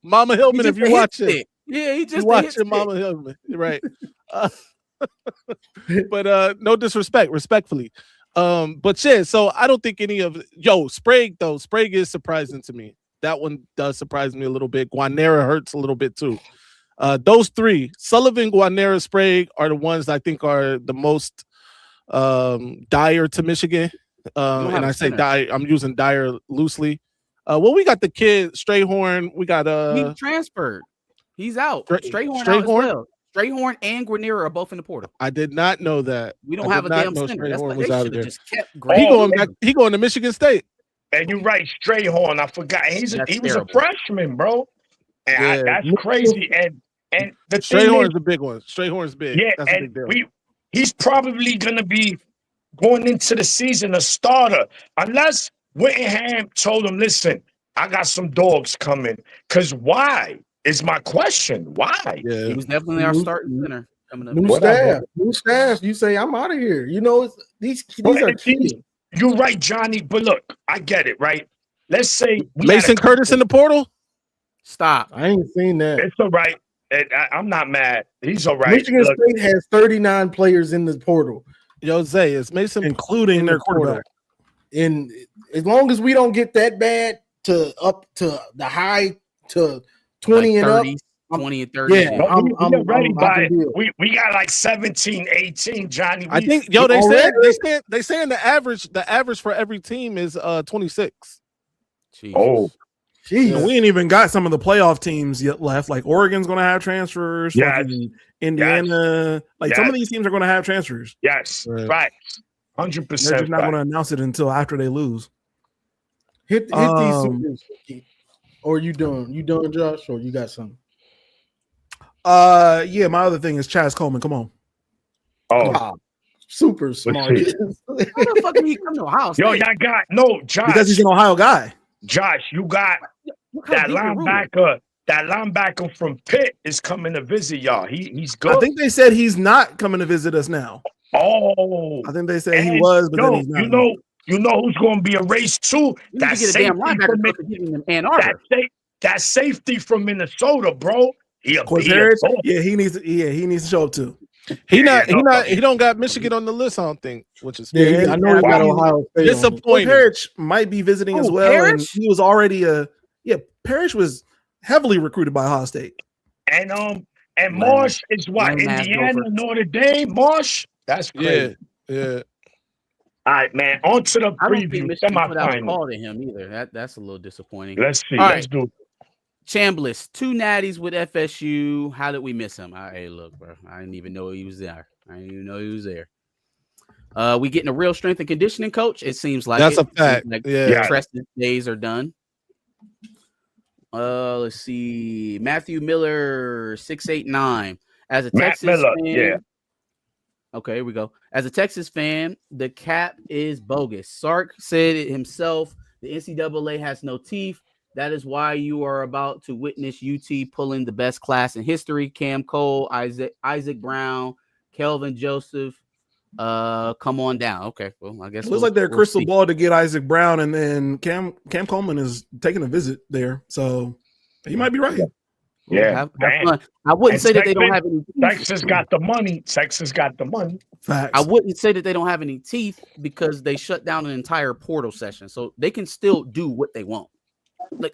Mama Hillman, if you watch it. Yeah, he just watching Mama Hillman, right? But no disrespect, respectfully. But yeah, so I don't think any of Sprague though. Sprague is surprising to me. That one does surprise me a little bit. Guanera hurts a little bit too. Those three, Sullivan, Guanera, Sprague, are the ones I think are the most dire to Michigan. And I say dire, I'm using dire loosely. Well, we got the kid Strayhorn. We got he transferred. He's out. Strayhorn out as well. Strayhorn and Guarnier are both in the portal. I did not know that. We don't have a damn center. That's was out there. Just kept he going back. He going to Michigan State. And you're right, Strayhorn. I forgot. He was a freshman, bro. And that's crazy. And the Strayhorn's a big one. Strayhorn's big. Yeah, that's and he's probably gonna be going into the season a starter, unless Whittingham told him, "Listen, I got some dogs coming." Because why is my question? Why? Yeah. He was definitely our starting center coming up. New staff. You say I'm out of here. These are kids. You're right, Johnny. But look, I get it, right? Let's say Mason Curtis in the portal. Stop. I ain't seen that. It's all right. I'm not mad. He's all right. Michigan State has 39 players in the portal. Zay, is Mason including their quarterback. And as long as we don't get that bad to up to the high to 20 and 30s. Up, 20 and 30. Yeah, No, we ready I by can deal. we got like 17, 18, Johnny. I think they saying the average for every team is 26. Oh, And we ain't even got some of the playoff teams yet left. Like Oregon's going to have transfers. Yes. Fucking Indiana. Like some of these teams are going to have transfers. Yes, facts. 100%. They're just not going to announce it until after they lose. Hit these supers. Or you doing, Josh? Or you got something? Yeah. My other thing is Chaz Coleman. Come on. Oh, super smart. How the fuck did he come to Ohio State? Yo, y'all got no Josh because he's an Ohio guy. Josh, you got that linebacker. That linebacker from Pitt is coming to visit y'all. He's good. I think they said he's not coming to visit us now. Oh, I think they said he was, but then he's not. You know who's going to be a race too? That safety that safety from Minnesota, bro. Yeah, he needs to show up too. He don't got Michigan on the list, I don't think, which is I know he got Ohio State. Disappointing. Parrish might be visiting as well. Parrish? And he was already Parrish was heavily recruited by Ohio State. And Marsh is what? Indiana, Notre Dame, Marsh? That's crazy. Yeah. All right, man. On to the preview. Semifinal. Call to him either. That's a little disappointing. Let's see. Let's do it. Chambliss, 2 natties with FSU. How did we miss him? Hey, look, bro. I didn't even know he was there. We getting a real strength and conditioning coach. It seems like that's a fact. Like yeah. Preston's days are done. Let's see. Matthew Miller, 689. As a Texas fan. Okay, here we go. As a Texas fan, the cap is bogus. Sark said it himself. The NCAA has no teeth. That is why you are about to witness UT pulling the best class in history. Cam Cole, Isaac Brown, Kelvin Joseph. Come on down. Okay, well, I guess it looks like their crystal ball to get Isaac Brown, and then Cam Coleman is taking a visit there, so he might be right. Yeah, have fun. I wouldn't say that they don't have any teeth. Texas got the money. Facts. I wouldn't say that they don't have any teeth because they shut down an entire portal session, so they can still do what they want.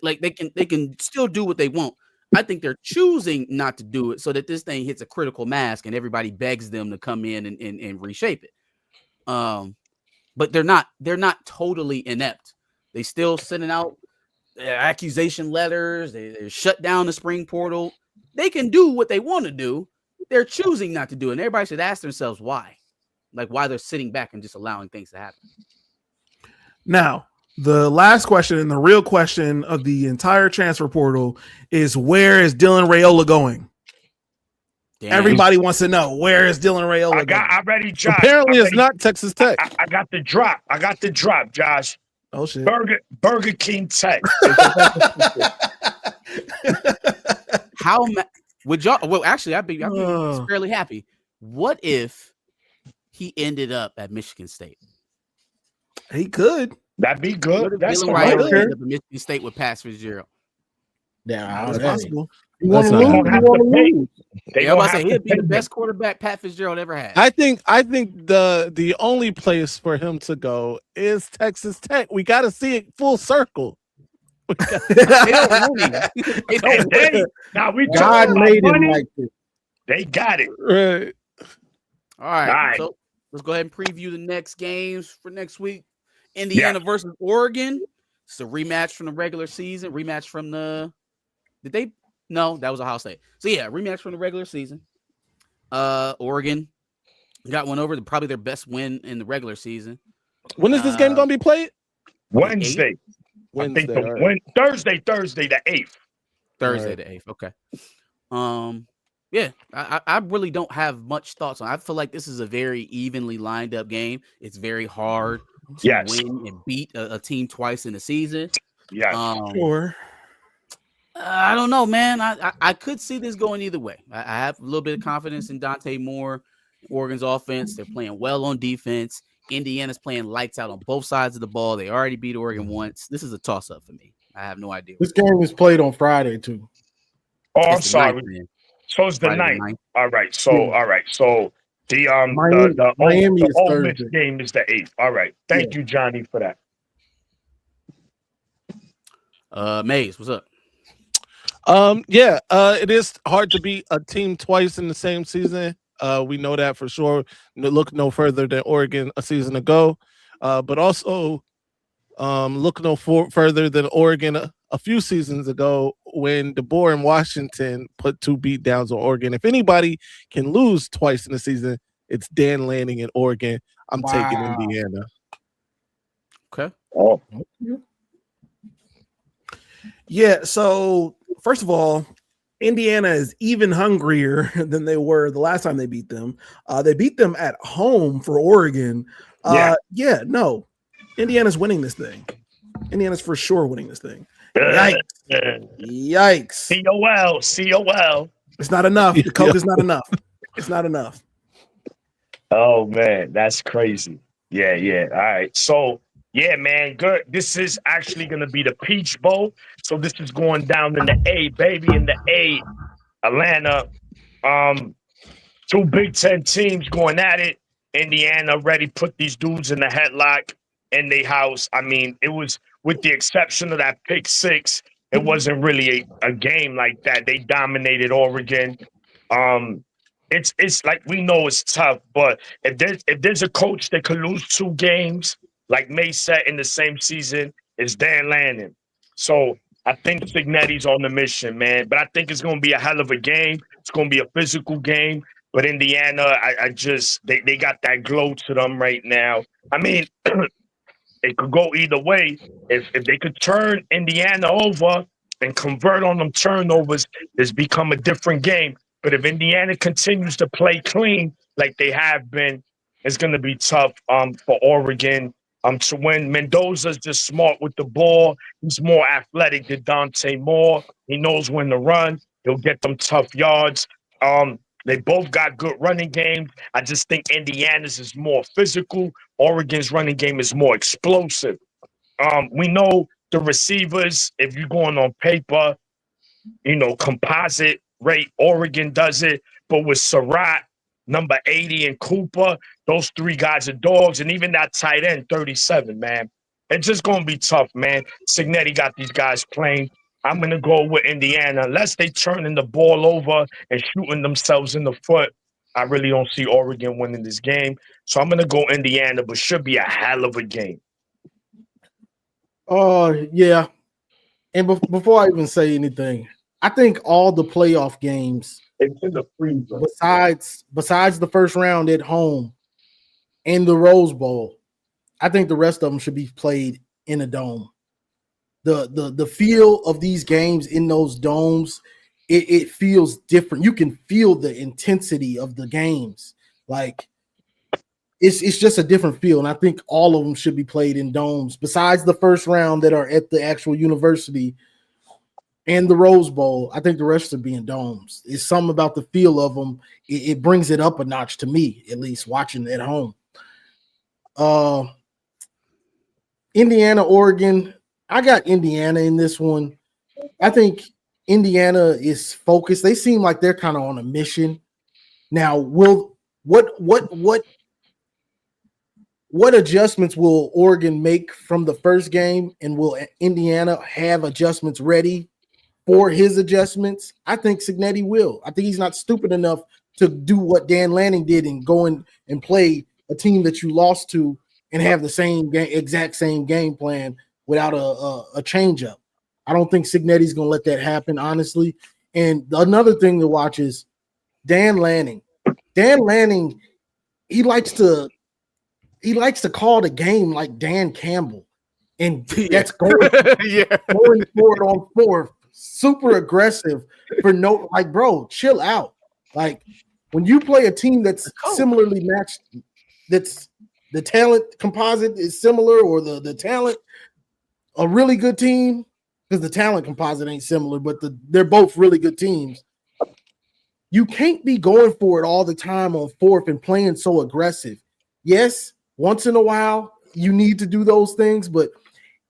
Like they can still do what they want. I think they're choosing not to do it so that this thing hits a critical mass and everybody begs them to come in and reshape it. But they're not totally inept. They still sending out accusation letters. They shut down the spring portal. They can do what they want to do. They're choosing not to do it. And everybody should ask themselves why. Like why they're sitting back and just allowing things to happen. Now, the last question and the real question of the entire transfer portal is where is Dylan Raiola going? Damn. Everybody wants to know where is Dylan Raiola going? I already, Josh. Apparently, it's not Texas Tech. I got the drop. Josh. Oh shit. Burger King Tech. How would y'all? Well, actually, I'd be fairly happy. What if he ended up at Michigan State? He could. That'd be good. That's right. Ended up at Michigan State with Pat Fitzgerald. Yeah, that's possible. You want to lose? I was say he'd be the best quarterback Pat Fitzgerald ever had. I think the only place for him to go is Texas Tech. We got to see it full circle. They don't win. Now we God made him like this. They got it. Right. All right. So let's go ahead and preview the next games for next week. Indiana versus Oregon. It's a rematch from the regular season. Rematch from the. Did they? No, that was Ohio State. So yeah, rematch from the regular season. Oregon got one over. Probably their best win in the regular season. When is this game going to be played? Wednesday. Thursday the 8th. Thursday the 8th. Okay. Yeah, I really don't have much thoughts on it. I feel like this is a very evenly lined up game. It's very hard to win and beat a team twice in the season. Yeah, sure. I don't know, man. I could see this going either way. I have a little bit of confidence in Dante Moore, Oregon's offense. They're playing well on defense. Indiana's playing lights out on both sides of the ball. They already beat Oregon once. This is a toss-up for me. I have no idea. This game is played on Friday, too. Oh, I'm sorry. So it's the 9th. All right. So the Miami Ole Miss game is the 8th. All right. Thank you, Johnny, for that. Maze, what's up? It is hard to beat a team twice in the same season. We know that for sure. Look no further than Oregon a season ago, but also look no further than Oregon a few seasons ago when DeBoer in Washington put 2 beatdowns on Oregon. If anybody can lose twice in the season, it's Dan Lanning in Oregon. I'm taking Indiana. Okay. Oh. Yeah, so first of all, Indiana is even hungrier than they were the last time they beat them. They beat them at home for Oregon. No. Indiana's winning this thing. Indiana's for sure winning this thing. Yikes. Yikes. COL. It's not enough. The Coke is not enough. It's not enough. Oh, man. That's crazy. Yeah. All right. So, yeah, man, good. This is actually going to be the Peach Bowl. So this is going down in the A, baby, in the A, Atlanta. 2 Big Ten teams going at it. Indiana already put these dudes in the headlock in their house. I mean, it was, with the exception of that pick 6, it wasn't really a game like that. They dominated Oregon. It's like, we know it's tough, but if there's a coach that could lose 2 games, like May said, in the same season, it's Dan Lanning. So I think Signetti's on the mission, man. But I think it's going to be a hell of a game. It's going to be a physical game. But Indiana, they got that glow to them right now. I mean, it could go either way. If they could turn Indiana over and convert on them turnovers, it's become a different game. But if Indiana continues to play clean like they have been, it's going to be tough for Oregon to win. Mendoza's just smart with the ball. He's more athletic than Dante Moore. He knows when to run. He'll get them tough yards. They both got good running games. I just think Indiana's is more physical. Oregon's running game is more explosive. We know the receivers, if you're going on paper, composite rate, Oregon does it. But with Surratt, number 80, and Cooper, those 3 guys are dogs. And even that tight end, 37, man. It's just going to be tough, man. Signetti got these guys playing. I'm going to go with Indiana. Unless they turning the ball over and shooting themselves in the foot, I really don't see Oregon winning this game. So I'm going to go Indiana, but should be a hell of a game. Yeah. And before I even say anything, I think all the playoff games, it's in the freezer, besides the first round at home and the Rose Bowl, I think the rest of them should be played in a dome. The feel of these games in those domes, it feels different. You can feel the intensity of the games. Like, it's just a different feel. And I think all of them should be played in domes, besides the first round that are at the actual university and the Rose Bowl. I think the rest should be in domes. It's something about the feel of them. It brings it up a notch to me, at least watching at home. Indiana, Oregon. I got Indiana in this one. I think Indiana is focused. They seem like they're kind of on a mission. Now, what adjustments will Oregon make from the first game, and will Indiana have adjustments ready for his adjustments? I think Signetti will. I think he's not stupid enough to do what Dan Lanning did and go in and play a team that you lost to and have the exact same game plan without a change up. I don't think Signetti's going to let that happen, honestly. And another thing to watch is Dan Lanning. Dan Lanning, he likes to call the game like Dan Campbell. And that's going forward on 4th. Super aggressive for bro, chill out. Like, when you play a team that's similarly matched, that's the talent composite is similar, or the talent, a really good team, because the talent composite ain't similar, but they're both really good teams. You can't be going for it all the time on 4th and playing so aggressive. Yes, once in a while you need to do those things, but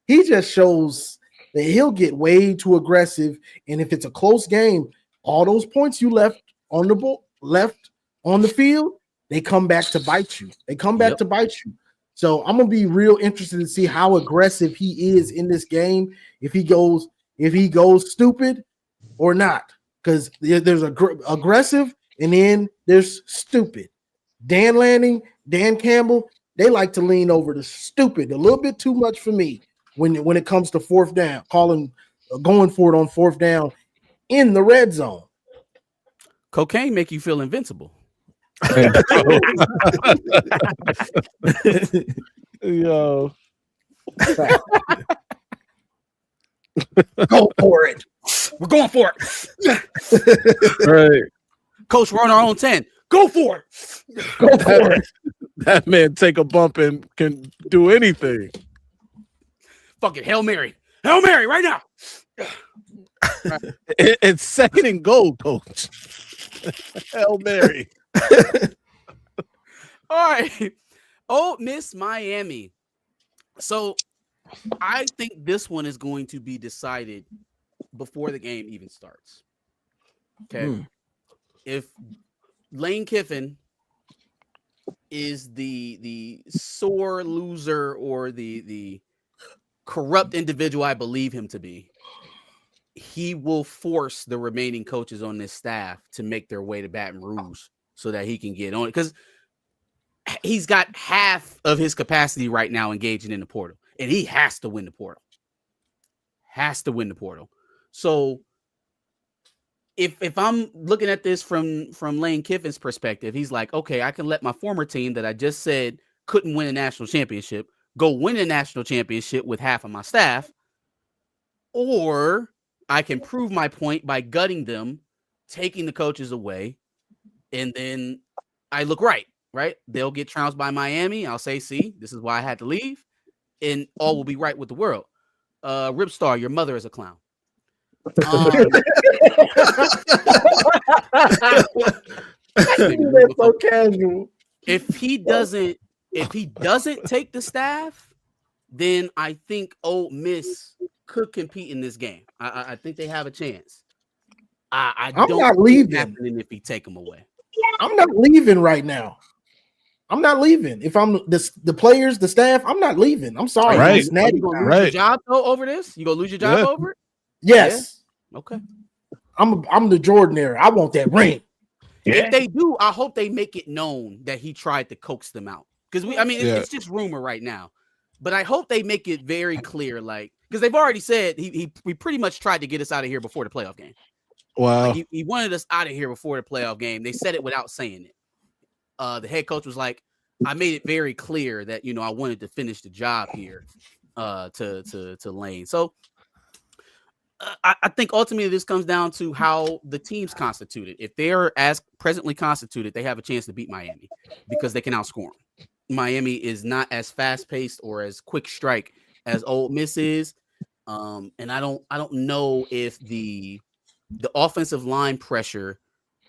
he just shows that he'll get way too aggressive. And if it's a close game, all those points you left on the field, they come back to bite you. So I'm gonna be real interested to see how aggressive he is in this game. If he goes stupid, or not? Because there's aggressive and then there's stupid. Dan Lanning, Dan Campbell, they like to lean over the stupid a little bit too much for me when it comes to fourth down, going for it on fourth down in the red zone. Cocaine make you feel invincible. Yo. Go for it. We're going for it. Right. Coach, we're on our own 10. Go for it. Go for it. That man take a bump and can do anything. Fucking Hail Mary. Hail Mary right now. It's second and goal, coach. Hail Mary. All right. Ole Miss Miami. So I think this one is going to be decided before the game even starts. Okay. If Lane Kiffin is the sore loser or the corrupt individual I believe him to be, he will force the remaining coaches on this staff to make their way to Baton Rouge so that he can get on it. Because he's got half of his capacity right now engaging in the portal, and he has to win the portal. So if I'm looking at this from Lane Kiffin's perspective, he's like, okay, I can let my former team that I just said couldn't win a national championship go win a national championship with half of my staff, or I can prove my point by gutting them, taking the coaches away, and then I look right? They'll get trounced by Miami. I'll say, see, this is why I had to leave, and all will be right with the world. Ripstar, your mother is a clown. That's so casual. If he doesn't take the staff, then I think Ole Miss could compete in this game. I think they have a chance. I'm not leaving if he take them away. I'm not leaving right now. I'm not leaving. If I'm the players, the staff, I'm not leaving. I'm sorry. Right. You gonna lose your job over this? You gonna lose your job over it? Yes. Yeah. Okay. I'm the Jordan era. I want that ring. Yeah. If they do, I hope they make it known that he tried to coax them out. Because it's just rumor right now. But I hope they make it very clear, because they've already said we pretty much tried to get us out of here before the playoff game. Wow. He wanted us out of here before the playoff game. They said it without saying it. The head coach was like, I made it very clear that I wanted to finish the job here to Lane. So I think ultimately this comes down to how the team's constituted. If they're as presently constituted, they have a chance to beat Miami because they can outscore them. Miami is not as fast-paced or as quick strike as Ole Miss is. And I don't know if the offensive line pressure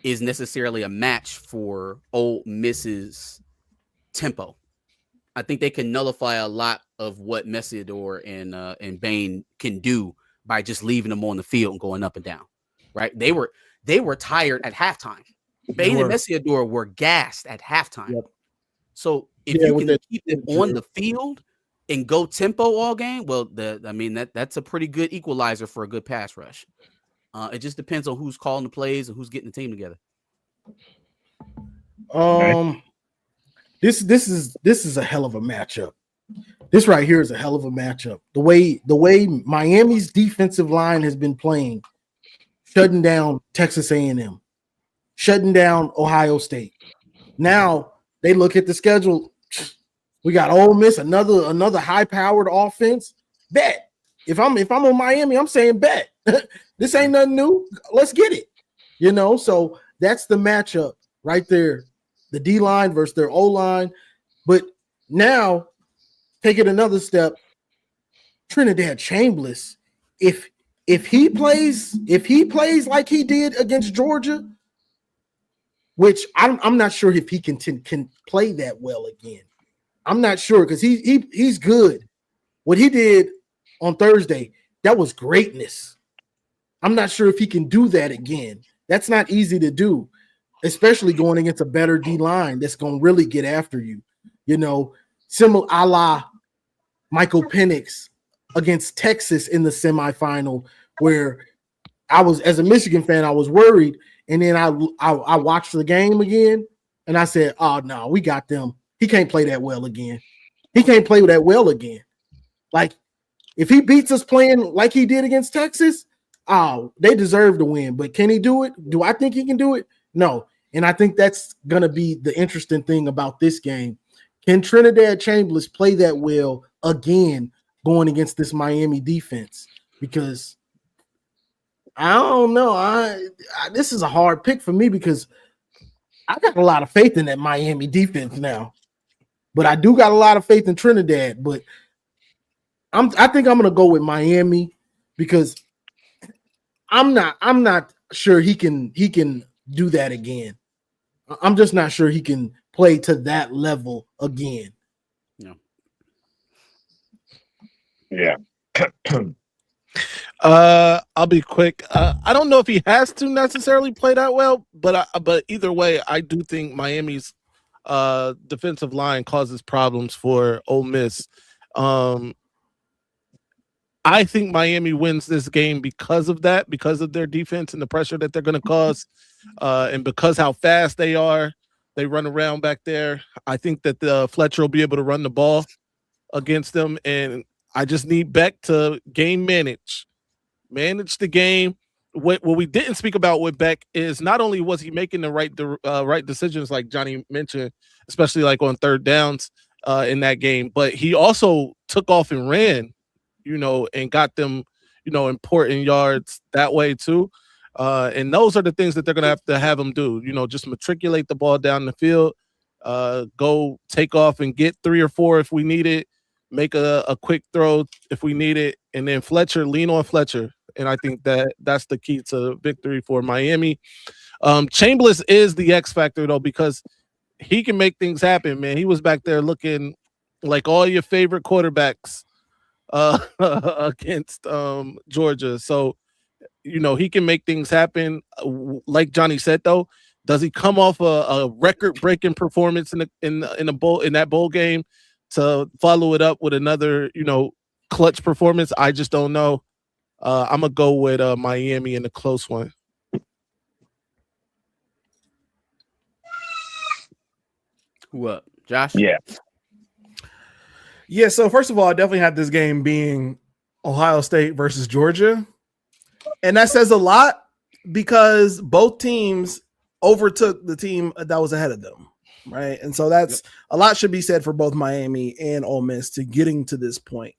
is necessarily a match for Ole Miss's tempo. I think they can nullify a lot of what Messiador and Bain can do by just leaving them on the field and going up and down. Right? They were tired at halftime. Bain and Messiador were gassed at halftime. Yep. So if you can keep them on the field and go tempo all game, well, that's a pretty good equalizer for a good pass rush. It just depends on who's calling the plays and who's getting the team together. This is a hell of a matchup. This right here is a hell of a matchup. The way Miami's defensive line has been playing, shutting down Texas A&M, shutting down Ohio State. Now they look at the schedule. We got Ole Miss, another high-powered offense. Bet. If I'm on Miami, I'm saying bet. This ain't nothing new. Let's get it. So that's the matchup right there. The D-line versus their O-line. But now, take it another step. Trinidad Chambliss, if he plays like he did against Georgia, which I'm not sure if he can play that well again. I'm not sure because he's good. What he did on Thursday, that was greatness. I'm not sure if he can do that again. That's not easy to do, especially going against a better D-line that's going to really get after you. Similar a la Michael Penix against Texas in the semifinal, where as a Michigan fan, I was worried, and then I watched the game again, and I said, "Oh no, we got them. He can't play that well again. He can't play that well again. Like if he beats us playing like he did against Texas, oh, they deserve to win. But can he do it? Do I think he can do it? No. And I think that's gonna be the interesting thing about this game. Can Trinidad Chambers play that well again going against this Miami defense? Because I don't know. This is a hard pick for me because I got a lot of faith in that Miami defense now, but I do got a lot of faith in Trinidad. But I think I'm gonna go with Miami because I'm not sure he can do that again. I'm just not sure he can play to that level again. Yeah. I'll be quick. I don't know if he has to necessarily play that well, but either way, I do think Miami's defensive line causes problems for Ole Miss. I think Miami wins this game because of that, because of their defense and the pressure that they're going to cause, and because how fast they are. They run around back there. I think that Fletcher will be able to run the ball against them, and I just need Beck to game manage the game. What we didn't speak about with Beck is not only was he making the right decisions, like Johnny mentioned, especially like on third downs in that game, but he also took off and ran, and got them, important yards that way too. And those are the things that they're going to have him do, just matriculate the ball down the field, go take off and get 3 or 4 if we need it, make a quick throw if we need it, and then lean on Fletcher. And I think that's the key to victory for Miami. Chambers is the X factor, though, because he can make things happen, man. He was back there looking like all your favorite quarterbacks against Georgia. So, he can make things happen. Like Johnny said, though, does he come off a record-breaking performance in that bowl game to follow it up with another, clutch performance? I just don't know. I'm gonna go with Miami in a close one. Who up, Josh? Yeah. So first of all, I definitely have this game being Ohio State versus Georgia. And that says a lot because both teams overtook the team that was ahead of them, right? And so that's a lot should be said for both Miami and Ole Miss to getting to this point.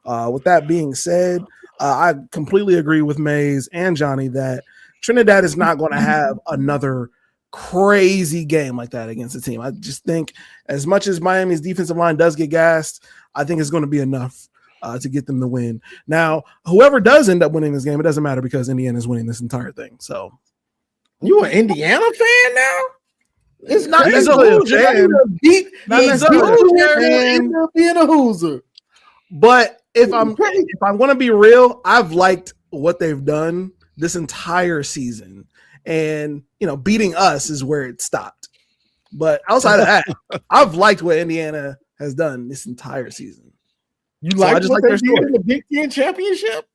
With that being said, I completely agree with Mays and Johnny that Trinidad is not going to have another crazy game like that against the team. I just think as much as Miami's defensive line does get gassed, I think it's going to be enough to get them the win. Now, whoever does end up winning this game, it doesn't matter because Indiana is winning this entire thing. So, you an Indiana fan now? It's not necessarily a fan. Not necessarily being a Hoosier. But if I'm going to be real, I've liked what they've done this entire season, and beating us is where it stopped. But outside of that, I've liked what Indiana has done this entire season. You like what they did in the Big Ten championship?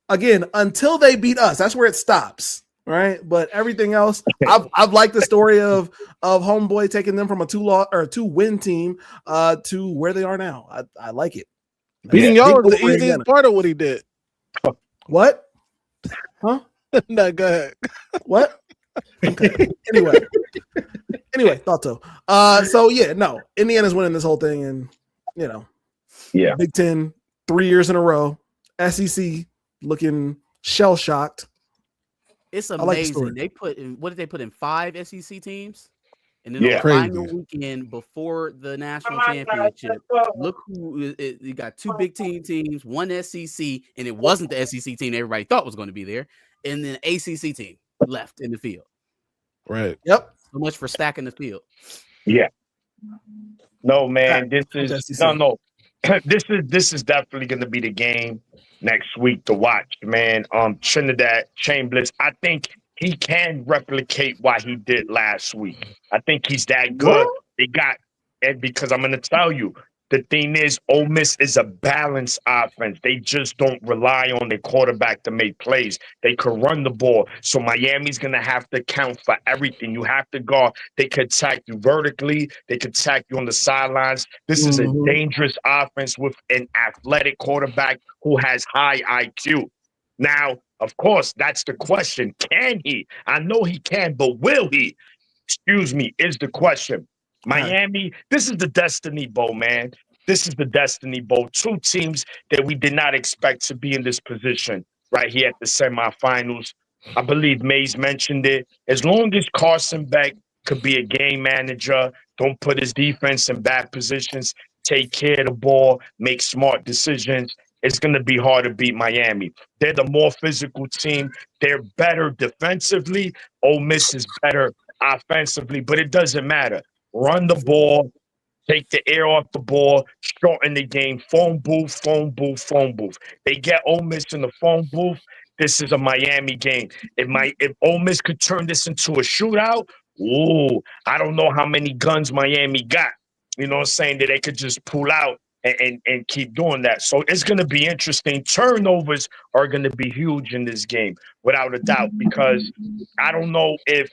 Again, until they beat us, that's where it stops, right? But everything else, I've liked the story of Homeboy taking them from a 2-win team to where they are now. I like it. Beating y'all was the easiest part of what he did. What? Huh? No, go ahead. What? Okay. Anyway, thought so. So yeah, no, Indiana's winning this whole thing, and Big Ten 3 years in a row. SEC looking shell shocked. It's amazing. They put in, what did they put in 5 SEC teams? And then the final weekend before the national championship, look who you got 2 Big Ten teams, 1 SEC, and it wasn't the SEC team everybody thought was going to be there, and then ACC team left in the field. Right. Yep. So much for stacking the field. Yeah. No, man. This is definitely going to be the game next week to watch, man. Trinidad Chambers, I think he can replicate what he did last week. I think he's that good. And because I'm going to tell you, The thing is, Ole Miss is a balanced offense. They just don't rely on their quarterback to make plays. They could run the ball. So Miami's going to have to count for everything. You have to guard. They could attack you vertically. They could attack you on the sidelines. This is a dangerous offense with an athletic quarterback who has high IQ. Now, of course, that's the question. Can he? I know he can, but will he? Excuse me, is the question. Miami, this is the Destiny Bowl, man. This is the Destiny Bowl. Two teams that we did not expect to be in this position right here at the semifinals. I believe Mays mentioned it. As long as Carson Beck could be a game manager, don't put his defense in bad positions, take care of the ball, make smart decisions, it's going to be hard to beat Miami. They're the more physical team. They're better defensively. Ole Miss is better offensively, but it doesn't matter. Run the ball, take the air off the ball, shorten the game. Phone booth, phone booth, phone booth. They get Ole Miss in the phone booth. This is a Miami game. If Ole Miss could turn this into a shootout, ooh, I don't know how many guns Miami got. You know what I'm saying? That they could just pull out and keep doing that. So it's going to be interesting. Turnovers are going to be huge in this game, without a doubt, because I don't know if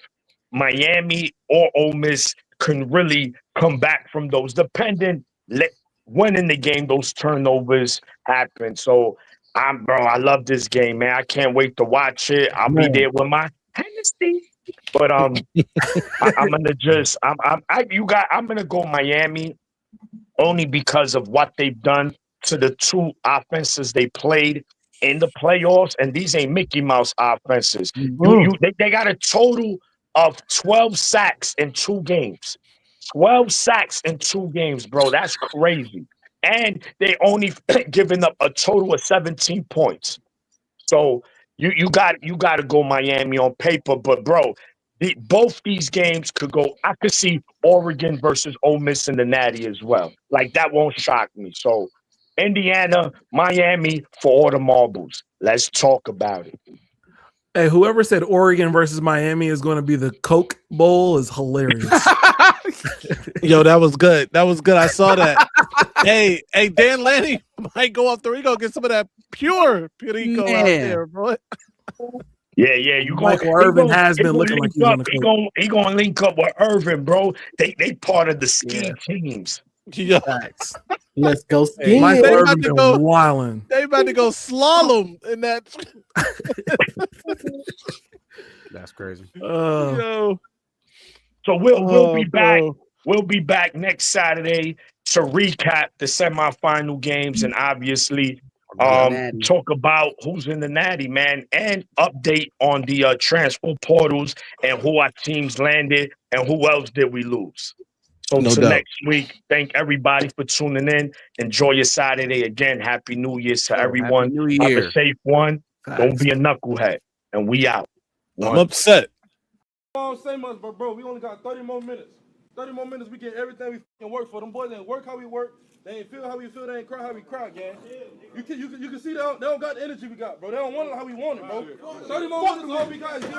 Miami or Ole Miss can really come back from those, depending when in the game those turnovers happen. So I love this game, man. I can't wait to watch it. I'll be there with my Hennessy. But I'm gonna go Miami only because of what they've done to the two offenses they played in the playoffs, and these ain't Mickey Mouse offenses. They got a total of 12 sacks in 2 games. 12 sacks in 2 games, bro. That's crazy. And they only given up a total of 17 points. So you got to go Miami on paper, but bro, both these games could go. I could see Oregon versus Ole Miss in the Natty as well. Like, that won't shock me. So Indiana, Miami for all the marbles. Let's talk about it. Hey, whoever said Oregon versus Miami is going to be the Coke Bowl is hilarious. Yo, that was good. That was good. I saw that. hey, Dan Lanning might go off the Rico, get some of that pure Perico out there, bro. Yeah. You Michael Irvin has been looking like he's on the Coke. He gonna link up with Irvin, bro. They part of the ski teams. Yeah. Let's go ski. Michael Irvin been wilding. They about to go slalom in that. That's crazy. Yo. So we'll be back. We'll be back next Saturday to recap the semifinal games and obviously talk about who's in the Natty, man, and update on the transfer portals and who our teams landed and who else did we lose. So next week, thank everybody for tuning in. Enjoy your Saturday. Again, Happy New Year to everyone. Happy New Year. Have a safe one. Don't be a knucklehead. And we out. I'm upset. I don't say much, but bro, we only got 30 more minutes. 30 more minutes, we get everything we fucking work for. Them boys ain't work how we work. They ain't feel how we feel. They ain't cry how we cry, gang. You can see they don't got the energy we got, bro. They don't want it how we want it, bro. 30 more minutes, all we got is 0.